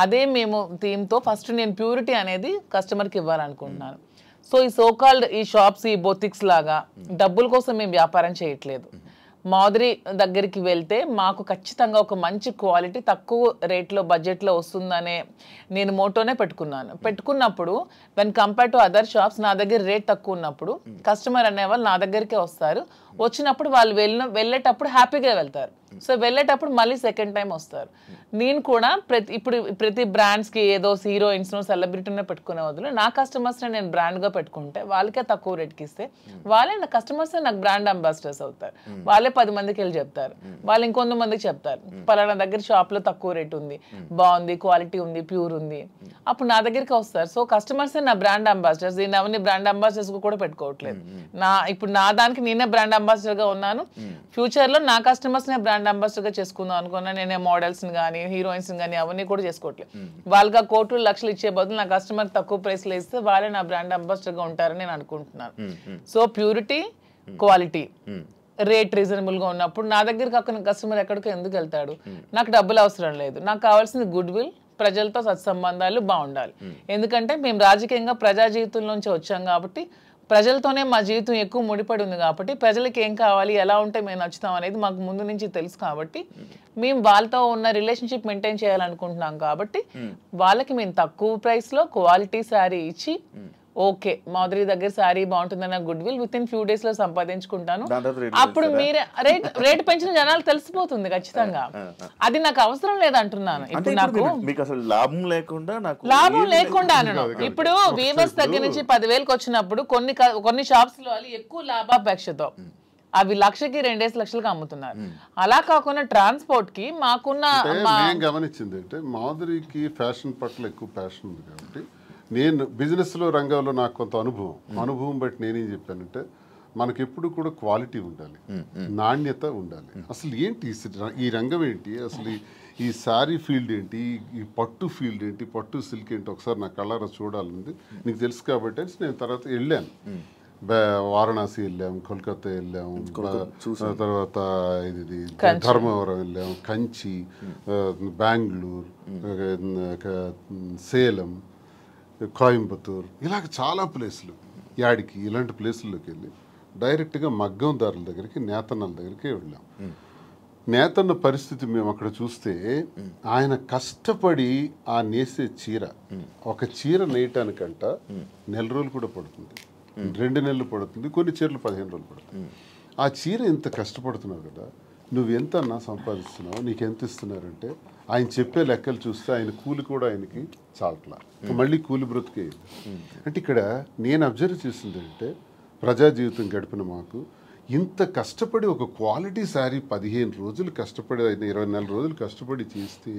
అదే మేము థీమ్తో ఫస్ట్ నేను ప్యూరిటీ అనేది కస్టమర్కి ఇవ్వాలనుకుంటున్నాను. సో ఈ సోకాల్డ్ ఈ షాప్స్, ఈ బొటిక్స్ లాగా డబ్బుల కోసం మేము వ్యాపారం చేయట్లేదు. మాధురి దగ్గరికి వెళ్తే మాకు ఖచ్చితంగా ఒక మంచి క్వాలిటీ తక్కువ రేట్లో బడ్జెట్లో వస్తుందనే నేను మోటోనే పెట్టుకున్నప్పుడు when compare to other shops నా దగ్గర రేట్ తక్కువ ఉన్నప్పుడు కస్టమర్ అనేవాళ్ళు నా దగ్గరికే వస్తారు. వచ్చినప్పుడు వాళ్ళు వెళ్ళేటప్పుడు హ్యాపీగా వెళ్తారు. సో వెళ్ళేటప్పుడు మళ్ళీ సెకండ్ టైం వస్తారు. నేను కూడా ప్రతి బ్రాండ్స్కి ఏదో హీరోయిన్స్నో సెలబ్రిటీనో పెట్టుకునే వదిలే నా కస్టమర్స్ని నేను బ్రాండ్గా పెట్టుకుంటే వాళ్ళకే తక్కువ రేట్కి ఇస్తే వాళ్ళే నా కస్టమర్స్ నాకు బ్రాండ్ అంబాసిడర్స్ అవుతారు. వాళ్ళే 10 మందికి వెళ్ళి చెప్తారు, వాళ్ళు ఇంకొంతమందికి చెప్తారు పలానా దగ్గర షాప్లో తక్కువ రేట్ ఉంది, బాగుంది, క్వాలిటీ ఉంది, ప్యూర్ ఉంది, అప్పుడు నా దగ్గరికి వస్తారు. సో కస్టమర్సే నా బ్రాండ్ అంబాసిడర్స్. నేను ఎవరిని బ్రాండ్ అంబాసిడర్స్ కూడా పెట్టుకోవట్లేదు. ఇప్పుడు నా దానికి నేనే బ్రాండ్ అంబాసిడర్గా ఉన్నాను. ఫ్యూచర్లో నా కస్టమర్స్నే బ్రాండ్ అంబాసిడర్గా చేసుకుందాం అనుకున్నా. నేనే మోడల్స్ని కానీ హీరోయిన్స్ని కానీ అవన్నీ కూడా చేసుకోవట్లేదు. వాళ్ళకి కోట్లు లక్షలు ఇచ్చే బదులు నా కస్టమర్ తక్కువ ప్రైస్లో ఇస్తే వాళ్ళే నా బ్రాండ్ అంబాసిడర్గా ఉంటారని నేను అనుకుంటున్నాను. సో ప్యూరిటీ, క్వాలిటీ, రేట్ రీజనబుల్గా ఉన్నప్పుడు నా దగ్గర కాకుండా కస్టమర్ ఎక్కడికో ఎందుకు వెళ్తాడు? నాకు డబ్బులు అవసరం లేదు, నాకు కావాల్సింది గుడ్ విల్, ప్రజలతో సత్సంబంధాలు బాగుండాలి. ఎందుకంటే మేము రాజకీయంగా ప్రజా జీవితంలోంచి వచ్చాం కాబట్టి ప్రజలతోనే మా జీవితం ఎక్కువ ముడిపడి ఉంది కాబట్టి ప్రజలకి ఏం కావాలి, ఎలా ఉంటే మేము నచ్చుతాం అనేది మాకు ముందు నుంచి తెలుసు. కాబట్టి మేము వాళ్ళతో ఉన్న రిలేషన్షిప్ మెయింటైన్ చేయాలనుకుంటున్నాం. కాబట్టి వాళ్ళకి మేము తక్కువ ప్రైస్లో క్వాలిటీ శారీ ఇచ్చి ఓకే మాధురి దగ్గర శారీ బాగుంటుందన్న goodwill with in few days లో సంపాదించుకుంటాను. అప్పుడు మీరే రేట్ పెంచిన జనాలు తెలిసిపోతుంది ఖచ్చితంగా. అది నాకు అవసరం లేదంటున్నాను. ఇప్పుడు నాకు లాభం లేకుండా ఇప్పుడు వీవర్స్ దగ్గర నుంచి 10,000కి వచ్చినప్పుడు కొన్ని షాప్స్ లో ఎక్కువ లాభాపేక్షతో అవి 1,00,000కి 2 లక్షలకి అమ్ముతున్నారు. అలా కాకుండా ట్రాన్స్పోర్ట్ కి మాకున్న మేము గమనించింది అంటే మాధురికి ఫ్యాషన్ పట్ల ఎక్కువ ప్యాషన్ ఉంది కాబట్టి నేను బిజినెస్లో రంగంలో నాకు కొంత అనుభవం బట్టి నేనేం చెప్పానంటే మనకి ఎప్పుడు కూడా క్వాలిటీ ఉండాలి, నాణ్యత ఉండాలి. అసలు ఏంటి ఈ రంగం ఏంటి, అసలు ఈ శారీ ఫీల్డ్ ఏంటి, ఈ పట్టు ఫీల్డ్ ఏంటి, పట్టు సిల్క్ ఏంటి ఒకసారి నా కళ్ళారా చూడాలంది. నీకు తెలుసు కాబట్టి నేను తర్వాత వెళ్ళాను, వారణాసి వెళ్ళాం, కోల్కతా వెళ్ళాం, తర్వాత ఇది ధర్మవరం వెళ్ళాం, కంచి, బెంగళూరు, సేలం, కోయంబత్తూర్, ఇలాగ చాలా ప్లేసులు, యాడికి ఇలాంటి ప్లేసుల్లోకి వెళ్ళి డైరెక్ట్గా మగ్గందారుల దగ్గరికి, నేతన్నల దగ్గరికి వెళ్ళాం. నేతన్న పరిస్థితి మేము అక్కడ చూస్తే ఆయన కష్టపడి ఆ నేసే చీర, ఒక చీర నేయటానికంట 1 నెల రోజులు కూడా పడుతుంది, 2 నెలలు పడుతుంది, కొన్ని చీరలు 15 రోజులు పడుతుంది. ఆ చీర ఇంత కష్టపడుతున్నావు కదా, నువ్వెంత అన్నా సంపాదిస్తున్నావు, నీకెంత ఇస్తున్నారంటే ఆయన చెప్పే లెక్కలు చూస్తే ఆయన కూలి కూడా ఆయనకి చాలట్లా, మళ్ళీ కూలి బ్రతికే. అంటే ఇక్కడ నేను అబ్జర్వ్ చేసింది అంటే ప్రజా జీవితం గడిపిన మాకు ఇంత కష్టపడి ఒక క్వాలిటీ శారీ 15 రోజులు కష్టపడి, 24 రోజులు కష్టపడి చేస్తే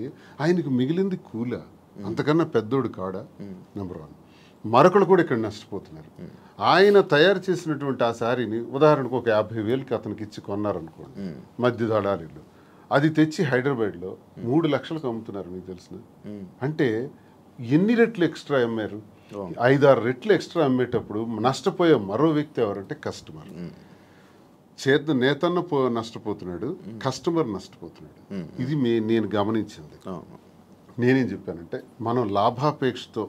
ఆయనకు మిగిలింది కూల, అంతకన్నా పెద్దోడు కాడా? నెంబర్ 1. మరొకరు కూడా ఇక్కడ నష్టపోతున్నారు. ఆయన తయారు చేసినటువంటి ఆ శారీని ఉదాహరణకు ఒక 50,000కి అతనికి ఇచ్చి కొన్నారనుకోండి మధ్య దళారీలు, అది తెచ్చి హైదరాబాద్లో 3 లక్షలకు అమ్ముతున్నారు. మీకు తెలిసిన అంటే ఎన్ని రెట్లు ఎక్స్ట్రా అమ్మారు? 5-6 రెట్లు ఎక్స్ట్రా అమ్మేటప్పుడు నష్టపోయే మరో వ్యక్తి ఎవరంటే కస్టమర్. నేతన్న నష్టపోతున్నాడు, కస్టమర్ నష్టపోతున్నాడు. ఇది నేను గమనించింది. నేనేం చెప్పానంటే మనం లాభాపేక్షతో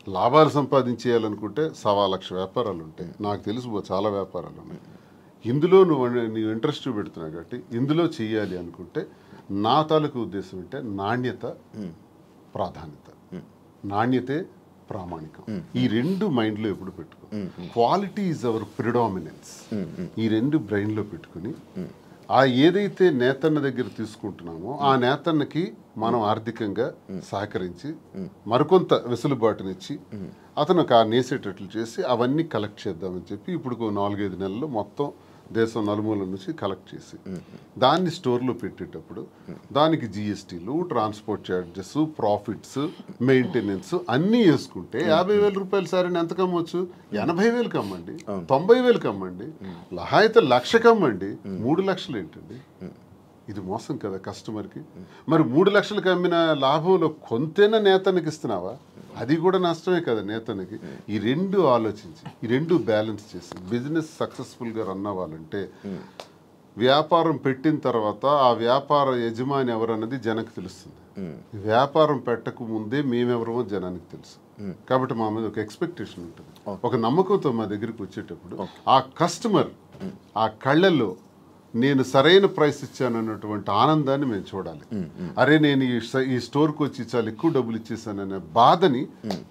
లాభాలు సంపాదించేయాలనుకుంటే 1,00,000 వ్యాపారాలు ఉంటాయి. నాకు తెలుసు చాలా వ్యాపారాలు ఉన్నాయి. ఇందులో నువ్వు ఇంట్రెస్ట్ పెడుతున్నావు కాబట్టి ఇందులో చెయ్యాలి అనుకుంటే నా తాలూకు ఉద్దేశం అంటే నాణ్యత ప్రాధాన్యత, నాణ్యతే ప్రామాణికం. ఈ 2 మైండ్లో ఎప్పుడు పెట్టుకో. Quality is our predominance. ఈ 2 బ్రెయిన్లో పెట్టుకుని ఆ ఏదైతే నేతన్న దగ్గర తీసుకుంటున్నామో ఆ నేతన్నకి మనం ఆర్థికంగా సహకరించి మరికొంత వెసులుబాటునిచ్చి అతను నేసేటట్లు చేసి అవన్నీ కలెక్ట్ చేద్దామని చెప్పి ఇప్పుడు 4-5 నెలల్లో మొత్తం దేశం నలుమూల నుంచి కలెక్ట్ చేసి దాన్ని స్టోర్లో పెట్టేటప్పుడు దానికి జిఎస్టీలు, ట్రాన్స్పోర్ట్ ఛార్జెస్, ప్రాఫిట్స్, మెయింటెనెన్స్ అన్నీ వేసుకుంటే 50,000 రూపాయల సారీని ఎంతకు అమ్మవచ్చు? 80,000కి అమ్మండి, 90,000కి అమ్మండి, అయితే 1,00,000కి అమ్మండి. 3 లక్షలు ఏంటండి? ఇది మోసం కదా కస్టమర్కి. మరి 3 లక్షలకు అమ్మిన లాభంలో కొంతైనా నేతనికి ఇస్తున్నావా? అది కూడా నష్టమే కదా నేతనికి. ఈ 2 ఆలోచించి ఈ 2 బ్యాలెన్స్ చేసి బిజినెస్ సక్సెస్ఫుల్గా రన్ అవ్వాలంటే వ్యాపారం పెట్టిన తర్వాత ఆ వ్యాపార యజమాని ఎవరన్నది జనానికి తెలుస్తుంది. వ్యాపారం పెట్టక ముందే మేమెవరమో జనానికి తెలుసు. కాబట్టి మా మీద ఒక ఎక్స్పెక్టేషన్ ఉంటుంది, ఒక నమ్మకంతో మా దగ్గరికి వచ్చేటప్పుడు ఆ కస్టమర్ ఆ కళ్ళల్లో నేను సరైన ప్రైస్ ఇచ్చాను అన్నటువంటి ఆనందాన్ని మేము చూడాలి. అరే నేను ఈ స్టోర్కి వచ్చి చాలా ఎక్కువ డబ్బులు ఇచ్చేసాననే బాధని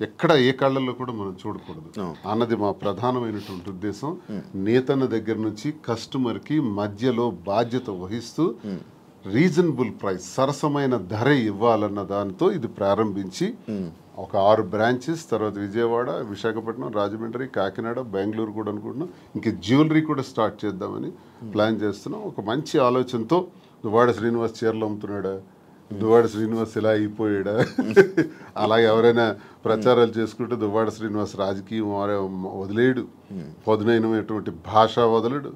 ఎక్కడ ఏ కళ్ళల్లో కూడా మనం చూడకూడదు అన్నది మా ప్రధానమైనటువంటి ఉద్దేశం. నేతన్న దగ్గర నుంచి కస్టమర్కి మధ్యలో బాధ్యత వహిస్తూ రీజనబుల్ ప్రైస్, సరసమైన ధర ఇవ్వాలన్న దానితో ఇది ప్రారంభించి ఒక 6 బ్రాంచెస్, తర్వాత విజయవాడ, విశాఖపట్నం, రాజమండ్రి, కాకినాడ, బెంగళూరు కూడా అనుకుంటున్నాం. ఇంకా జ్యువెలరీ కూడా స్టార్ట్ చేద్దామని ప్లాన్ చేస్తున్నాం. ఒక మంచి ఆలోచనతో దువ్వాడ శ్రీనివాస్ చీరలు అమ్ముతున్నాడా, దువ్వాడ శ్రీనివాస్ ఇలా అయిపోయాడా, అలాగే ఎవరైనా ప్రచారాలు చేసుకుంటే దువ్వాడ శ్రీనివాస్ రాజకీయం వదిలేడు, పదునైనటువంటి భాష వదలడు,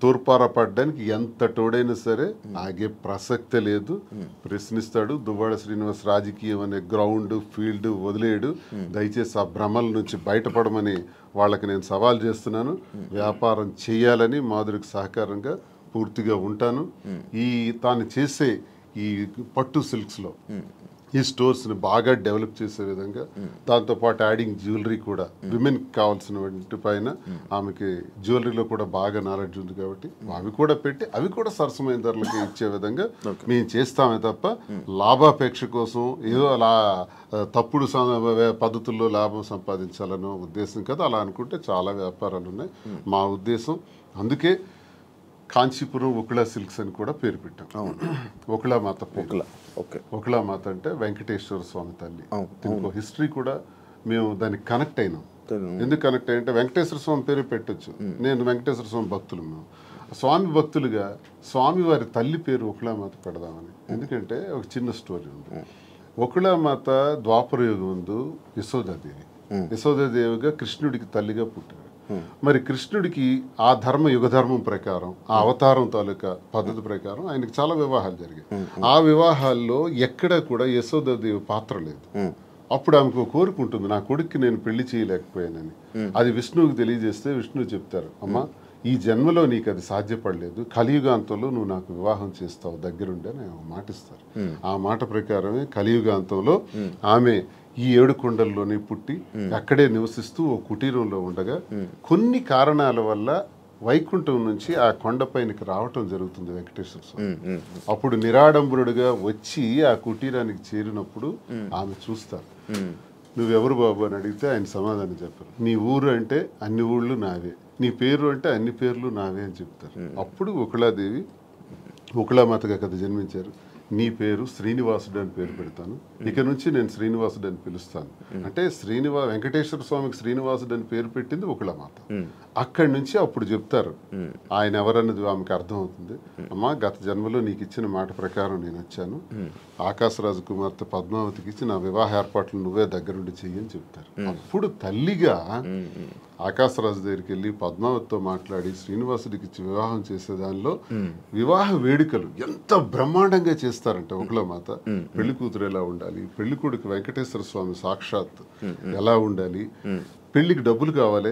తూర్పార పడ్డానికి ఎంత తోడైనా సరే ఆగే ప్రసక్తే లేదు, ప్రశ్నిస్తాడు. దువ్వాడ శ్రీనివాస్ రాజకీయం అనే గ్రౌండ్ ఫీల్డ్ వదిలేడు. దయచేసి ఆ భ్రమల నుంచి బయటపడమని వాళ్ళకి నేను సవాల్ చేస్తున్నాను. వ్యాపారం చేయాలని మాధురికి సహకారంగా పూర్తిగా ఉంటాను. తాను చేసే ఈ పట్టు సిల్క్స్లో ఈ స్టోర్స్ని బాగా డెవలప్ చేసే విధంగా, దాంతోపాటు యాడింగ్ జ్యువెలరీ కూడా విమెన్కి కావాల్సిన వాటి పైన ఆమెకి జ్యువెలరీలో కూడా బాగా నాలెడ్జ్ ఉంది కాబట్టి అవి కూడా పెట్టి అవి కూడా సరసమైన ధరలకి ఇచ్చే విధంగా మేము చేస్తామే తప్ప లాభాపేక్ష కోసం ఏదో అలా తప్పుడు పద్ధతుల్లో లాభం సంపాదించాలనో ఉద్దేశం కదా. అలా అనుకుంటే చాలా వ్యాపారాలు ఉన్నాయి. మా ఉద్దేశం అందుకే కాంచీపురం ఒకళా సిల్క్స్ అని కూడా పేరు పెట్టాం. ఒకళా మాత, ఒకళా మాత అంటే వెంకటేశ్వర స్వామి తల్లి. దీనికి హిస్టరీ కూడా మేము దానికి కనెక్ట్ అయినాం. ఎందుకు కనెక్ట్ అయ్యంటే వెంకటేశ్వర స్వామి పేరు పెట్టచ్చు. నేను వెంకటేశ్వర స్వామి భక్తులు మేము. స్వామి భక్తులుగా స్వామివారి తల్లి పేరు ఒకళామాత పెడదామని. ఎందుకంటే ఒక చిన్న స్టోరీ ఉంది. ఒకళామాత ద్వాపర యుగం ముందు యశోదాదేవి, యశోదాదేవిగా కృష్ణుడికి తల్లిగా పుట్టారు. మరి కృష్ణుడికి ఆ యుగధర్మం ప్రకారం, ఆ అవతారం తాలూకా పద్ధతి ప్రకారం ఆయనకి చాలా వివాహాలు జరిగాయి. ఆ వివాహాల్లో ఎక్కడా కూడా యశోదాదేవి పాత్ర లేదు. అప్పుడు ఆమెకు కోరుకుంటుంది, నా కొడుక్కి నేను పెళ్లి చేయలేకపోయానని. అది విష్ణువుకి తెలియజేస్తే విష్ణువు చెప్తారు, అమ్మా ఈ జన్మలో నీకు అది సాధ్యపడలేదు, కలియుగాంతంలో నువ్వు నాకు వివాహం చేస్తావు దగ్గరుండి అని మాటిస్తారు. ఆ మాట ప్రకారమే కలియుగాంతంలో ఆమె ఈ 7 కొండల్లోనే పుట్టి అక్కడే నివసిస్తూ ఓ కుటీరంలో ఉండగా కొన్ని కారణాల వల్ల వైకుంఠం నుంచి ఆ కొండపైనకి రావటం జరుగుతుంది వెంకటేశ్వర స్వామి. అప్పుడు నిరాడంబరుడుగా వచ్చి ఆ కుటీరానికి చేరినప్పుడు ఆమె చూస్తారు. నువ్వెవరు బాబు అని అడిగితే ఆయన సమాధానం చెప్పారు, నీ ఊరు అంటే అన్ని ఊళ్ళు నావే, నీ పేరు అంటే అన్ని పేర్లు నావే అని చెప్తారు. అప్పుడు ఒకళాదేవి ఒకళామాతగా కదా జన్మించారు. నీ పేరు శ్రీనివాసుడు అని పేరు పెడతాను, ఇక నుంచి నేను శ్రీనివాసుడు అని పిలుస్తాను అంటే వెంకటేశ్వర స్వామికి శ్రీనివాసుడు అని పేరు పెట్టింది ఒకళామాత. అక్కడి నుంచి అప్పుడు చెప్తారు ఆయన ఎవరన్నది ఆమెకు అర్థమవుతుంది. అమ్మా గత జన్మలో నీకు ఇచ్చిన మాట ప్రకారం నేను వచ్చాను, ఆకాశరాజు కుమార్తె పద్మావతికి ఇచ్చి నా వివాహ ఏర్పాట్లు నువ్వే దగ్గరుండి చెయ్యని చెప్తారు. అప్పుడు తల్లిగా ఆకాశరాజు దగ్గరికి వెళ్ళి పద్మావతితో మాట్లాడి శ్రీనివాసుడికి ఇచ్చి వివాహం చేసే దానిలో వివాహ వేడుకలు ఎంత బ్రహ్మాండంగా చేస్తారంటే ఒకళామాత. పెళ్లి కూతురు ఎలా ఉండాలి, పెళ్లి కొడుకు వెంకటేశ్వర స్వామి సాక్షాత్ ఎలా ఉండాలి, పెళ్లికి డబ్బులు కావాలి,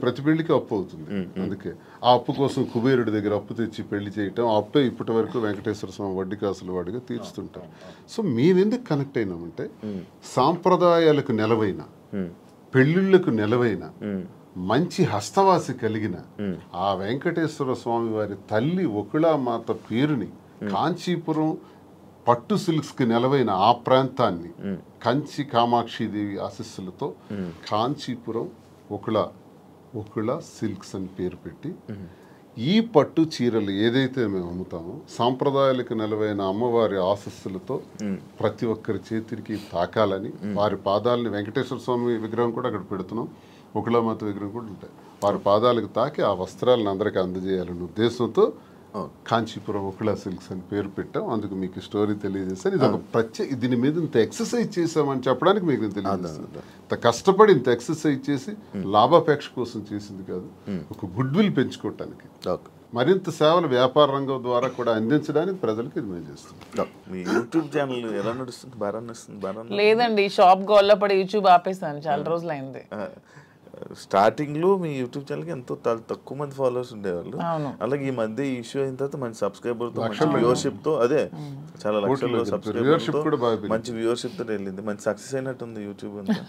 ప్రతి పెళ్లికి అప్పు అవుతుంది. అందుకే ఆ అప్పు కోసం కుబేరుడి దగ్గర అప్పు తెచ్చి పెళ్లి చేయటం, ఆ అప్పే ఇప్పటి వరకు వెంకటేశ్వర స్వామి వడ్డీ కాసులు వాడిగా తీర్చుతుంటాం. సో మేమెందుకు కనెక్ట్ అయినామంటే సాంప్రదాయాలకు నెలవైన, పెళ్లిళ్లకు నెలవైన, మంచి హస్తవాసి కలిగిన ఆ వెంకటేశ్వర స్వామి వారి తల్లి ఒకళామాత పేరుని కాంచీపురం పట్టు సిల్క్స్కి నెలవైన ఆ ప్రాంతాన్ని కంచి కామాక్షిదేవి ఆశీస్సులతో కాంచీపురం ఒకళ సిల్క్స్ అని పేరు పెట్టి ఈ పట్టు చీరలు ఏదైతే మేము అమ్ముతామో సాంప్రదాయాలకు నెలవైన అమ్మవారి ఆశీస్సులతో ప్రతి ఒక్కరి చేతికి తాకాలని, వారి పాదాలని, వెంకటేశ్వర స్వామి విగ్రహం కూడా అక్కడ పెడుతున్నాం, ఒకళామాత విగ్రహం కూడా ఉంటాయి, వారి పాదాలకు తాకి ఆ వస్త్రాలను అందరికీ అందజేయాలనే ఉద్దేశంతో కాంచీపురం ఒకళ సిల్క్స్ అని పేరు పెట్టాం. అందుకు మీకు స్టోరీ తెలియజేస్తాను. ఇది ఒక దీని మీద ఇంత ఎక్సర్సైజ్ చేసామని చెప్పడానికి మీకు తెలియజేస్తాను. ఇంత కష్టపడి ఇంత ఎక్సర్సైజ్ చేసి లాభాపేక్ష కోసం చేసింది కాదు, ఒక గుడ్ విల్ పెంచుకోవటానికి, మరింత సేవలు వ్యాపార రంగం ద్వారా కూడా అందించడానికి ప్రజలకు ఇది మేము చేస్తున్నాం. మీ యూట్యూబ్ ఛానల్ ఎలా నడుస్తుంది? బాగా నడుస్తుంది? లేదండి, షాప్ గోల్లో పడి యూట్యూబ్ ఆపేసాను, చాలా రోజులు అయింది. స్టార్టింగ్ లో మీ యూట్యూబ్ ఛానల్ కి ఎంతో తక్కువ మంది ఫాలోవర్స్ ఉండేవాళ్ళు. అలాగే ఈ మధ్య ఇష్యూ అయిన తర్వాత మంచి సబ్స్క్రైబర్ తో, మంచి వ్యూవర్షిప్ తో, అదే చాలా లక్షల సబ్స్క్రైబర్, మంచి వ్యూవర్షిప్ తో వెళ్ళింది. మంచి సక్సెస్ అయినట్టుంది యూట్యూబ్ అంతా.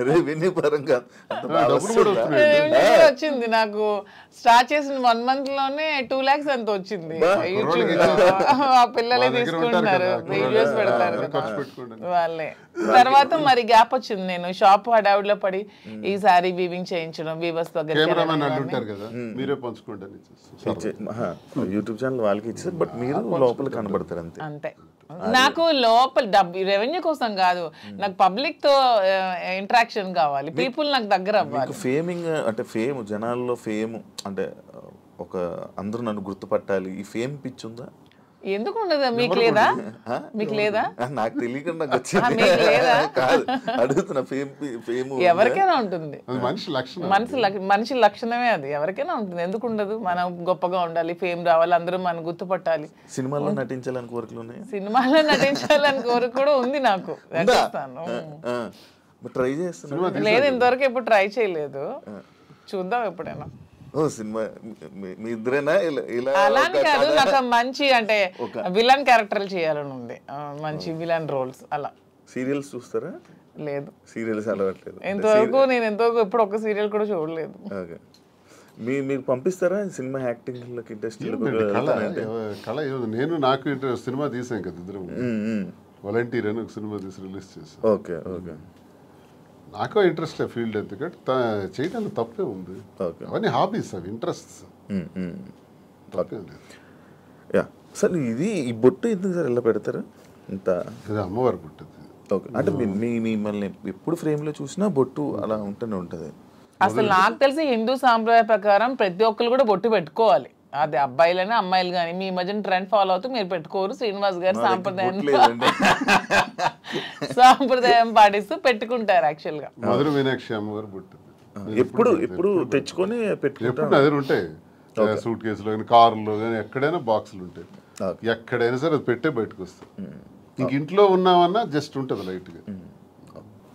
రెవెన్యూ పరంగా వచ్చింది నాకు. స్టార్ట్ చేసిన 1 month లోనే 2 lakhs అంత వచ్చింది. ఆ పిల్లలే తీసుకుంటున్నారు, వీడియోస్ పెడతారు వాళ్ళే. తర్వాత మరి గ్యాప్ వచ్చింది. నేను షాప్ హడావుడిలో పడి ఈ సారీ వీవింగ్ చేయించడం, వీవర్స్ దగ్గర యూట్యూబ్ ఛానల్ వాళ్ళకి ఇచ్చారు, బట్ మీరు లోపల కనబడతారు అంతే. అంతే. నాకు లోపల రెవెన్యూ కోసం కాదు, నాకు పబ్లిక్ తో ఇంటరాక్షన్ కావాలి, పీపుల్ నాకు దగ్గర అవ్వాలి. ఫేమింగ్ అంటే ఫేమ్, జనాల్లో ఫేమ్ అంటే ఒక అందరూ నన్ను గుర్తుపట్టాలి, ఈ ఫేమ్ పిచ్చి ఉందా? ఎందుకు ఉండదు? మీకు లేదా? మీకు లేదా? నాకు తెలియకుండా అడుగుతున్నా. ఎవరికైనా ఉంటుంది, మనిషి లక్షణమే అది, ఎవరికైనా ఉంటుంది. ఎందుకు ఉండదు? మనం గొప్పగా ఉండాలి, ఫేమ్ రావాలి, అందరూ మనం గుర్తుపట్టాలి. సినిమాలో నటించాలని కోరికలు ఉన్నాయి? సినిమాలో నటించాలని కోరిక కూడా ఉంది నాకు. ట్రై చేస్తున్నా. లేదు, ఇంతవరకు ఎప్పుడు ట్రై చేయలేదు, చూద్దాం ఎప్పుడైనా. సినిమా మీ ఇద్దరేనా? అలానే కాదు, నాకు మంచి అంటే విలన్ క్యారెక్టర్లు చేయాలని ఉంది, మంచి విలన్ రోల్స్. అలా సీరియల్స్ చూస్తారా? లేదు, సీరియల్స్ అలవాట్లేదు. ఎంతవరకు ఎప్పుడు ఒక సీరియల్ కూడా చూడలేదు. మీరు పంపిస్తారా సినిమా యాక్టింగ్ ఇండస్ట్రీ? నాకు ఇంట్రెస్ట్, సినిమా తీసాం కదా ఇద్దరు, వాలంటీర్ అని ఒక సినిమా తీసి రిలీజ్ చేసాం. Okay okay. నాకు ఇంట్రెస్ట్ ఫీల్డ్, ఎందుకంటే చేయడానికి తప్పే ఉంది. అవన్నీ హాబీస్, అవి ఇంట్రెస్ట్, తప్పేం లేదు. సార్ ఇది ఈ బొట్టు ఎందుకు సార్ ఇలా పెడతారు? ఇంత ఇది అమ్మవారి బొట్టు. ఓకే, అంటే మిమ్మల్ని ఎప్పుడు ఫ్రేమ్లో చూసినా బొట్టు అలా ఉంటూనే ఉంటుంది. అసలు నాకు తెలిసి హిందూ సాంప్రదాయ ప్రకారం ప్రతి ఒక్కరు కూడా బొట్టు పెట్టుకోవాలి. అది అబ్బాయిలైనా అమ్మాయిలు కానీ. మీ మధ్యన ట్రెండ్ ఫాలో అవుతూ మీరు పెట్టుకోరు. శ్రీనివాస్ గారు సాంప్రదాయం పాటిస్తూ పెట్టుకుంటారు. యాక్చువల్ గా మధుర మీనాక్షి అమ్మగారు బొట్టు ఎప్పుడు తెచ్చుకొని ఎప్పుడు నదిలు ఉంటాయి. సూట్ కేసులో కానీ కారులో కానీ ఎక్కడైనా బాక్సులు ఉంటాయి. ఎక్కడైనా సరే అది పెట్టే బయటకు వస్తాయి. ఇంక ఇంట్లో ఉన్నామన్నా జస్ట్ ఉంటుంది లైట్గా.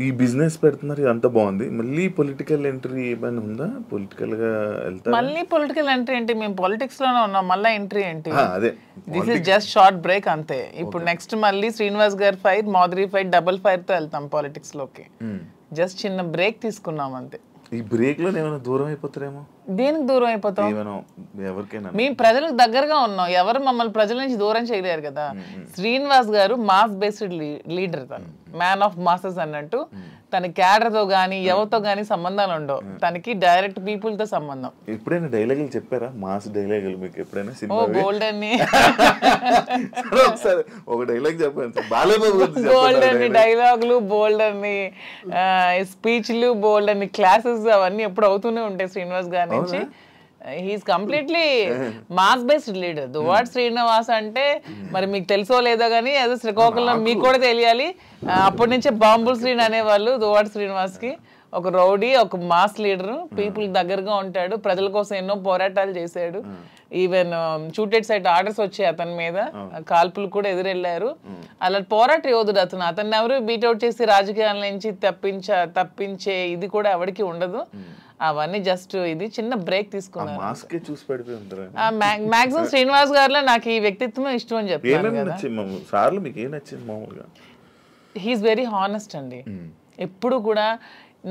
ఈ బిజినెస్ పెడుతున్నారు, అంత బాగుంది. మళ్ళీ పొలిటికల్ ఎంట్రీ ఏమైనా ఉందా? పొలిటికల్ గా వెళ్తారు? మళ్ళీ పొలిటికల్ ఎంట్రీ ఏంటి? మేము పాలిటిక్స్ లోనే ఉన్నాం, మళ్ళీ ఎంట్రీ ఏంటి? అదే this is just short break అంతే. ఇప్పుడు నెక్స్ట్ మళ్ళీ శ్రీనివాస్ గారి fire, Madhuri fire, double fire తో వెళ్తాం పాలిటిక్స్ లోకి. జస్ట్ చిన్న బ్రేక్ తీసుకున్నాం అంతే. ఈ బ్రేక్ లో ఏమైనా దూరం అయిపోతారేమో? దేనికి దూరం అయిపోతాం? ఎవరికైనా మేము ప్రజలకు దగ్గరగా ఉన్నాం. ఎవరు మమ్మల్ని ప్రజల నుంచి దూరం చేయలేరు కదా. శ్రీనివాస్ గారు మాస్ బేస్డ్ లీడర్, తను మ్యాన్ ఆఫ్ మాసెస్ అన్నట్టు. తన క్యాడర్ తో గానీ ఎవరితో గానీ సంబంధాలు ఉండవు. తనకి డైరెక్ట్ పీపుల్ తో సంబంధం. ఎప్పుడైనా డైలాగులు చెప్పారా? మాస్ డైలాగులు మీకు ఎప్పుడైనా? గోల్డ్ అని ఒకసారి ఒక డైలాగ్ చెప్పండి. బాలయ్య బోల్డ్ అని డైలాగులు, బోల్డ్ అని స్పీచ్లు, బోల్డ్ అని క్లాసెస్ అవన్నీ ఎప్పుడు అవుతూనే ఉంటాయి శ్రీనివాస్ గారి నుంచి. He's completely mass based leader. Duvvada Srinivas అంటే మరి మీకు తెలుసో లేదో కానీ అదే శ్రీకాకుళం మీకు కూడా తెలియాలి. అప్పటి నుంచే బాంబుల్ శ్రీని అనేవాళ్ళు దువ్వాడ శ్రీనివాస్ కి. ఒక రౌడీ, ఒక మాస్ లీడర్, పీపుల్ దగ్గరగా ఉంటాడు, ప్రజల కోసం ఎన్నో పోరాటాలు చేశాడు. ఈవెన్ షూటెడ్ సైట్ ఆర్డర్స్ వచ్చాయి అతని మీద, కాల్పులు కూడా ఎదురెళ్లారు. అలా పోరాట యోధుడు అతను. అతన్ని ఎవరు బీట్అవుట్ చేసి రాజకీయాల నుంచి తప్పించే ఇది కూడా ఎవరికి ఉండదు. అవన్నీ జస్ట్ ఇది చిన్న బ్రేక్ తీసుకున్నాను. మాక్సిమం శ్రీనివాస్ గారిలో నాకు ఈ వ్యక్తిత్వం ఇష్టం అని చెప్తాను. హీఈస్ వెరీ హానెస్ట్ అండి. ఎప్పుడు కూడా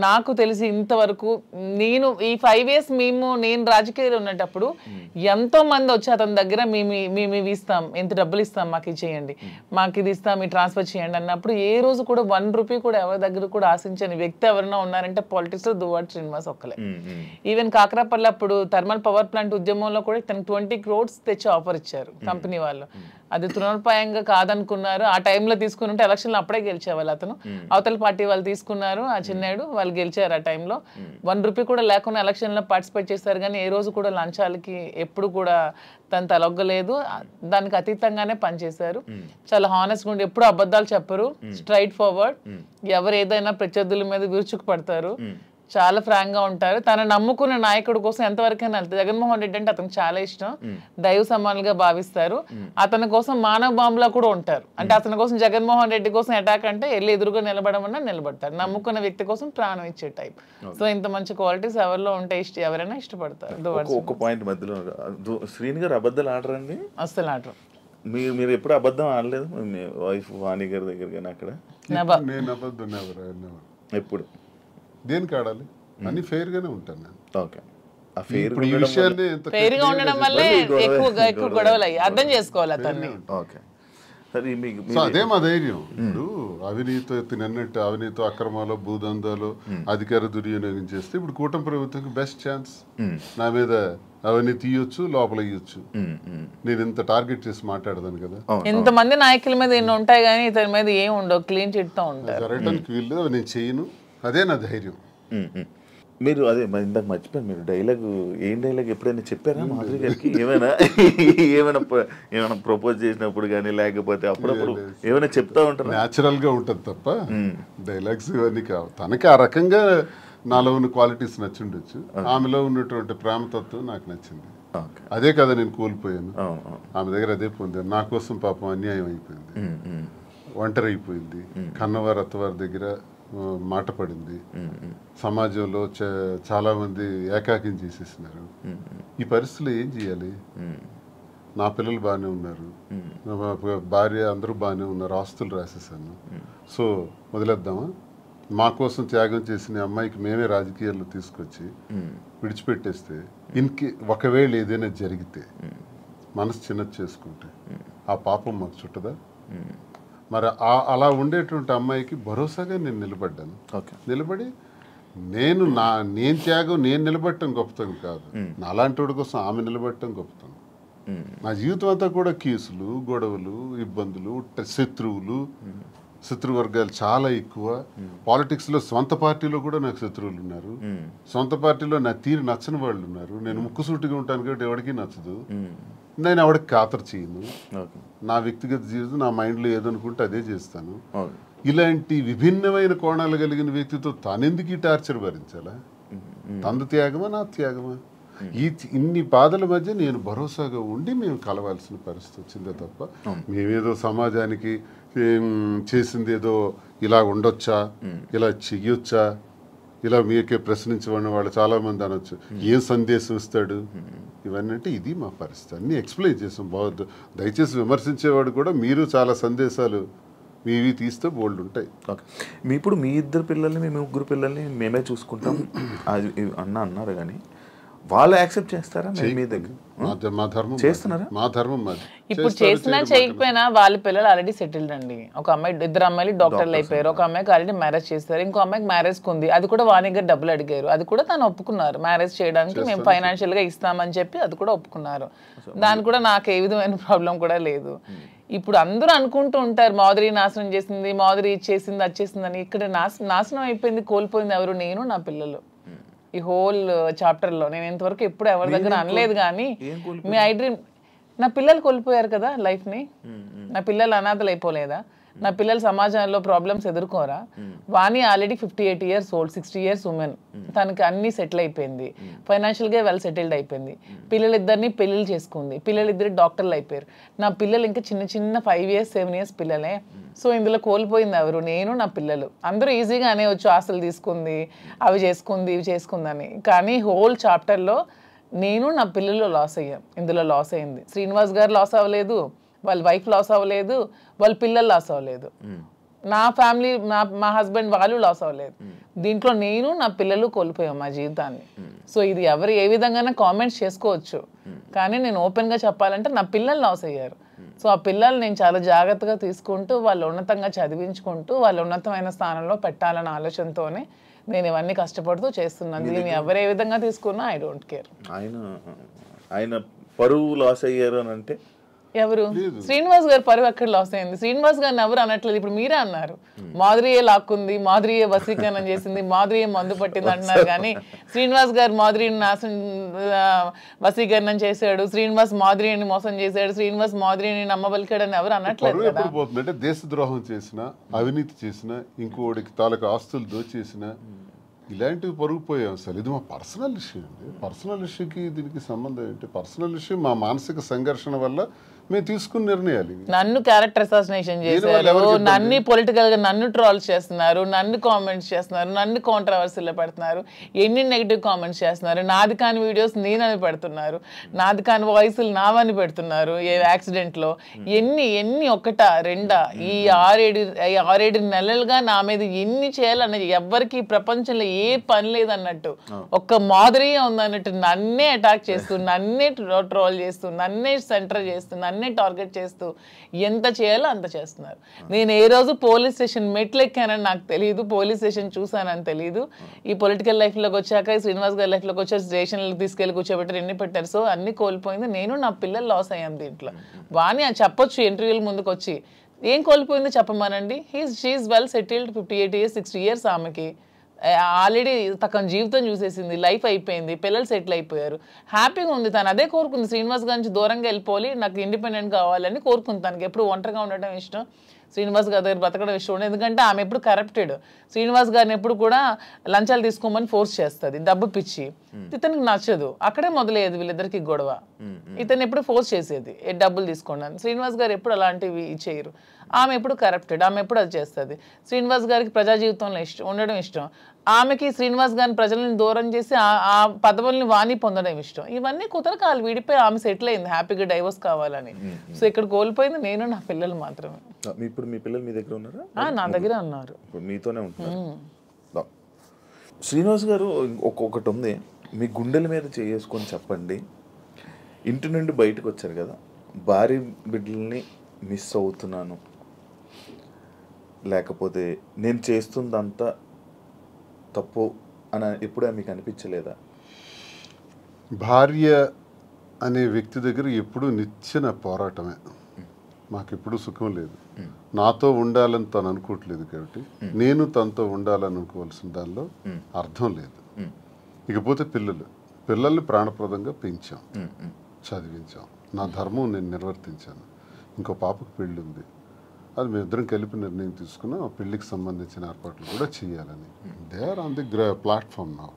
నాకు తెలిసి ఇంతవరకు నేను ఈ 5 years నేను రాజకీయాలు ఉన్నప్పుడు ఎంతో మంది వచ్చి అతని దగ్గర మేము ఇవి ఇస్తాం, ఎంత డబ్బులు ఇస్తాం, మాకు ఇది చేయండి, మాకు ఇది ఇస్తాం, ఈ ట్రాన్స్ఫర్ చేయండి అన్నప్పుడు ఏ రోజు కూడా 1 రూపీ కూడా ఎవరి దగ్గర కూడా ఆశించని వ్యక్తి ఎవరైనా ఉన్నారంటే పాలిటిక్స్ లో దువ్వాడ శ్రీనివాస్ ఒక్కలే. ఈవెన్ కాకరాపల్లి అప్పుడు థర్మల్ పవర్ ప్లాంట్ ఉద్యమంలో కూడా తనకు 20 crores తెచ్చి ఆఫర్ ఇచ్చారు కంపెనీ వాళ్ళు. అది తృణోపాయంగా కాదనుకున్నారు. ఆ టైంలో తీసుకుని ఉంటే ఎలక్షన్లో అప్పుడే గెలిచేవాళ్ళు. అతను అవతల పార్టీ వాళ్ళు తీసుకున్నారు, ఆ చిన్నాడు వాళ్ళు గెలిచారు. ఆ టైంలో 1 రూపీ కూడా లేకుండా ఎలక్షన్లో పార్టిసిపేట్ చేశారు. కానీ ఏ రోజు కూడా లంచాలకి ఎప్పుడు కూడా తను తలొగ్గలేదు. దానికి అతీతంగానే పనిచేశారు. చాలా హానెస్ట్ గా ఉండి ఎప్పుడు అబద్ధాలు చెప్పరు, స్ట్రైట్ ఫార్వర్డ్. ఎవరు ఏదైనా ప్రత్యర్థుల మీద విరుచుకు పడతారు, చాలా ఫ్రాంక్ గా ఉంటారు. తన నమ్ముకున్న నాయకుడి కోసం ఎంతవరకైనా వెళ్తారు. జగన్మోహన్ రెడ్డి అంటే అతనికి చాలా ఇష్టం, దైవ సమానులుగా భావిస్తారు. అతని కోసం మానవ బాంబులా కూడా ఉంటారు. అంటే అతని కోసం జగన్మోహన్ రెడ్డి కోసం అటాక్ అంటే వెళ్ళి ఎదురుగా నిలబడమన్నా నిలబడతారు. నమ్ముకున్న వ్యక్తి కోసం ప్రాణం ఇచ్చే టైప్. సో ఇంత మంచి క్వాలిటీస్ ఎవరిలో ఉంటే ఎవరైనా ఇష్టపడతారు. ఒక పాయింట్ మధ్యలో, శ్రీని గారు అబద్ధాలు ఆడరండి? అస్సలు ఆడరు. మీరు ఎప్పుడు అబద్ధం ఆడలేదు మీ వైఫ్ వాణి గారి దగ్గర? కానీ అక్కడ ఎప్పుడు దేనికి ఆడాలి? అన్ని ఫెయిర్ గానే ఉంటాను నేను. ఓకే. ఇప్పుడు ఈ విషయాన్ని ఫెయిర్ గా ఉండడం వల్లే ఎక్కువ గొడవలు అయ్యి అర్థం చేసుకోవాలి అతన్ని. ఓకే. అదే మా ధైర్యం. ఇప్పుడు అవినీతి తినన్నట్టు అవినీతి అక్రమాలు, భూదందాలు, అధికార దుర్వినియోగం చేస్తే ఇప్పుడు కూటమి ప్రభుత్వంకి బెస్ట్ ఛాన్స్. నా మీద అవన్నీ తీయొచ్చు, లోపల ఇయ్యొచ్చు. నేను ఇంత టార్గెట్ చేసి మాట్లాడదాను కదా. ఇంతమంది నాయకుల మీద ఎన్ని ఉంటాయి కానీ ఇతని మీద ఏం ఉండవు, క్లీన్ చిట్ తో ఉంటాయి. జరగడానికి వీళ్ళు నేను చేయను, అదే నా ధైర్యం. మీరు అదే ఇందాక మర్చిపోయాను, మీరు ఏం డైలాగ్ ఎప్పుడైనా చెప్పారా మాధురి గారికి? ఏమైనా ప్రపోజ్ చేసినప్పుడు కానీ లేకపోతే అప్పుడప్పుడు ఏమైనా చెప్తా ఉంటారు? న్యాచురల్ గా ఉంటుంది తప్ప డైలాగ్స్ ఇవన్నీ కావు. తనకి ఆ రకంగా నాలో ఉన్న క్వాలిటీస్ నచ్చిండొచ్చు. ఆమెలో ఉన్నటువంటి ప్రేమతత్వం నాకు నచ్చింది. అదే కదా నేను కోల్పోయాను. ఆమె దగ్గర అదే పొందాను. నా కోసం పాపం అన్యాయం అయిపోయింది, ఒంటరి అయిపోయింది, కన్నవారి అత్తవారి దగ్గర మాట పడింది. సమాజంలో చాలా మంది ఏకాకిం చేసేసినారు. ఈ పరిస్థితుల్లో ఏం చేయాలి? నా పిల్లలు బాగానే ఉన్నారు, భార్య అందరూ బాగానే ఉన్నారు, ఆస్తులు రాసేసాను. సో వదిలేద్దామా? మా కోసం త్యాగం చేసిన అమ్మాయికి మేమే రాజకీయాల్లో తీసుకొచ్చి విడిచిపెట్టేస్తే ఒకవేళ ఏదైనా జరిగితే మనసు చిన్నది చేసుకుంటే ఆ పాపం మాకు చుట్టదా? మరి అలా ఉండేటువంటి అమ్మాయికి భరోసాగా నేను నిలబడ్డాను. నిలబడి నేను త్యాగం నేను నిలబడటం గొప్పతనం కాదు, నాలాంటి వాడి కోసం ఆమె నిలబడటం గొప్పతనం. నా జీవితం అంతా కూడా కేసులు, గొడవలు, ఇబ్బందులు, శత్రువులు, శత్రువర్గాలు చాలా ఎక్కువ. పాలిటిక్స్లో సొంత పార్టీలో కూడా నాకు శత్రువులు ఉన్నారు, సొంత పార్టీలో నా తీరు నచ్చని వాళ్ళు ఉన్నారు. నేను ముక్కుసూటిగా ఉంటాను కాబట్టి ఎవరికి నచ్చదు, నేను ఎవరికి ఖాతరు చేయను. నా వ్యక్తిగత జీవితం నా మైండ్లో ఏదనుకుంటే అదే చేస్తాను. ఇలాంటి విభిన్నమైన కోణాలు కలిగిన వ్యక్తితో తానెందుకు ఈ టార్చర్ భరించాలా? తందు త్యాగమా నా త్యాగమా? ఇన్ని బాధల మధ్య నేను భరోసాగా ఉండి మేము కలవాల్సిన పరిస్థితి వచ్చిందే తప్ప మేమేదో సమాజానికి చేసింది ఏదో ఇలా ఉండొచ్చా, ఇలా చెయ్యొచ్చా, ఇలా మీకే ప్రశ్నించబడిన వాళ్ళు చాలామంది అనొచ్చు, ఏం సందేశం ఇస్తాడు ఇవన్నీ అంటే ఇది మా పరిస్థితి. అన్నీ ఎక్స్ప్లెయిన్ చేసాం. బాగుంది, దయచేసి విమర్శించేవాడు కూడా మీరు చాలా సందేశాలు మీవి తీస్తే బోల్డ్ ఉంటాయి. ఓకే, ఇప్పుడు మీ ఇద్దరు పిల్లల్ని మీ ముగ్గురు పిల్లల్ని మేమే చూసుకుంటాం అది అన్నారు, కానీ వాళ్ళు యాక్సెప్ట్ చేస్తారా? మీ దగ్గర మా ధర్మం చేస్తున్నారా? మా ధర్మం మాది. ఇప్పుడు చేసినా చేయకపోయినా వాళ్ళ పిల్లలు ఆల్రెడీ సెటిల్డ్ అండి. ఒక అమ్మాయి, ఇద్దరు అమ్మాయిలు డాక్టర్లు అయిపోయారు. ఒక అమ్మాయికి ఆల్రెడీ మ్యారేజ్ చేస్తారు, ఇంకో అమ్మాయికి మ్యారేజ్ ఉంది. అది కూడా వాణి గారు డబ్బులు అడిగారు, అది కూడా తను ఒప్పుకున్నారు. మ్యారేజ్ చేయడానికి మేము ఫైనాన్షియల్ గా ఇస్తామని చెప్పి అది కూడా ఒప్పుకున్నారు. దాని కూడా నాకు ఏ విధమైన ప్రాబ్లం కూడా లేదు. ఇప్పుడు అందరూ అనుకుంటూ ఉంటారు మాధురి నాశనం చేసింది, మాధురి ఇచ్చేసింది, అది చేసింది అని. ఇక్కడ నాశనం అయిపోయింది, కోల్పోయింది ఎవరు? నేను నా పిల్లలు. ఈ హోల్ చాప్టర్ లో నేను ఇంతవరకు ఎప్పుడు ఎవరి దగ్గర అనలేదు, కానీ మీ ఐ డ్రీమ్ నా పిల్లలు కోల్పోయారు కదా లైఫ్ ని. నా పిల్లలు అనాథలు అయిపోలేదా? నా పిల్లలు సమాజంలో ప్రాబ్లమ్స్ ఎదుర్కోరా? Vani already 58 years old, 60 years woman. తనకి అన్ని సెటిల్ అయిపోయింది, ఫైనాన్షియల్ గా వెల్ సెటిల్డ్ అయిపోయింది. పిల్లలిద్దరిని పెళ్లిళ్ళు చేసుకుంది, పిల్లలిద్దరు డాక్టర్లు అయిపోయారు. నా పిల్లలు ఇంకా చిన్న చిన్న 5 years 7 years పిల్లలే. సో ఇందులో కోల్పోయింది ఎవరు? నేను నా పిల్లలు. అందరూ ఈజీగా అనేవచ్చు ఆస్తులు తీసుకుంది, అవి చేసుకుంది, ఇవి చేసుకుందని. కానీ హోల్ చాప్టర్లో నేను నా పిల్లలు లాస్ అయ్యాం. ఇందులో లాస్ అయింది శ్రీనివాస్ గారు లాస్ అవ్వలేదు, వాళ్ళ వైఫ్ లాస్ అవ్వలేదు, వాళ్ళ పిల్లలు లాస్ అవ్వలేదు, నా ఫ్యామిలీ మా హస్బెండ్ వాళ్ళు లాస్ అవ్వలేదు. దీంట్లో నేను నా పిల్లలు కోల్పోయాం మా జీవితాన్ని. సో ఇది ఎవరు ఏ విధంగా కామెంట్స్ చేసుకోవచ్చు, కానీ నేను ఓపెన్గా చెప్పాలంటే నా పిల్లలు లాస్ అయ్యారు. సో ఆ పిల్లలు నేను చాలా జాగ్రత్తగా తీసుకుంటూ వాళ్ళు ఉన్నతంగా చదివించుకుంటూ వాళ్ళు ఉన్నతమైన స్థానంలో పెట్టాలన్న ఆలోచనతోనే నేను ఇవన్నీ కష్టపడుతూ చేస్తున్నాను. దీన్ని ఎవరు ఏ విధంగా తీసుకున్నా ఐ డోంట్ కేర్. ఆయన పరువు లాస్ అయ్యారు అని అంటే ఎవరు? శ్రీనివాస్ గారు పరువు ఎక్కడ లాస్ అయింది? శ్రీనివాస్ గారిని ఎవరు అనట్లేదు. ఇప్పుడు మీరే అన్నారు మాధురియే లాక్కుంది, మాధురియే వశీకరణం చేసింది, మాధురియే మందు పట్టింది అంటున్నారు. కానీ శ్రీనివాస్ గారు మాధురిని వశీకరణం చేశాడు, శ్రీనివాస్ మాధురిని మోసం చేశాడు, శ్రీనివాస్ మాధురిని నమ్మబలికాడని ఎవరు అనట్లేదు కదా. అంటే దేశద్రోహం చేసిన, అవినీతి చేసిన, ఇంకోటికి తాలూకు ఆస్తులు దోచేసిన ఇలాంటివి పరుగుపోయాం. అసలు ఇది మా పర్సనల్ ఇష్యూ అండి. పర్సనల్ ఇష్యూకి దీనికి సంబంధం ఏంటి? పర్సనల్ ఇష్యూ మా మానసిక సంఘర్షణ వల్ల మేము తీసుకున్న నిర్ణయాలు. నన్ను క్యారెక్టర్ అసాసినేషన్ చేశారు, నన్ను పొలిటికల్ గా నన్ను ట్రోల్స్ చేస్తున్నారు, నన్ను కామెంట్స్ చేస్తున్నారు, నన్ను కాంట్రవర్సీలో పెడుతున్నారు, ఎన్ని నెగిటివ్ కామెంట్స్ చేస్తున్నారు, నాది కాని వీడియోస్ నేనని పెడుతున్నారు, నాది కాని వాయిస్లు నావని పెడుతున్నారు. ఏ యాక్సిడెంట్ లో ఎన్ని ఎన్ని ఒకటా రెండా ఈ 6-7 నెలలుగా నా మీద ఎన్ని చేయాలన్నది ఎవ్వరికి ప్రపంచంలో ఏ పని లేదన్నట్టు ఒక్క మాధురియే ఉందన్నట్టు నన్నే అటాక్ చేస్తూ, నన్నే ట్రోల్ చేస్తూ, నన్నే సెంటర్ చేస్తూ, నన్నే టార్గెట్ చేస్తూ ఎంత చేయాలో అంత చేస్తున్నారు. నేను ఏ రోజు పోలీస్ స్టేషన్ మెట్లు ఎక్కానని నాకు తెలియదు, పోలీస్ స్టేషన్ చూసానని తెలియదు. ఈ పొలిటికల్ లైఫ్లోకి వచ్చాక, శ్రీనివాస్ గారి లైఫ్లోకి వచ్చాక స్టేషన్లకు తీసుకెళ్ళి కూర్చోబెట్టారు, ఎన్ని పెట్టారు. సో అన్ని కోల్పోయింది నేను, నా పిల్లలు లాస్ అయ్యాం దీంట్లో. వాణి చెప్పొచ్చు ఇంటర్వ్యూల ముందుకు వచ్చి ఏం కోల్పోయిందో చెప్పమనండి. She's well settled, 58 years 60 years ఆమెకి ఆల్రెడీ తన జీవితం చూసేసింది, లైఫ్ అయిపోయింది, పిల్లలు సెటిల్ అయిపోయారు, హ్యాపీగా ఉంది. తను అదే కోరుకుంది, శ్రీనివాస్ గారి నుంచి దూరంగా వెళ్ళిపోవాలి, నాకు ఇండిపెండెంట్ కావాలని కోరుకుంది. తనకి ఎప్పుడు ఒంటరిగా ఉండటం ఇష్టం, శ్రీనివాస్ గారి దగ్గర బతకడం ఇష్టం ఉండదు. ఎందుకంటే ఆమె ఎప్పుడు కరప్టెడ్. శ్రీనివాస్ గారిని ఎప్పుడు కూడా లంచాలు తీసుకోమని ఫోర్స్ చేస్తుంది, డబ్బు పిచ్చి. ఇతనికి నచ్చదు, అక్కడే మొదలయ్యేది వీళ్ళిద్దరికి గొడవ. ఇతను ఎప్పుడు ఫోర్స్ చేసేది డబ్బులు తీసుకోండి. శ్రీనివాస్ గారు ఎప్పుడు అలాంటివి చేయరు. ఆమె ఎప్పుడు కరప్టెడ్, ఆమె ఎప్పుడు అది చేస్తుంది. శ్రీనివాస్ గారికి ప్రజా జీవితంలో ఉండడం ఇష్టం, ఆమెకి శ్రీనివాస్ గారిని ప్రజలను దూరం చేసి ఆ పదవుల్ని వాణి పొందడం ఇష్టం. ఇవన్నీ కుదరక వాళ్ళు విడిపోయి ఆమె సెటిల్ అయింది, హ్యాపీగా డైవర్స్ కావాలని. సో ఇక్కడ కోల్పోయింది నేను, నా పిల్లలు మాత్రమే. ఇప్పుడు మీ పిల్లలు మీ దగ్గర ఉన్నారా? నా దగ్గర ఉన్నారు, మీతోనే ఉంటున్నారు. శ్రీనివాస్ గారు ఒక్కొక్కటి ఉంది, మీ గుండెల మీద చేసుకొని చెప్పండి. ఇంటి నుండి బయటకు వచ్చారు కదా, భార్య బిడ్డల్ని మిస్ అవుతున్నాను, లేకపోతే నేను చేస్తుందంతా తప్పు అని ఎప్పుడూ మీకు అనిపించలేదా? భార్య అనే వ్యక్తి దగ్గర ఎప్పుడూ నిచ్చెన పోరాటమే. మాకు ఎప్పుడు సుఖం లేదు, నాతో ఉండాలని తను అనుకోవట్లేదు కాబట్టి నేను తనతో ఉండాలని అనుకోవాల్సిన దానిలో అర్థం లేదు. ఇకపోతే పిల్లల్ని ప్రాణప్రదంగా పెంచాం, చదివించాం, నా ధర్మం నేను నిర్వర్తించాను. ఇంకో పాపకు పెళ్ళి ఉంది, అది మేమిద్దరం కలిపి నిర్ణయం తీసుకున్నాం. ఆ పెళ్లికి సంబంధించిన ఏర్పాట్లు కూడా చేయాలని. They are on the platform నా.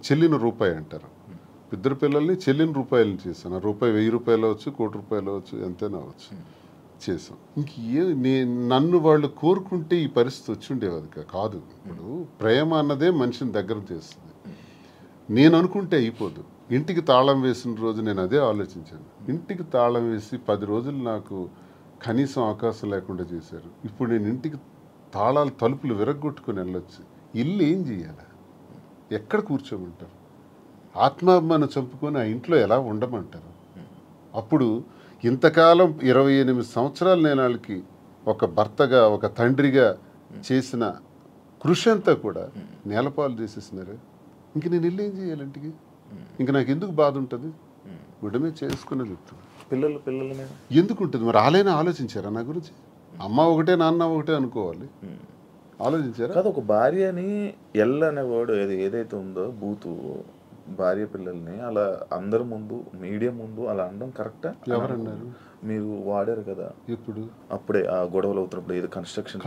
చెల్లిన రూపాయి అంటారు. ఇద్దరు పిల్లల్ని చెల్లిన రూపాయలని చేశాను. ఆ రూపాయి 1000 రూపాయలు అవచ్చు, 1 కోటి రూపాయలు అవచ్చు, ఎంతైనా అవచ్చు, చేసాం. నన్ను వాళ్ళు కోరుకుంటే ఈ పరిస్థితి వచ్చి ఉండేది కాదు. ఇప్పుడు ప్రేమ అన్నదే మనిషిని దగ్గర చేస్తుంది. నేను అనుకుంటే అయిపోదు. ఇంటికి తాళం వేసిన రోజు నేను అదే ఆలోచించాను. ఇంటికి తాళం వేసి 10 రోజులు నాకు కనీసం అవకాశం లేకుండా చేశారు. ఇప్పుడు నేను ఇంటికి తాళాలు తలుపులు విరగొట్టుకుని వెళ్ళొచ్చు. ఇల్లు ఏం చేయాలి? ఎక్కడ కూర్చోమంటారు? ఆత్మాభిమానం చంపుకొని ఆ ఇంట్లో ఎలా ఉండమంటారు? అప్పుడు ఇంతకాలం 28 సంవత్సరాలు నేను వాళ్ళకి ఒక భర్తగా, ఒక తండ్రిగా చేసిన కృషి అంతా కూడా నేలపాలు చేసేసినారు. ఇంక నేను ఇల్లు ఏం చేయాలి? ఇంటికి ఇంక నాకు ఎందుకు బాధ ఉంటుంది? గుడమే చేసుకునే చెప్తాను. పిల్లల మీద ఎందుకు ఉంటుంది మరి? ఆలైనా ఆలోచించారా నా గురించి? అమ్మ ఒకటే నాన్న ఒకటే అనుకోవాలి, ఆలోచించారా? కాదు, ఒక భార్యని అనే వర్డ్ ఏదైతే ఉందో బూతు, భార్య పిల్లల్ని అలా అందరి ముందు, మీడియా ముందు అలా అనడం కరెక్టా? ఎవరన్నారు? మీరు వాడారు కదా ఇప్పుడు. అప్పుడే ఆ గొడవలు అవుతున్నప్పుడు ఏదో కన్స్ట్రక్షన్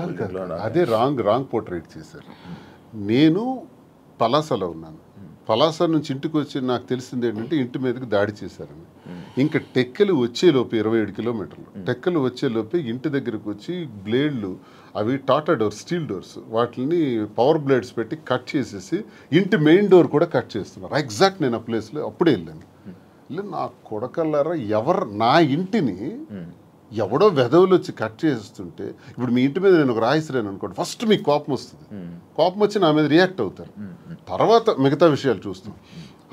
అదే రాంగ్ పోర్ట్రేట్ చేశారు. నేను పలాసలో ఉన్నాను. పలాస నుంచి ఇంటికి వచ్చి నాకు తెలిసింది ఏంటంటే ఇంటి మీదకి దాడి చేశారని. ఇంకా టెక్కలు వచ్చేలోపు 27 కిలోమీటర్లు టెక్కలు వచ్చేలోపే ఇంటి దగ్గరకు వచ్చి బ్లేడ్లు, అవి టాటా డోర్స్, స్టీల్ డోర్స్, వాటిని పవర్ బ్లేడ్స్ పెట్టి కట్ చేసేసి ఇంటి మెయిన్ డోర్ కూడా కట్ చేస్తున్నారు. ఎగ్జాక్ట్ నేను ఆ ప్లేస్లో అప్పుడే వెళ్ళాను. నా కొడకల్లారా, నా ఇంటిని ఎవడో వెధవులు వచ్చి కట్ చేస్తుంటే, ఇప్పుడు మీ ఇంటి మీద నేను ఒక రాయిసిరాను అనుకోండి, ఫస్ట్ మీకు కోపం వస్తుంది. కోపం వచ్చి నా మీద రియాక్ట్ అవుతారు. తర్వాత మిగతా విషయాలు చూస్తాం.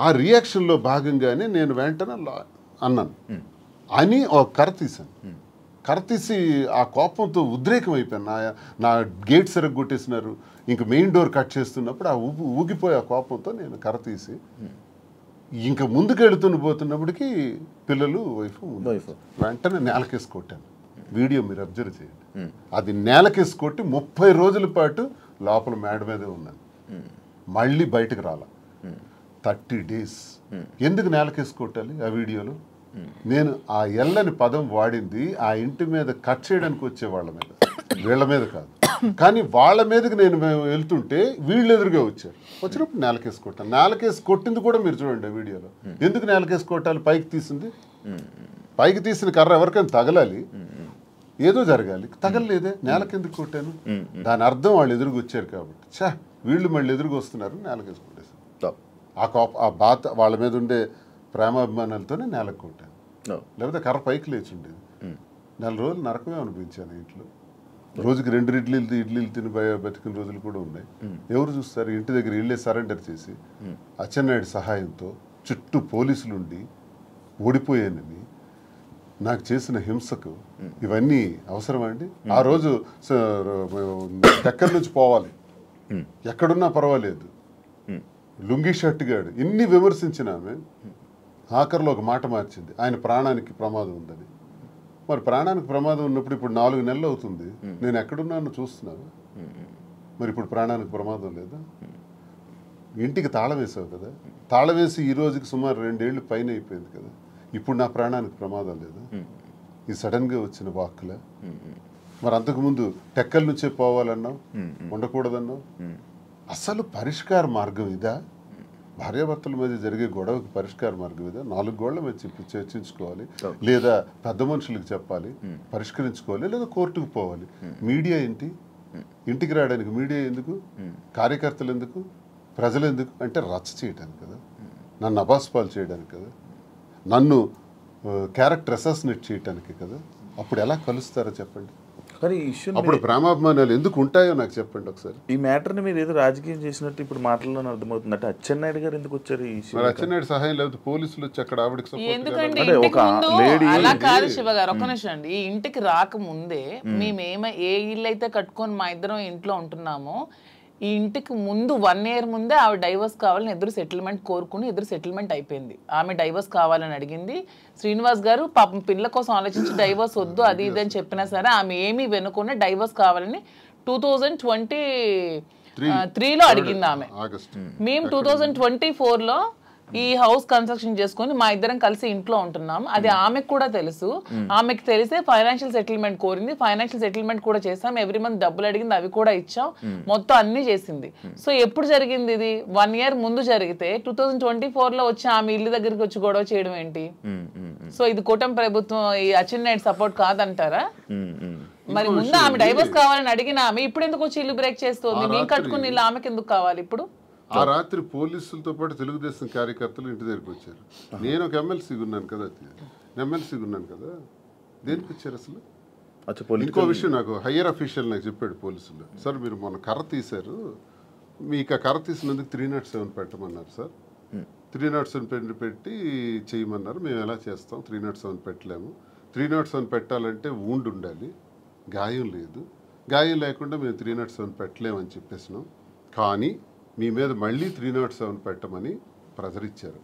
ఆ రియాక్షన్లో భాగంగానే నేను వెంటనే అన్నాను అని ఒక కర్ర తీశాను. కర్ర తీసి ఆ కోపంతో ఉద్రేకం అయిపోయాను. నా గేట్ సరిగ్గొట్టేసినారు, ఇంక మెయిన్ డోర్ కట్ చేస్తున్నప్పుడు ఆ ఊగిపోయే ఆ కోపంతో నేను కర్ర తీసి ఇంకా ముందుకు పోతున్నప్పటికీ పిల్లలు, వైఫ్ వెంటనే నేలకేసి కొట్టాను. వీడియో మీరు అబ్జర్వ్ చేయండి. అది నేలకేసి కొట్టి 30 రోజుల పాటు లోపల మేడ మీదే ఉన్నాను. మళ్ళీ బయటకు రాల. 30 days. ఎందుకు నేలకేసి కొట్టాలి? ఆ వీడియోలో నేను ఆ ఎల్లని పదం వాడింది ఆ ఇంటి మీద కట్ చేయడానికి వచ్చే వాళ్ళ మీద, వీళ్ళ మీద కాదు. కానీ వాళ్ళ మీదకి నేను వెళ్తుంటే వీళ్ళు ఎదురుగా వచ్చారు. వచ్చినప్పుడు నేలకేసి కొట్టాను. నేలకేసి కొట్టింది కూడా మీరు చూడండి ఆ వీడియోలో. ఎందుకు నేలకేసి కొట్టాలి? పైకి తీసింది, పైకి తీసిన కర్ర ఎవరికైనా తగలాలి, ఏదో జరగాలి, తగలలేదే, నేలకెందుకు కొట్టాను? దాని అర్థం వాళ్ళు ఎదురుగా వచ్చారు కాబట్టి, వీళ్ళు మళ్ళీ ఎదురుగా వస్తున్నారు, నేలకేసి కొట్టేశాను. ఆ బాధ వాళ్ళ మీద ఉండే ప్రేమాభిమానాలతోనే నేలకు కొట్టాను. లేకపోతే కర్ర పైకి లేచి ఉండేది. 4 రోజులు నరకమే అనిపించాను ఇంట్లో. రోజుకి 2 ఇడ్లీలు తిని బతికిన రోజులు కూడా ఉన్నాయి. ఎవరు చూస్తారు? ఇంటి దగ్గర ఇళ్ళే సరెండర్ చేసి అచ్చెన్నాయుడు సహాయంతో చుట్టూ పోలీసులుండి ఓడిపోయానని నాకు చేసిన హింసకు ఇవన్నీ అవసరమా అండి? ఆ రోజు ఎక్కడి నుంచి పోవాలి, ఎక్కడున్నా పర్వాలేదు, లుంగీ షర్ట్ గాడు ఇన్ని విమర్శించిన ఆమె ఆఖరిలో ఒక మాట మార్చింది, ఆయన ప్రాణానికి ప్రమాదం ఉందని. మరి ప్రాణానికి ప్రమాదం ఉన్నప్పుడు ఇప్పుడు 4 నెలలు అవుతుంది, నేను ఎక్కడున్నాను చూస్తున్నాను. మరి ఇప్పుడు ప్రాణానికి ప్రమాదం లేదా? ఇంటికి తాళం వేసావు కదా, తాళం వేసి ఈ రోజుకి సుమారు 2 ఏళ్ళు పైన అయిపోయింది కదా, ఇప్పుడు నా ప్రాణానికి ప్రమాదం లేదా? ఈ సడన్గా వచ్చిన వాక్కులే. మరి అంతకుముందు టెక్కల నుంచే పోవాలన్నావు, ఉండకూడదన్నావు. అసలు పరిష్కార మార్గం ఇదా? భార్యాభర్తల మధ్య జరిగే గొడవకి పరిష్కార మార్గం ఇదా? 4 గోళ్ల మధ్య చర్చించుకోవాలి, లేదా పెద్ద మనుషులకు చెప్పాలి, పరిష్కరించుకోవాలి, లేదా కోర్టుకు పోవాలి. మీడియా ఏంటి? ఇంటికి రావడానికి మీడియా ఎందుకు? కార్యకర్తలు ఎందుకు? ప్రజలు ఎందుకు? అంటే రచ్చ చేయడానికి కదా, నన్ను అబాస్పాలు చేయడానికి కదా, నన్ను క్యారెక్టర్ అసాసినేట్ చేయడానికి కదా. అప్పుడు ఎలా కలుస్తారో చెప్పండి. కానీ ఈ ఇష్యూ అప్పుడు ప్రేమాభిమానాలు ఎందుకు ఉంటాయో నాకు చెప్పండి ఒకసారి. ఈ మ్యాటర్ని మీరు ఏదో రాజకీయం చేసినట్టు ఇప్పుడు మాటల్లో అర్థమవుతుంది. అంటే అచ్చెన్నాయుడు గారు ఎందుకు వచ్చారు ఈ ఇష్యూ? మరి అచ్చెన్నాయుడు సహాయం లేకపోతే పోలీసులు వచ్చి అక్కడ ఆవిడకి ఎందుకంటే సపోర్ట్ ఒక లేడీ అలా కాదు శివ గారు, ఒక్క నిమిషం అండి. ఈ ఇంటికి రాకముందే మేము ఏ ఇల్లు అయితే కట్టుకొని మా ఇద్దరం ఇంట్లో ఉంటున్నామో, ఈ ఇంటికి ముందు 1 year ముందే ఆవిడ డైవర్స్ కావాలని ఎదురు సెటిల్మెంట్ కోరుకుని ఎదురు సెటిల్మెంట్ అయిపోయింది. ఆమె డైవర్స్ కావాలని అడిగింది. శ్రీనివాస్ గారు పాపం పిల్లల కోసం ఆలోచించి డైవర్స్ వద్దు అది ఇది అని చెప్పినా సరే ఆమె ఏమీ వెనుకునే డైవర్స్ కావాలని 2023లో అడిగింది ఆమె. మేము 2024లో ఈ హౌస్ కన్స్ట్రక్షన్ చేసుకుని మా ఇద్దరం కలిసి ఇంట్లో ఉంటున్నాం. అది ఆమెకు కూడా తెలుసు. ఆమెకు తెలిసే ఫైనాన్షియల్ సెటిల్మెంట్ కోరింది. ఫైనాన్షియల్ సెటిల్మెంట్ కూడా చేసాం. ఎవ్రీ మంత్ డబ్బులు అడిగింది, అవి కూడా ఇచ్చాం. మొత్తం అన్ని చేసింది. సో ఎప్పుడు జరిగింది ఇది? 1 year ముందు జరిగితే 2024లో వచ్చి ఆమె ఇల్లు దగ్గరికి వచ్చి గొడవ చేయడం ఏంటి? సో ఇది కూటమి ప్రభుత్వం ఈ అచ్చెన్నాయుడు సపోర్ట్ కాదంటారా? మరి ముందు ఆమె డైవర్స్ కావాలని అడిగిన ఆమె ఇప్పుడు ఎందుకు వచ్చి ఇల్లు బ్రేక్ చేస్తుంది? మేము కట్టుకుని ఇల్లు ఆమెకి ఎందుకు కావాలి ఇప్పుడు? ఆ రాత్రి పోలీసులతో పాటు తెలుగుదేశం కార్యకర్తలు ఇంటి దగ్గరికి వచ్చారు. నేను ఒక ఎమ్మెల్సీగా ఉన్నాను కదా, దేనికి వచ్చారు అసలు? ఇంకో విషయం నాకు హయ్యర్ అఫీషియల్ నాకు చెప్పాడు పోలీసులు, సార్ మీరు మొన్న కర్ర తీశారు, మీకు ఆ కర్ర తీసినందుకు 307 పెట్టమన్నారు సార్. 307 పెట్టి చేయమన్నారు. మేము ఎలా చేస్తాం, 307 పెట్టలేము. 307 పెట్టాలంటే ఊండు ఉండాలి, గాయం లేదు. గాయం లేకుండా మేము 307 పెట్టలేమని చెప్పేసినాం. కానీ మీ మీద మళ్ళీ 307 పెట్టమని ప్రెజర్ ఇచ్చారు.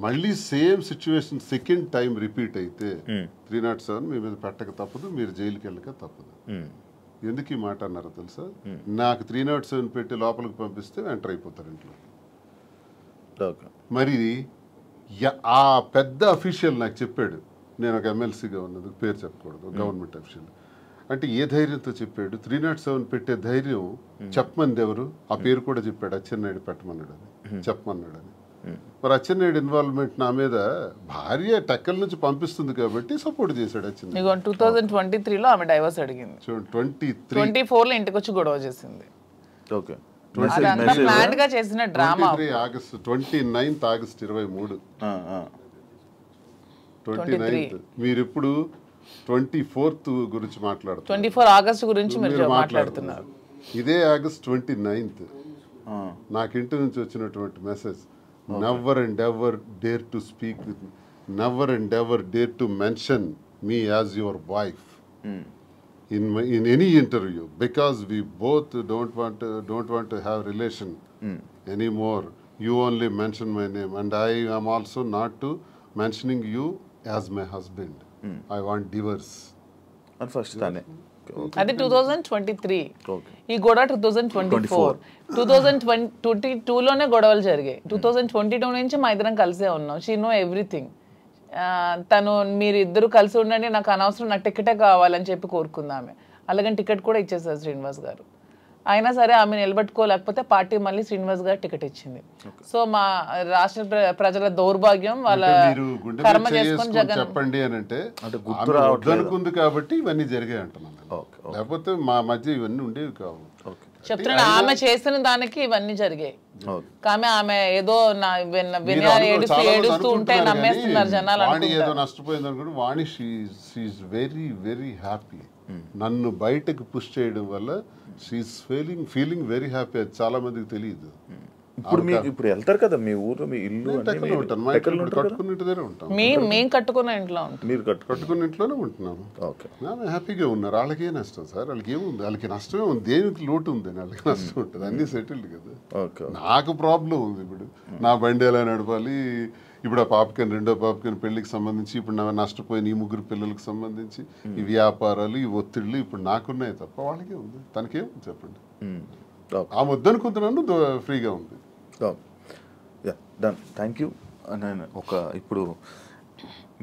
మళ్ళీ same situation second time repeat అయితే 307 మీ మీద పెట్టక తప్పదు, మీరు జైలుకి వెళ్ళక తప్పదు. ఎందుకు ఈ మాట అన్నారో తెలుసా? నాకు 307 పెట్టి లోపలికి పంపిస్తే ఎంటర్ అయిపోతారు ఇంట్లో. మరి ఆ పెద్ద అఫీషియల్ నాకు చెప్పాడు, నేను ఒక ఎమ్మెల్సీగా ఉన్నందుకు పేరు చెప్పకూడదు, గవర్నమెంట్ అఫీషియల్ అంటే ఏ ధైర్యంతో చెప్పాడు? 307 పెట్టే ధైర్యం చెప్పమంది ఎవరు? ఆ పేరు కూడా చెప్పాడు, అచ్చెన్నాయుడు పెట్టమన్నాడు అని, చెప్పమన్నాడు అని. మరి అచ్చెన్నాయుడు ఇన్వాల్వ్మెంట్ నా మీద భార్య టెక్కల నుంచి పంపిస్తుంది కాబట్టి సపోర్ట్ చేశాడు అచ్చెన్నాయుడు. 2023లో ఆమె డైవర్స్ అడిగింది, 24లో ఇంటికి వచ్చి గొడవ చేసింది. ఓకే, ప్లాన్డ్ గా చేసిన డ్రామా. 29th August 23 29th. మీరు ఇప్పుడు 24th గురించి మాట్లాడుతున్నారు. 24 ఆగస్ట్ గురించి మీరు మాట్లాడుతున్నారు. ఇదే ఆగస్ట్ 29th నాకు ఇంటి నుంచి వచ్చినటువంటి message, never and ever dare to speak with me, never and ever dare to mention me as your wife in any interview, because we both don't want to have relation anymore. You only mention my name and I am also not to mentioning you as my husband. I want divorce. And first tane అది 2023. ఈ గొడవ 2024. 2022లోనే గొడవలు జరిగాయి. 2022 నుంచి మా ఇద్దరం కలిసే ఉన్నాం. She know everything. తను మీరు ఇద్దరు కలిసి ఉండండి, నాకు అనవసరం, నాకు టికెటే కావాలని చెప్పి కోరుకుందామె. అలాగని టికెట్ కూడా ఇచ్చేసారు శ్రీనివాస్ గారు. అయినా సరే ఆమె నిలబెట్టుకోలేకపోతే పార్టీ మళ్ళీ శ్రీనివాస్ గారు టికెట్ ఇచ్చింది. సో మా రాష్ట్ర ప్రజల దౌర్భాగ్యం, వాళ్ళ కర్మ చేసుకొని జగన్ చెప్పండి అని అంటే అనుకుంది కాబట్టి ఇవన్నీ జరిగాయి అంటున్నాను. లేకపోతే మా మధ్య ఇవన్నీ ఉండేవి కావు. చెప్తున్నా, ఆమె చేసిన దానికి ఇవన్నీ జరిగాయి. కానీ ఆమె ఏదో ఏడుస్తూ ఉంటే నమ్మేస్తున్నారు జనాలు. వాణి ఏదో నష్టపోయింది అనుకుంటే వాణి షీఈస్ వెరీ వెరీ హ్యాపీ. నన్ను బయటకు పుష్ చేయడం వల్ల షీఈస్ ఫీలింగ్ వెరీ హ్యాపీ. అది చాలా మందికి తెలియదు. ఇప్పుడు వెళ్తారు కదా మీ ఊరు, మీ ఇల్లు కట్టుకున్న ఇంటిదే ఉంటాం. మేము కట్టుకున్న ఇంట్లో ఉంటాం. మీరు కట్టుకున్న ఇంట్లోనే ఉంటున్నాము. హ్యాపీగా ఉన్నారు. వాళ్ళకి నష్టం సార్? వాళ్ళకి ఏముంది? వాళ్ళకి నష్టమే ఉంది. దేనికి లోటు ఉంది? వాళ్ళకి నష్టం ఉంటుంది. అన్ని సెటిల్డ్ కదా. నాకు ప్రాబ్లం ఉంది. ఇప్పుడు నా బండి ఎలా నడపాలి, ఇప్పుడు ఆ పాపకని రెండో పాపకని పెళ్లికి సంబంధించి, ఇప్పుడు నా నష్టపోయిన ఈ 3 పిల్లలకు సంబంధించి ఈ వ్యాపారాలు, ఈ ఒత్తిళ్ళు ఇప్పుడు నాకున్నాయి తప్ప వాళ్ళకే ఉంది. తనకేముంది చెప్పండి? ఆ ముద్దనుకుంటున్నాను, ఫ్రీగా ఉంది. Done, thank you. నేను ఇప్పుడు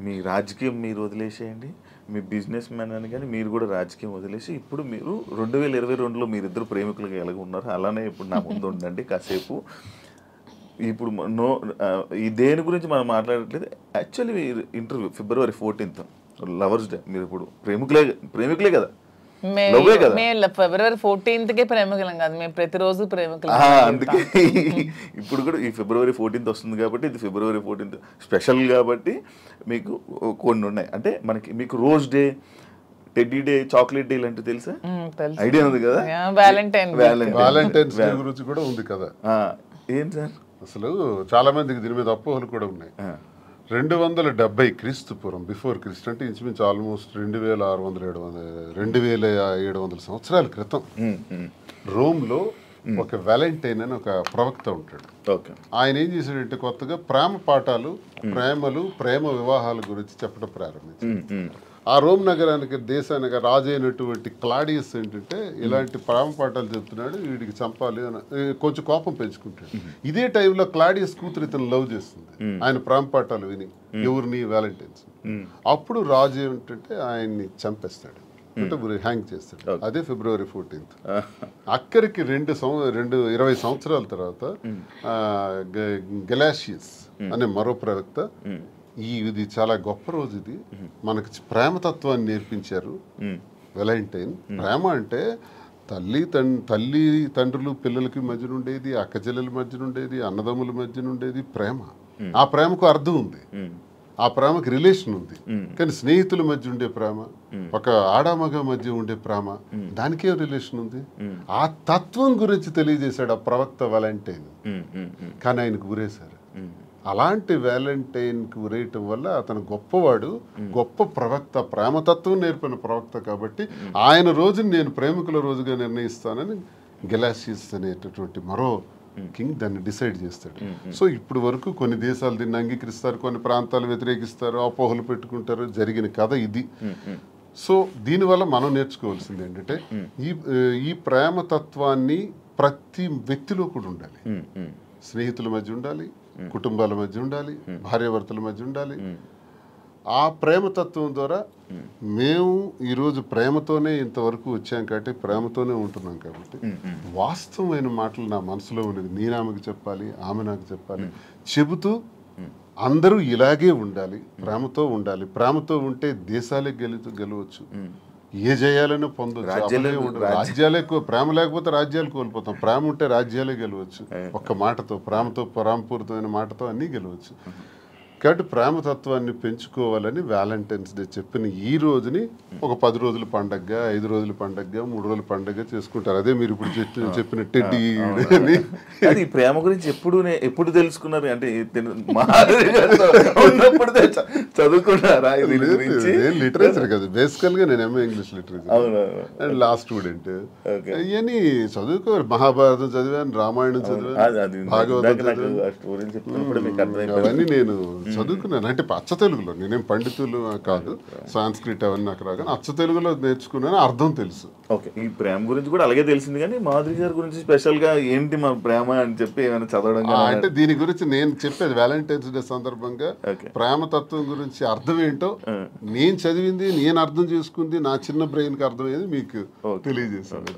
మీ రాజకీయం మీరు వదిలేసేయండి, మీ బిజినెస్ మ్యాన్ అని కానీ మీరు కూడా రాజకీయం వదిలేసి ఇప్పుడు మీరు 2022లో మీరిద్దరు ప్రేమికులుగా ఎలాగ ఉన్నారు అలానే ఇప్పుడు నా ముందు ఉండండి కాసేపు. ఇప్పుడు ఈ దేని గురించి మనం మాట్లాడట్లేదు. Actually interview February 14th lovers day. మీరు ఇప్పుడు ప్రేమికులే కదా? February 14th ప్రేమికులం కాదు, మేము ప్రతిరోజు ప్రేమికులం. అందుకే ఇప్పుడు కూడా ఈ February 14th వస్తుంది కాబట్టి ఇది February 14th స్పెషల్ కాబట్టి మీకు కొన్ని ఉన్నాయి. అంటే మీకు rose day, teddy day, chocolate day ఇలాంటివి తెలుసా? ఐడియా ఉంది కదా? వ్యాలంటైన్స్ డే గురించి కూడా ఉంది కదా. ఏం సార్ అసలు చాలా మందికి దీని మీద అపోహలు కూడా ఉన్నాయి. 270 క్రీస్తుపూర్వం, బిఫోర్ క్రీస్తు అంటే ఇంచుమించు ఆల్మోస్ట్ 2600-2700 సంవత్సరాల క్రితం రోమ్లో ఒక వ్యాలంటైన్ అని ఒక ప్రవక్త ఉంటాడు. ఓకే. ఆయన ఏం చేశాడంటే కొత్తగా ప్రేమ పాఠాలు, ప్రేమ వివాహాల గురించి చెప్పడం ప్రారంభించాడు. ఆ రోమ్ నగరానికి దేశానికి రాజు అయినటువంటి క్లాడియస్ ఏంటంటే ఇలాంటి ప్రేమ పాఠాలు చెప్తున్నాడు, వీడికి చంపాలి అని కొంచెం కోపం పెంచుకుంటాడు. ఇదే టైంలో క్లాడియస్ కూతురు ఇతను లవ్ చేస్తుంది, ఆయన ప్రేమ పాఠాలు విని, ఎవరిని వ్యాలంటైన్స్. అప్పుడు రాజు ఏమిటంటే ఆయన్ని చంపేస్తాడు, అంటే హ్యాంగ్ చేస్తాడు. అదే February 14th. అక్కడికి 20 సంవత్సరాల తర్వాత గెలాషియస్ అనే మరో ప్రవక్త ఇది చాలా గొప్ప రోజు, ఇది మనకి ప్రేమతత్వాన్ని నేర్పించారు వ్యాలంటైన్. ప్రేమ అంటే తల్లి తండ్రులు పిల్లలకి మధ్యన ఉండేది, అక్క చెల్లెల మధ్యన ఉండేది, అన్నదమ్ముల మధ్యన ఉండేది ప్రేమ. ఆ ప్రేమకు అర్థం ఉంది, ఆ ప్రేమకి రిలేషన్ ఉంది. కానీ స్నేహితుల మధ్య ఉండే ప్రేమ, ఒక ఆడామగ మధ్య ఉండే ప్రేమ, దానికే రిలేషన్ ఉంది. ఆ తత్వం గురించి తెలియజేశాడు ఆ ప్రవక్త వ్యాలంటైన్. కానీ ఆయనకు గురేశారు. అలాంటి వ్యాలంటైన్కి ఉరేయటం వల్ల అతను గొప్పవాడు, గొప్ప ప్రవక్త, ప్రేమతత్వం నేర్పిన ప్రవక్త. కాబట్టి ఆయన రోజుని నేను ప్రేమికుల రోజుగా నిర్ణయిస్తానని గెలాషియస్ అనేటటువంటి మరో కింగ్ దాన్ని డిసైడ్ చేస్తాడు. సో ఇప్పుడు వరకు కొన్ని దేశాలు దీన్ని అంగీకరిస్తారు, కొన్ని ప్రాంతాలు వ్యతిరేకిస్తారు, అపోహలు పెట్టుకుంటారు. జరిగిన కథ ఇది. సో దీనివల్ల మనం నేర్చుకోవాల్సింది ఏంటంటే ఈ ప్రేమతత్వాన్ని ప్రతి వ్యక్తిలో కూడా ఉండాలి. స్నేహితుల మధ్య ఉండాలి, కుటుంబాల మధ్య ఉండాలి, భార్యాభర్తల మధ్య ఉండాలి. ఆ ప్రేమతత్వం ద్వారా మేము ఈరోజు ప్రేమతోనే ఇంతవరకు వచ్చాం కాబట్టి ప్రేమతోనే ఉంటున్నాం కాబట్టి వాస్తవమైన మాటలు నా మనసులో ఉన్నది నేను ఆమెకు చెప్పాలి, ఆమె నాకు చెప్పాలి, చెబుతూ అందరూ ఇలాగే ఉండాలి, ప్రేమతో ఉండాలి. ప్రేమతో ఉంటే దేశాలే గెలవచ్చు, ఏ జయాలను పొందొచ్చు. రాజ్యాలే ప్రేమ లేకపోతే రాజ్యాలు కోల్పోతాం, ప్రేమ ఉంటే రాజ్యాలే గెలవచ్చు. ఒక్క మాటతో, ప్రేమపూరితమైన మాటతో అన్నీ గెలవచ్చు. కాబట్టి ప్రేమతత్వాన్ని పెంచుకోవాలని వ్యాలంటైన్స్ డే చెప్పిన ఈ రోజుని ఒక 10 రోజుల పండగగా, 5 రోజుల పండగగా, 3 రోజుల పండగగా చేసుకుంటారు. అదే మీరు ఇప్పుడు చెప్పిన టెడ్డీ అని. ఈ ప్రేమ గురించి ఎప్పుడు తెలుసుకున్నారు? అంటే చదువుకున్నారా? లిటరేచర్ కదా బేసికల్ గా, నేను MA English literature and law student. ఇవన్నీ చదువుకోవాలి. మహాభారతం చదివాను, రామాయణం చదివాను, భాగవతం చదివాను. అవన్నీ నేను చదువుకున్నాను. అంటే అచ్చ తెలుగులో, నేనేం పండితులు కాదు, సాంస్క్రిట్ అవన్నీ నాకు రాగానే అచ్చ తెలుగులో నేర్చుకున్నాను, అర్థం తెలుసు. ఓకే. ఈ ప్రేమ గురించి కూడా అలాగే తెలిసింది. కానీ మాధురి గారి గురించి స్పెషల్ గా ఏంటి మా ప్రేమ అని చెప్పి ఏమైనా చదవడం? అంటే దీని గురించి నేను చెప్పేది వ్యాలంటైన్స్ డే సందర్భంగా ప్రేమతత్వం గురించి అర్థం ఏంటో నేను చదివింది, నేను అర్థం చేసుకుంది, నా చిన్న బ్రెయిన్ కి అర్థమయ్యేది మీకు తెలియజేశాను.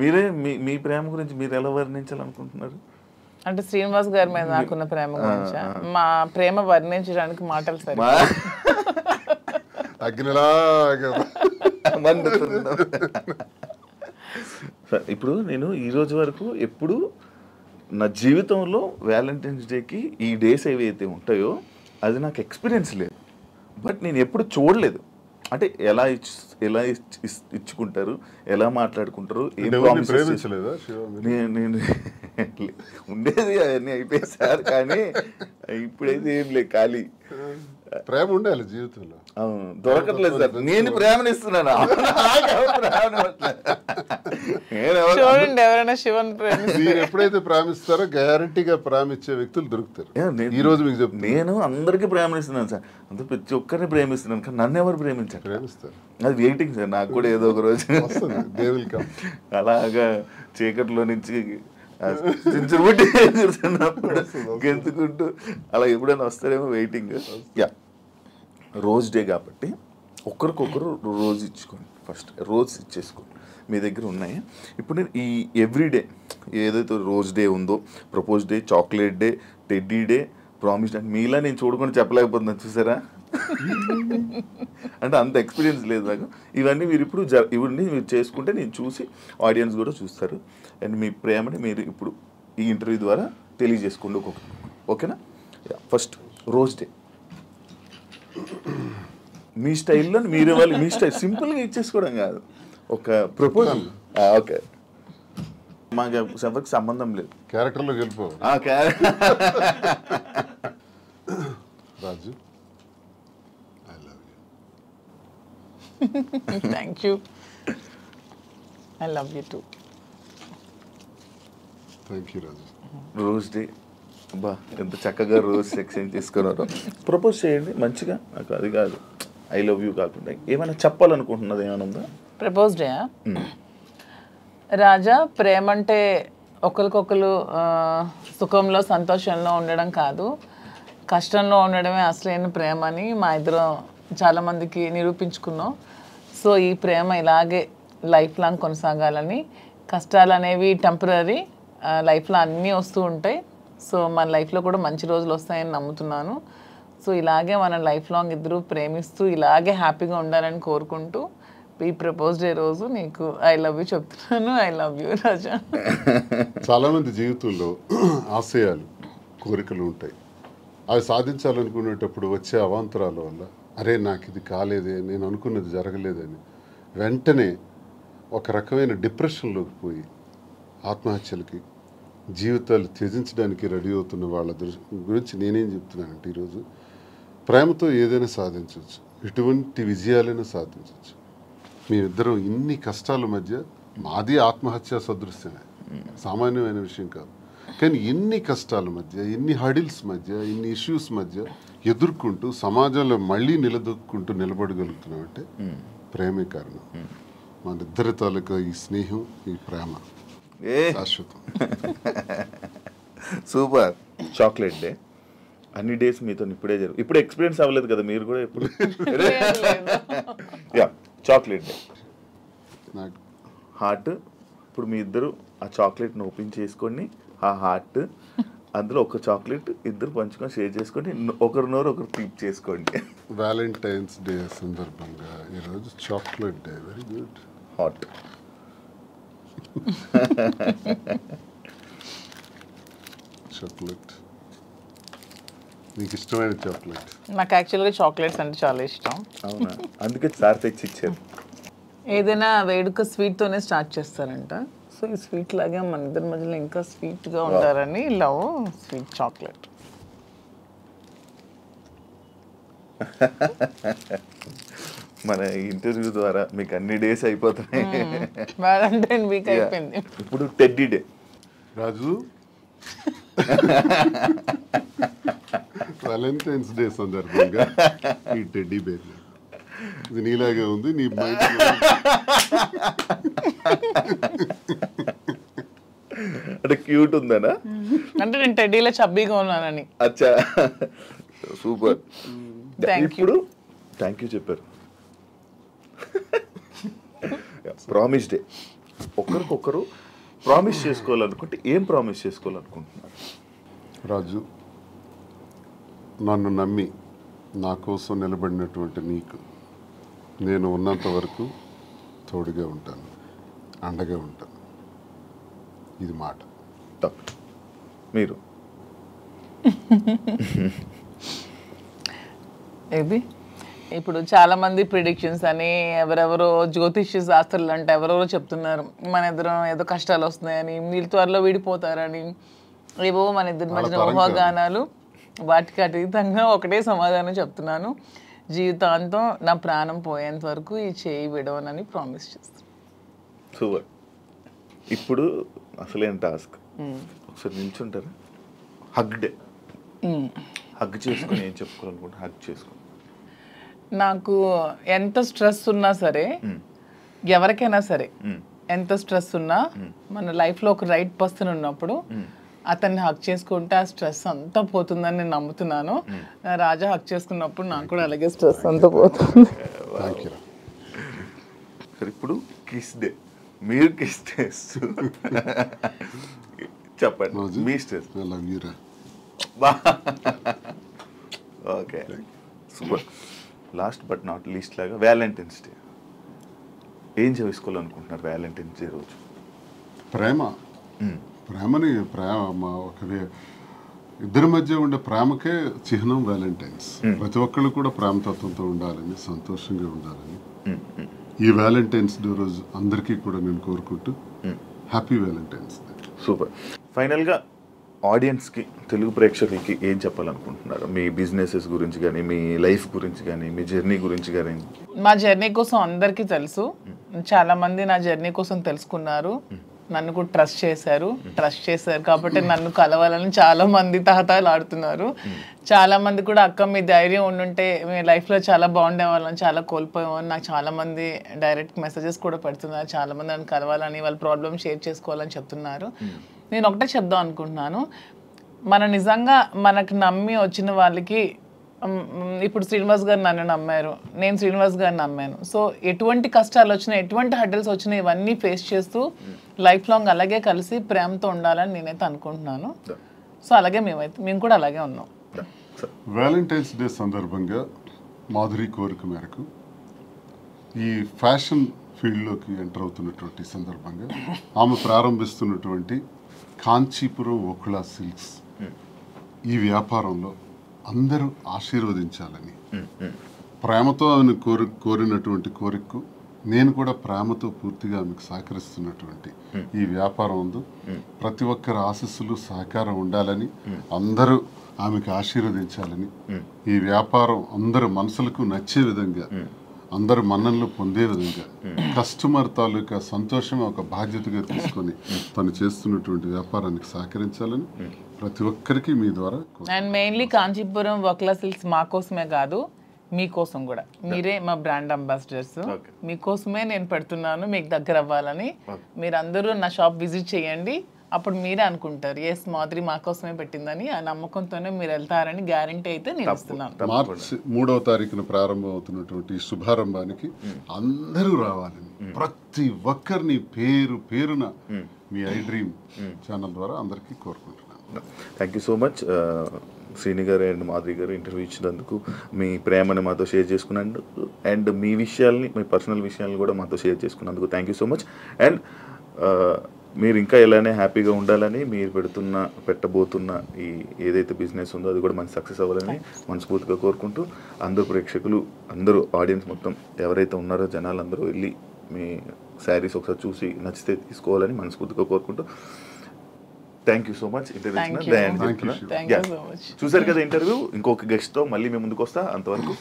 మీరే మీ ప్రేమ గురించి మీరు ఎలా వర్ణించాలనుకుంటున్నారు? అంటే శ్రీనివాస్ గారి మీద నాకున్న ప్రేమ గురించి, మా ప్రేమ వర్ణించడానికి మాటలు సరే. ఇప్పుడు నేను ఈ రోజు వరకు ఎప్పుడు నా జీవితంలో వ్యాలంటైన్స్ డేకి ఈ డేస్ ఏవైతే ఉంటాయో అది నాకు ఎక్స్పీరియన్స్ లేదు. బట్ నేను ఎప్పుడు చూడలేదు. అంటే ఎలా ఇచ్చుకుంటారు, ఎలా మాట్లాడుకుంటారు, నేను ఉండేది అవన్నీ అయిపోయేసారు. కానీ ఇప్పుడైతే ఏం లేదు, ఖాళీ. ప్రేమ ఉండాలి జీవితంలో. దొరకట్లేదు సార్. నేను ప్రేమనిస్తున్నాను. మీరు ఎప్పుడైతే ప్రేమిస్తారో గ్యారంటీగా ప్రేమించే వ్యక్తులు దొరుకుతారు. ఈ రోజు మీకు చెప్తాను, నేను అందరికీ ప్రేమనిస్తున్నాను సార్. అంత ప్రతి ఒక్కరిని ప్రేమిస్తున్నాను. కానీ నన్ను ఎవరు ప్రేమించారు? ప్రేమిస్తారు. అది వెయిటింగ్ సార్. నాకు కూడా ఏదో ఒక రోజు అలాగా చీకట్లో నుంచి గెంతుకుంటూ అలా ఎప్పుడైనా వస్తారేమో వెయిటింగ్. రోజ్ డే కాబట్టి ఒకరికొకరు రోజు ఇచ్చుకోండి. ఫస్ట్ రోజు ఇచ్చేసుకోండి. మీ దగ్గర ఉన్నాయి. ఇప్పుడు నేను ఈ ఎవ్రీడే ఏదైతే రోజ్ డే ఉందో, propose day, chocolate day, teddy day, promise day, మీలా నేను చూడకుండా చెప్పలేకపోతున్నాను. చూసారా? అంటే అంత ఎక్స్పీరియన్స్ లేదు నాకు. ఇవన్నీ మీరు ఇప్పుడు ఇవన్నీ మీరు చేసుకుంటే నేను చూసి ఆడియన్స్ కూడా చూస్తారు. అండ్ మీ ప్రేమని మీరు ఇప్పుడు ఈ ఇంటర్వ్యూ ద్వారా తెలియజేసుకోండి ఒక్కొక్కరు. ఓకేనా? ఫస్ట్ రోజ్ డే మీ స్టైల్లో మీరు ఇవ్వాలి. మీ స్టైల్ సింపుల్గా ఇచ్చేసుకోవడం కాదు, ఒక ప్రపోజల్. ఓకే, మాకు ఎవరికి సంబంధం లేదు. క్యారెక్టర్లోకి వెళ్ళిపో. Raju, I love you. Thank you. I love you too. Thank you Raju. Rose day బా ఎంత చక్కగా రోజ్ ఎక్స్చేంజ్ చేసుకున్నారో. ప్రపోజ్ చేయండి మంచిగా. నాకు అది కాదు, ఐ లవ్ యూ కాకుండా ఏమైనా చెప్పాలనుకుంటున్నది ఏమైనా ఉందా? ప్రపోజ్ డే రాజా, ప్రేమ అంటే ఒకరికొకరు సుఖంలో సంతోషంలో ఉండడం కాదు, కష్టంలో ఉండడమే అసలైన ప్రేమ అని మా ఇద్దరం చాలామందికి నిరూపించుకున్నాం. సో ఈ ప్రేమ ఇలాగే లైఫ్ లాంగ్ కొనసాగాలని. కష్టాలు అనేవి టెంపరీ, లైఫ్లో అన్నీ వస్తూ ఉంటాయి. సో మన లైఫ్లో కూడా మంచి రోజులు వస్తాయని నమ్ముతున్నాను. సో ఇలాగే మన లైఫ్ లాంగ్ ఇద్దరు ప్రేమిస్తూ ఇలాగే హ్యాపీగా ఉండాలని కోరుకుంటూ ఈ ప్రపోజ్ డే రోజు నీకు ఐ లవ్ యూ చెప్తున్నాను. ఐ లవ్ యూ రాజా. చాలామంది జీవితంలో ఆశయాలు, కోరికలు ఉంటాయి. అవి సాధించాలనుకునేటప్పుడు వచ్చే అవాంతరాల వల్ల అరే నాకు ఇది కాలేదే, నేను అనుకున్నది జరగలేదని వెంటనే ఒక రకమైన డిప్రెషన్లోకి పోయి ఆత్మహత్యలకి, జీవితాలు త్యజించడానికి రెడీ అవుతున్న వాళ్ళ గురించి నేనేం చెప్తున్నానంటే ఈరోజు ప్రేమతో ఏదైనా సాధించవచ్చు, ఎటువంటి విజయాలైనా సాధించవచ్చు. మీరిద్దరం ఇన్ని కష్టాల మధ్య, మాది ఆత్మహత్య సదృశ్యమే, సామాన్యమైన విషయం కాదు. కానీ ఎన్ని కష్టాల మధ్య, ఎన్ని హడిల్స్ మధ్య, ఇన్ని ఇష్యూస్ మధ్య ఎదుర్కొంటూ సమాజంలో మళ్ళీ నిలబడగలుగుతున్నామంటే ప్రేమే కారణం. మన ఇద్దరి తాలూకా ఈ స్నేహం, ఈ ప్రేమ శాశ్వతం. సూపర్. చాక్లెట్ డే అన్ని డేస్ మీతో ఇప్పుడే ఇప్పుడు ఎక్స్పీరియన్స్ అవ్వలేదు కదా మీరు కూడా ఎప్పుడు? యా, చాక్లెట్ డే నాకు హార్ట్. ఇప్పుడు మీ ఇద్దరు ఆ చాక్లెట్ని ఓపెన్ చేసుకొని ఆ హార్ట్ అందులో ఒక చాక్లెట్ ఇద్దరు పంచుకొని షేర్ చేసుకోండి, ఒకరి నోరు ఒకరు తీప్ చేసుకోండి. వ్యాలంటైన్స్ డే సందర్భంగా ఈరోజు chocolate day. Very good. Hot. Chocolate నీకు ఇష్టమైన చాక్లెట్? నాకు యాక్చువల్గా చాక్లెట్స్ అంటే చాలా ఇష్టం. అవునా? అందుకే సార్ తెచ్చి ఇచ్చారు. ఏదైనా వేడుక స్వీట్తోనే స్టార్ట్ చేస్తారంట. సో ఈ స్వీట్ లాగే మన ఇద్దరి మధ్యలో ఇంకా స్వీట్గా ఉంటారని లవ్ స్వీట్ చాక్లెట్. మన ఇంటర్వ్యూ ద్వారా మీకు అన్ని డేస్ అయిపోతున్నాయి. వ్యాలంటైన్ వీక్ అయిపోయింది. ఇప్పుడు టెడ్డీ డే. రాజు, వ్యాలంటైన్స్ డే సందర్భంగా ఈ టెడ్డీ బేర్ ఇది నీలాగే ఉంది, నీ మైండ్ అంటే క్యూట్ ఉందనా? అంటే నేను టెడ్డీలో చబ్బీగా ఉన్నానని. అచ్చా, సూపర్. Thank you. ఇప్పుడు థ్యాంక్ యూ చెప్పారు. Promise day. ఒకరికొకరు ప్రామిస్ చేసుకోవాలనుకుంటే ఏం ప్రామిస్ చేసుకోవాలనుకుంటున్నారు? రాజు, నన్ను నమ్మి నా కోసం నిలబడినటువంటి నీకు నేను ఉన్నంత వరకు తోడుగా ఉంటాను, అండగా ఉంటాను. ఇది మాట. తప్పు. మీరు ఇది ఇప్పుడు చాలా మంది ప్రిడిక్షన్స్ అని ఎవరెవరో జ్యోతిష్య శాస్త్రాలు అంటే ఎవరెవరో చెప్తున్నారు మన ఇద్దరం ఏదో కష్టాలు వస్తున్నాయని, వీళ్ళు త్వరలో విడిపోతారని, ఏవో మన ఇద్దరి మధ్యన ఊహాగానాలు. వాటికి అతీతంగా ఒకటే సమాధానం చెప్తున్నాను, జీవితాంతం నా ప్రాణం పోయేంత వరకు ఈ చేయి విడవనని ప్రామిస్ చేస్తాను. సూపర్. ఇప్పుడు అసలేం టాస్క్. ఒకసారి నిల్చుంటారా? Hug day. హగ్ చేసుకుని ఏం చెప్పుకోవాలనుకుంటే హగ్ చేసుకోండి. నాకు ఎంత స్ట్రెస్ ఉన్నా సరే, ఎవరికైనా సరే ఎంత స్ట్రెస్ ఉన్నా, మన లైఫ్లో ఒక రైట్ పర్సన్ ఉన్నప్పుడు అతన్ని హక్ చేసుకుంటే ఆ స్ట్రెస్ అంతా పోతుందని నేను నమ్ముతున్నాను. రాజా హక్ చేసుకున్నప్పుడు నాకు కూడా అలాగే స్ట్రెస్ అంతా పోతుంది. సరే, ఇప్పుడు కిస్ డే. మీరు కిస్ చేస్తూ చెప్పండి మీ stress. Okay, super. Last but not least లాగా వ్యాలంటైన్స్ డే ఏం చేసుకోవాలనుకుంటున్నారు? వ్యాలంటైన్స్ డే రోజు ప్రేమని ఒక ఇద్దరి మధ్య ఉండే ప్రేమకే చిహ్నం వ్యాలంటైన్స్. ప్రతి ఒక్కళ్ళు కూడా ప్రేమతత్వంతో ఉండాలని, సంతోషంగా ఉండాలని ఈ వ్యాలంటైన్స్ డే రోజు అందరికీ కూడా నేను కోరుకుంటూ హ్యాపీ వ్యాలంటైన్స్ డే. సూపర్. ఫైనల్గా ఆడియన్స్కి, తెలుగు ప్రేక్షకులకి ఏం చెప్పాలనుకుంటున్నారు? మీ బిజినెసెస్ గురించి కానీ, మీ లైఫ్ గురించి కానీ, మీ జర్నీ గురించి కానీ. మా జర్నీ కోసం అందరికీ తెలుసు, చాలా మంది నా జర్నీ కోసం తెలుసుకున్నారు. నన్ను కూడా ట్రస్ట్ చేశారు కాబట్టి నన్ను కలవాలని చాలా మంది తహతహలాడుతున్నారు. చాలా మంది కూడా అక్క మీ ధైర్యం ఉండుంటే మీ లైఫ్లో చాలా బాగుండేవాళ్ళని, చాలా కోల్పోయామని నాకు చాలా మంది డైరెక్ట్ మెసేజెస్ కూడా పెడుతున్నారు. చాలా మంది నన్ను కలవాలని, వాళ్ళ ప్రాబ్లమ్ షేర్ చేసుకోవాలని చెప్తున్నారు. నేను ఒకటే చెప్దాం అనుకుంటున్నాను, నిజంగా మనకు నమ్మి వచ్చిన వాళ్ళకి, ఇప్పుడు శ్రీనివాస్ గారు నన్ను నమ్మారు, నేను శ్రీనివాస్ గారిని నమ్మాను. సో ఎటువంటి కష్టాలు వచ్చినా, ఎటువంటి హడ్డల్స్ వచ్చినా ఇవన్నీ ఫేస్ చేస్తూ లైఫ్ లాంగ్ అలాగే కలిసి ప్రేమతో ఉండాలని నేనైతే అనుకుంటున్నాను. సో అలాగే మేము కూడా అలాగే ఉన్నాం. వ్యాలంటైన్స్ డే సందర్భంగా మాధురి కోరిక మేరకు ఈ ఫ్యాషన్ ఫీల్డ్లోకి ఎంటర్ అవుతున్నటువంటి సందర్భంగా ఆమె ప్రారంభిస్తున్నటువంటి కాంచీపురం ఓకుళ సిల్క్స్ ఈ వ్యాపారంలో అందరూ ఆశీర్వదించాలని, ప్రేమతో ఆమెను కోరినటువంటి కోరికకు నేను కూడా ప్రేమతో పూర్తిగా ఆమెకు సహకరిస్తున్నటువంటి ఈ వ్యాపారం ఉంది. ప్రతి ఒక్కరి ఆశీస్సులు సహకారం ఉండాలని, అందరూ ఆమెకు ఆశీర్వదించాలని, ఈ వ్యాపారం అందరు మనసులకు నచ్చే విధంగా, అందరు మన్ననలు పొందే విధంగా, కస్టమర్ తాలూకా సంతోషం ఒక బాధ్యతగా తీసుకొని తను చేస్తున్నటువంటి వ్యాపారానికి సహకరించాలని ప్రతి ఒక్కరికి మీ ద్వారా. అండ్ మెయిన్లీ కాంచీపురం ఓకుళ సిల్క్స్ మా కోసమే కాదు, మీకోసం కూడా. మీరే మా బ్రాండ్ అంబాసిడర్స్. మీకోసమే నేను పెడుతున్నాను, మీకు దగ్గర అవ్వాలని. మీరందరూ నా షాప్ విజిట్ చేయండి, అప్పుడు మీరే అనుకుంటారు ఎస్ మాధురి మా కోసమే పెట్టిందని. ఆ నమ్మకంతోనే మీరు వెళ్తారని గ్యారంటీ అయితే నేను ఇస్తున్నాను. మార్చి 3వ తారీఖున ప్రారంభం అవుతున్నటువంటి శుభారంభానికి అందరూ రావాలని ప్రతి ఒక్కరిని పేరు పేరున మీ ఐ డ్రీమ్ ఛానల్ ద్వారా అందరికీ కోరుకుంటున్నాను. Thank you so much Srini గారు అండ్ మాధురి గారు ఇంటర్వ్యూ ఇచ్చినందుకు, మీ ప్రేమని మాతో షేర్ చేసుకున్నందుకు, అండ్ మీ విషయాల్ని, మీ పర్సనల్ విషయాలను కూడా మాతో షేర్ చేసుకున్నందుకు thank you so much. And మీరు ఇంకా ఇలానే హ్యాపీగా ఉండాలని, మీరు పెట్టబోతున్న ఈ ఏదైతే బిజినెస్ ఉందో అది కూడా మంచి సక్సెస్ అవ్వాలని మనస్ఫూర్తిగా కోరుకుంటూ, అందరూ ప్రేక్షకులు, అందరూ ఆడియన్స్ మొత్తం ఎవరైతే ఉన్నారో జనాలందరూ వెళ్ళి మీ శారీస్ ఒకసారి చూసి నచ్చితే తీసుకోవాలని మనస్ఫూర్తిగా కోరుకుంటూ thank you so much. Interview చూసారు కదా ఇంటర్వ్యూ. ఇంకొక గెస్ట్తో మళ్ళీ మేము ముందుకు వస్తా. అంతవరకు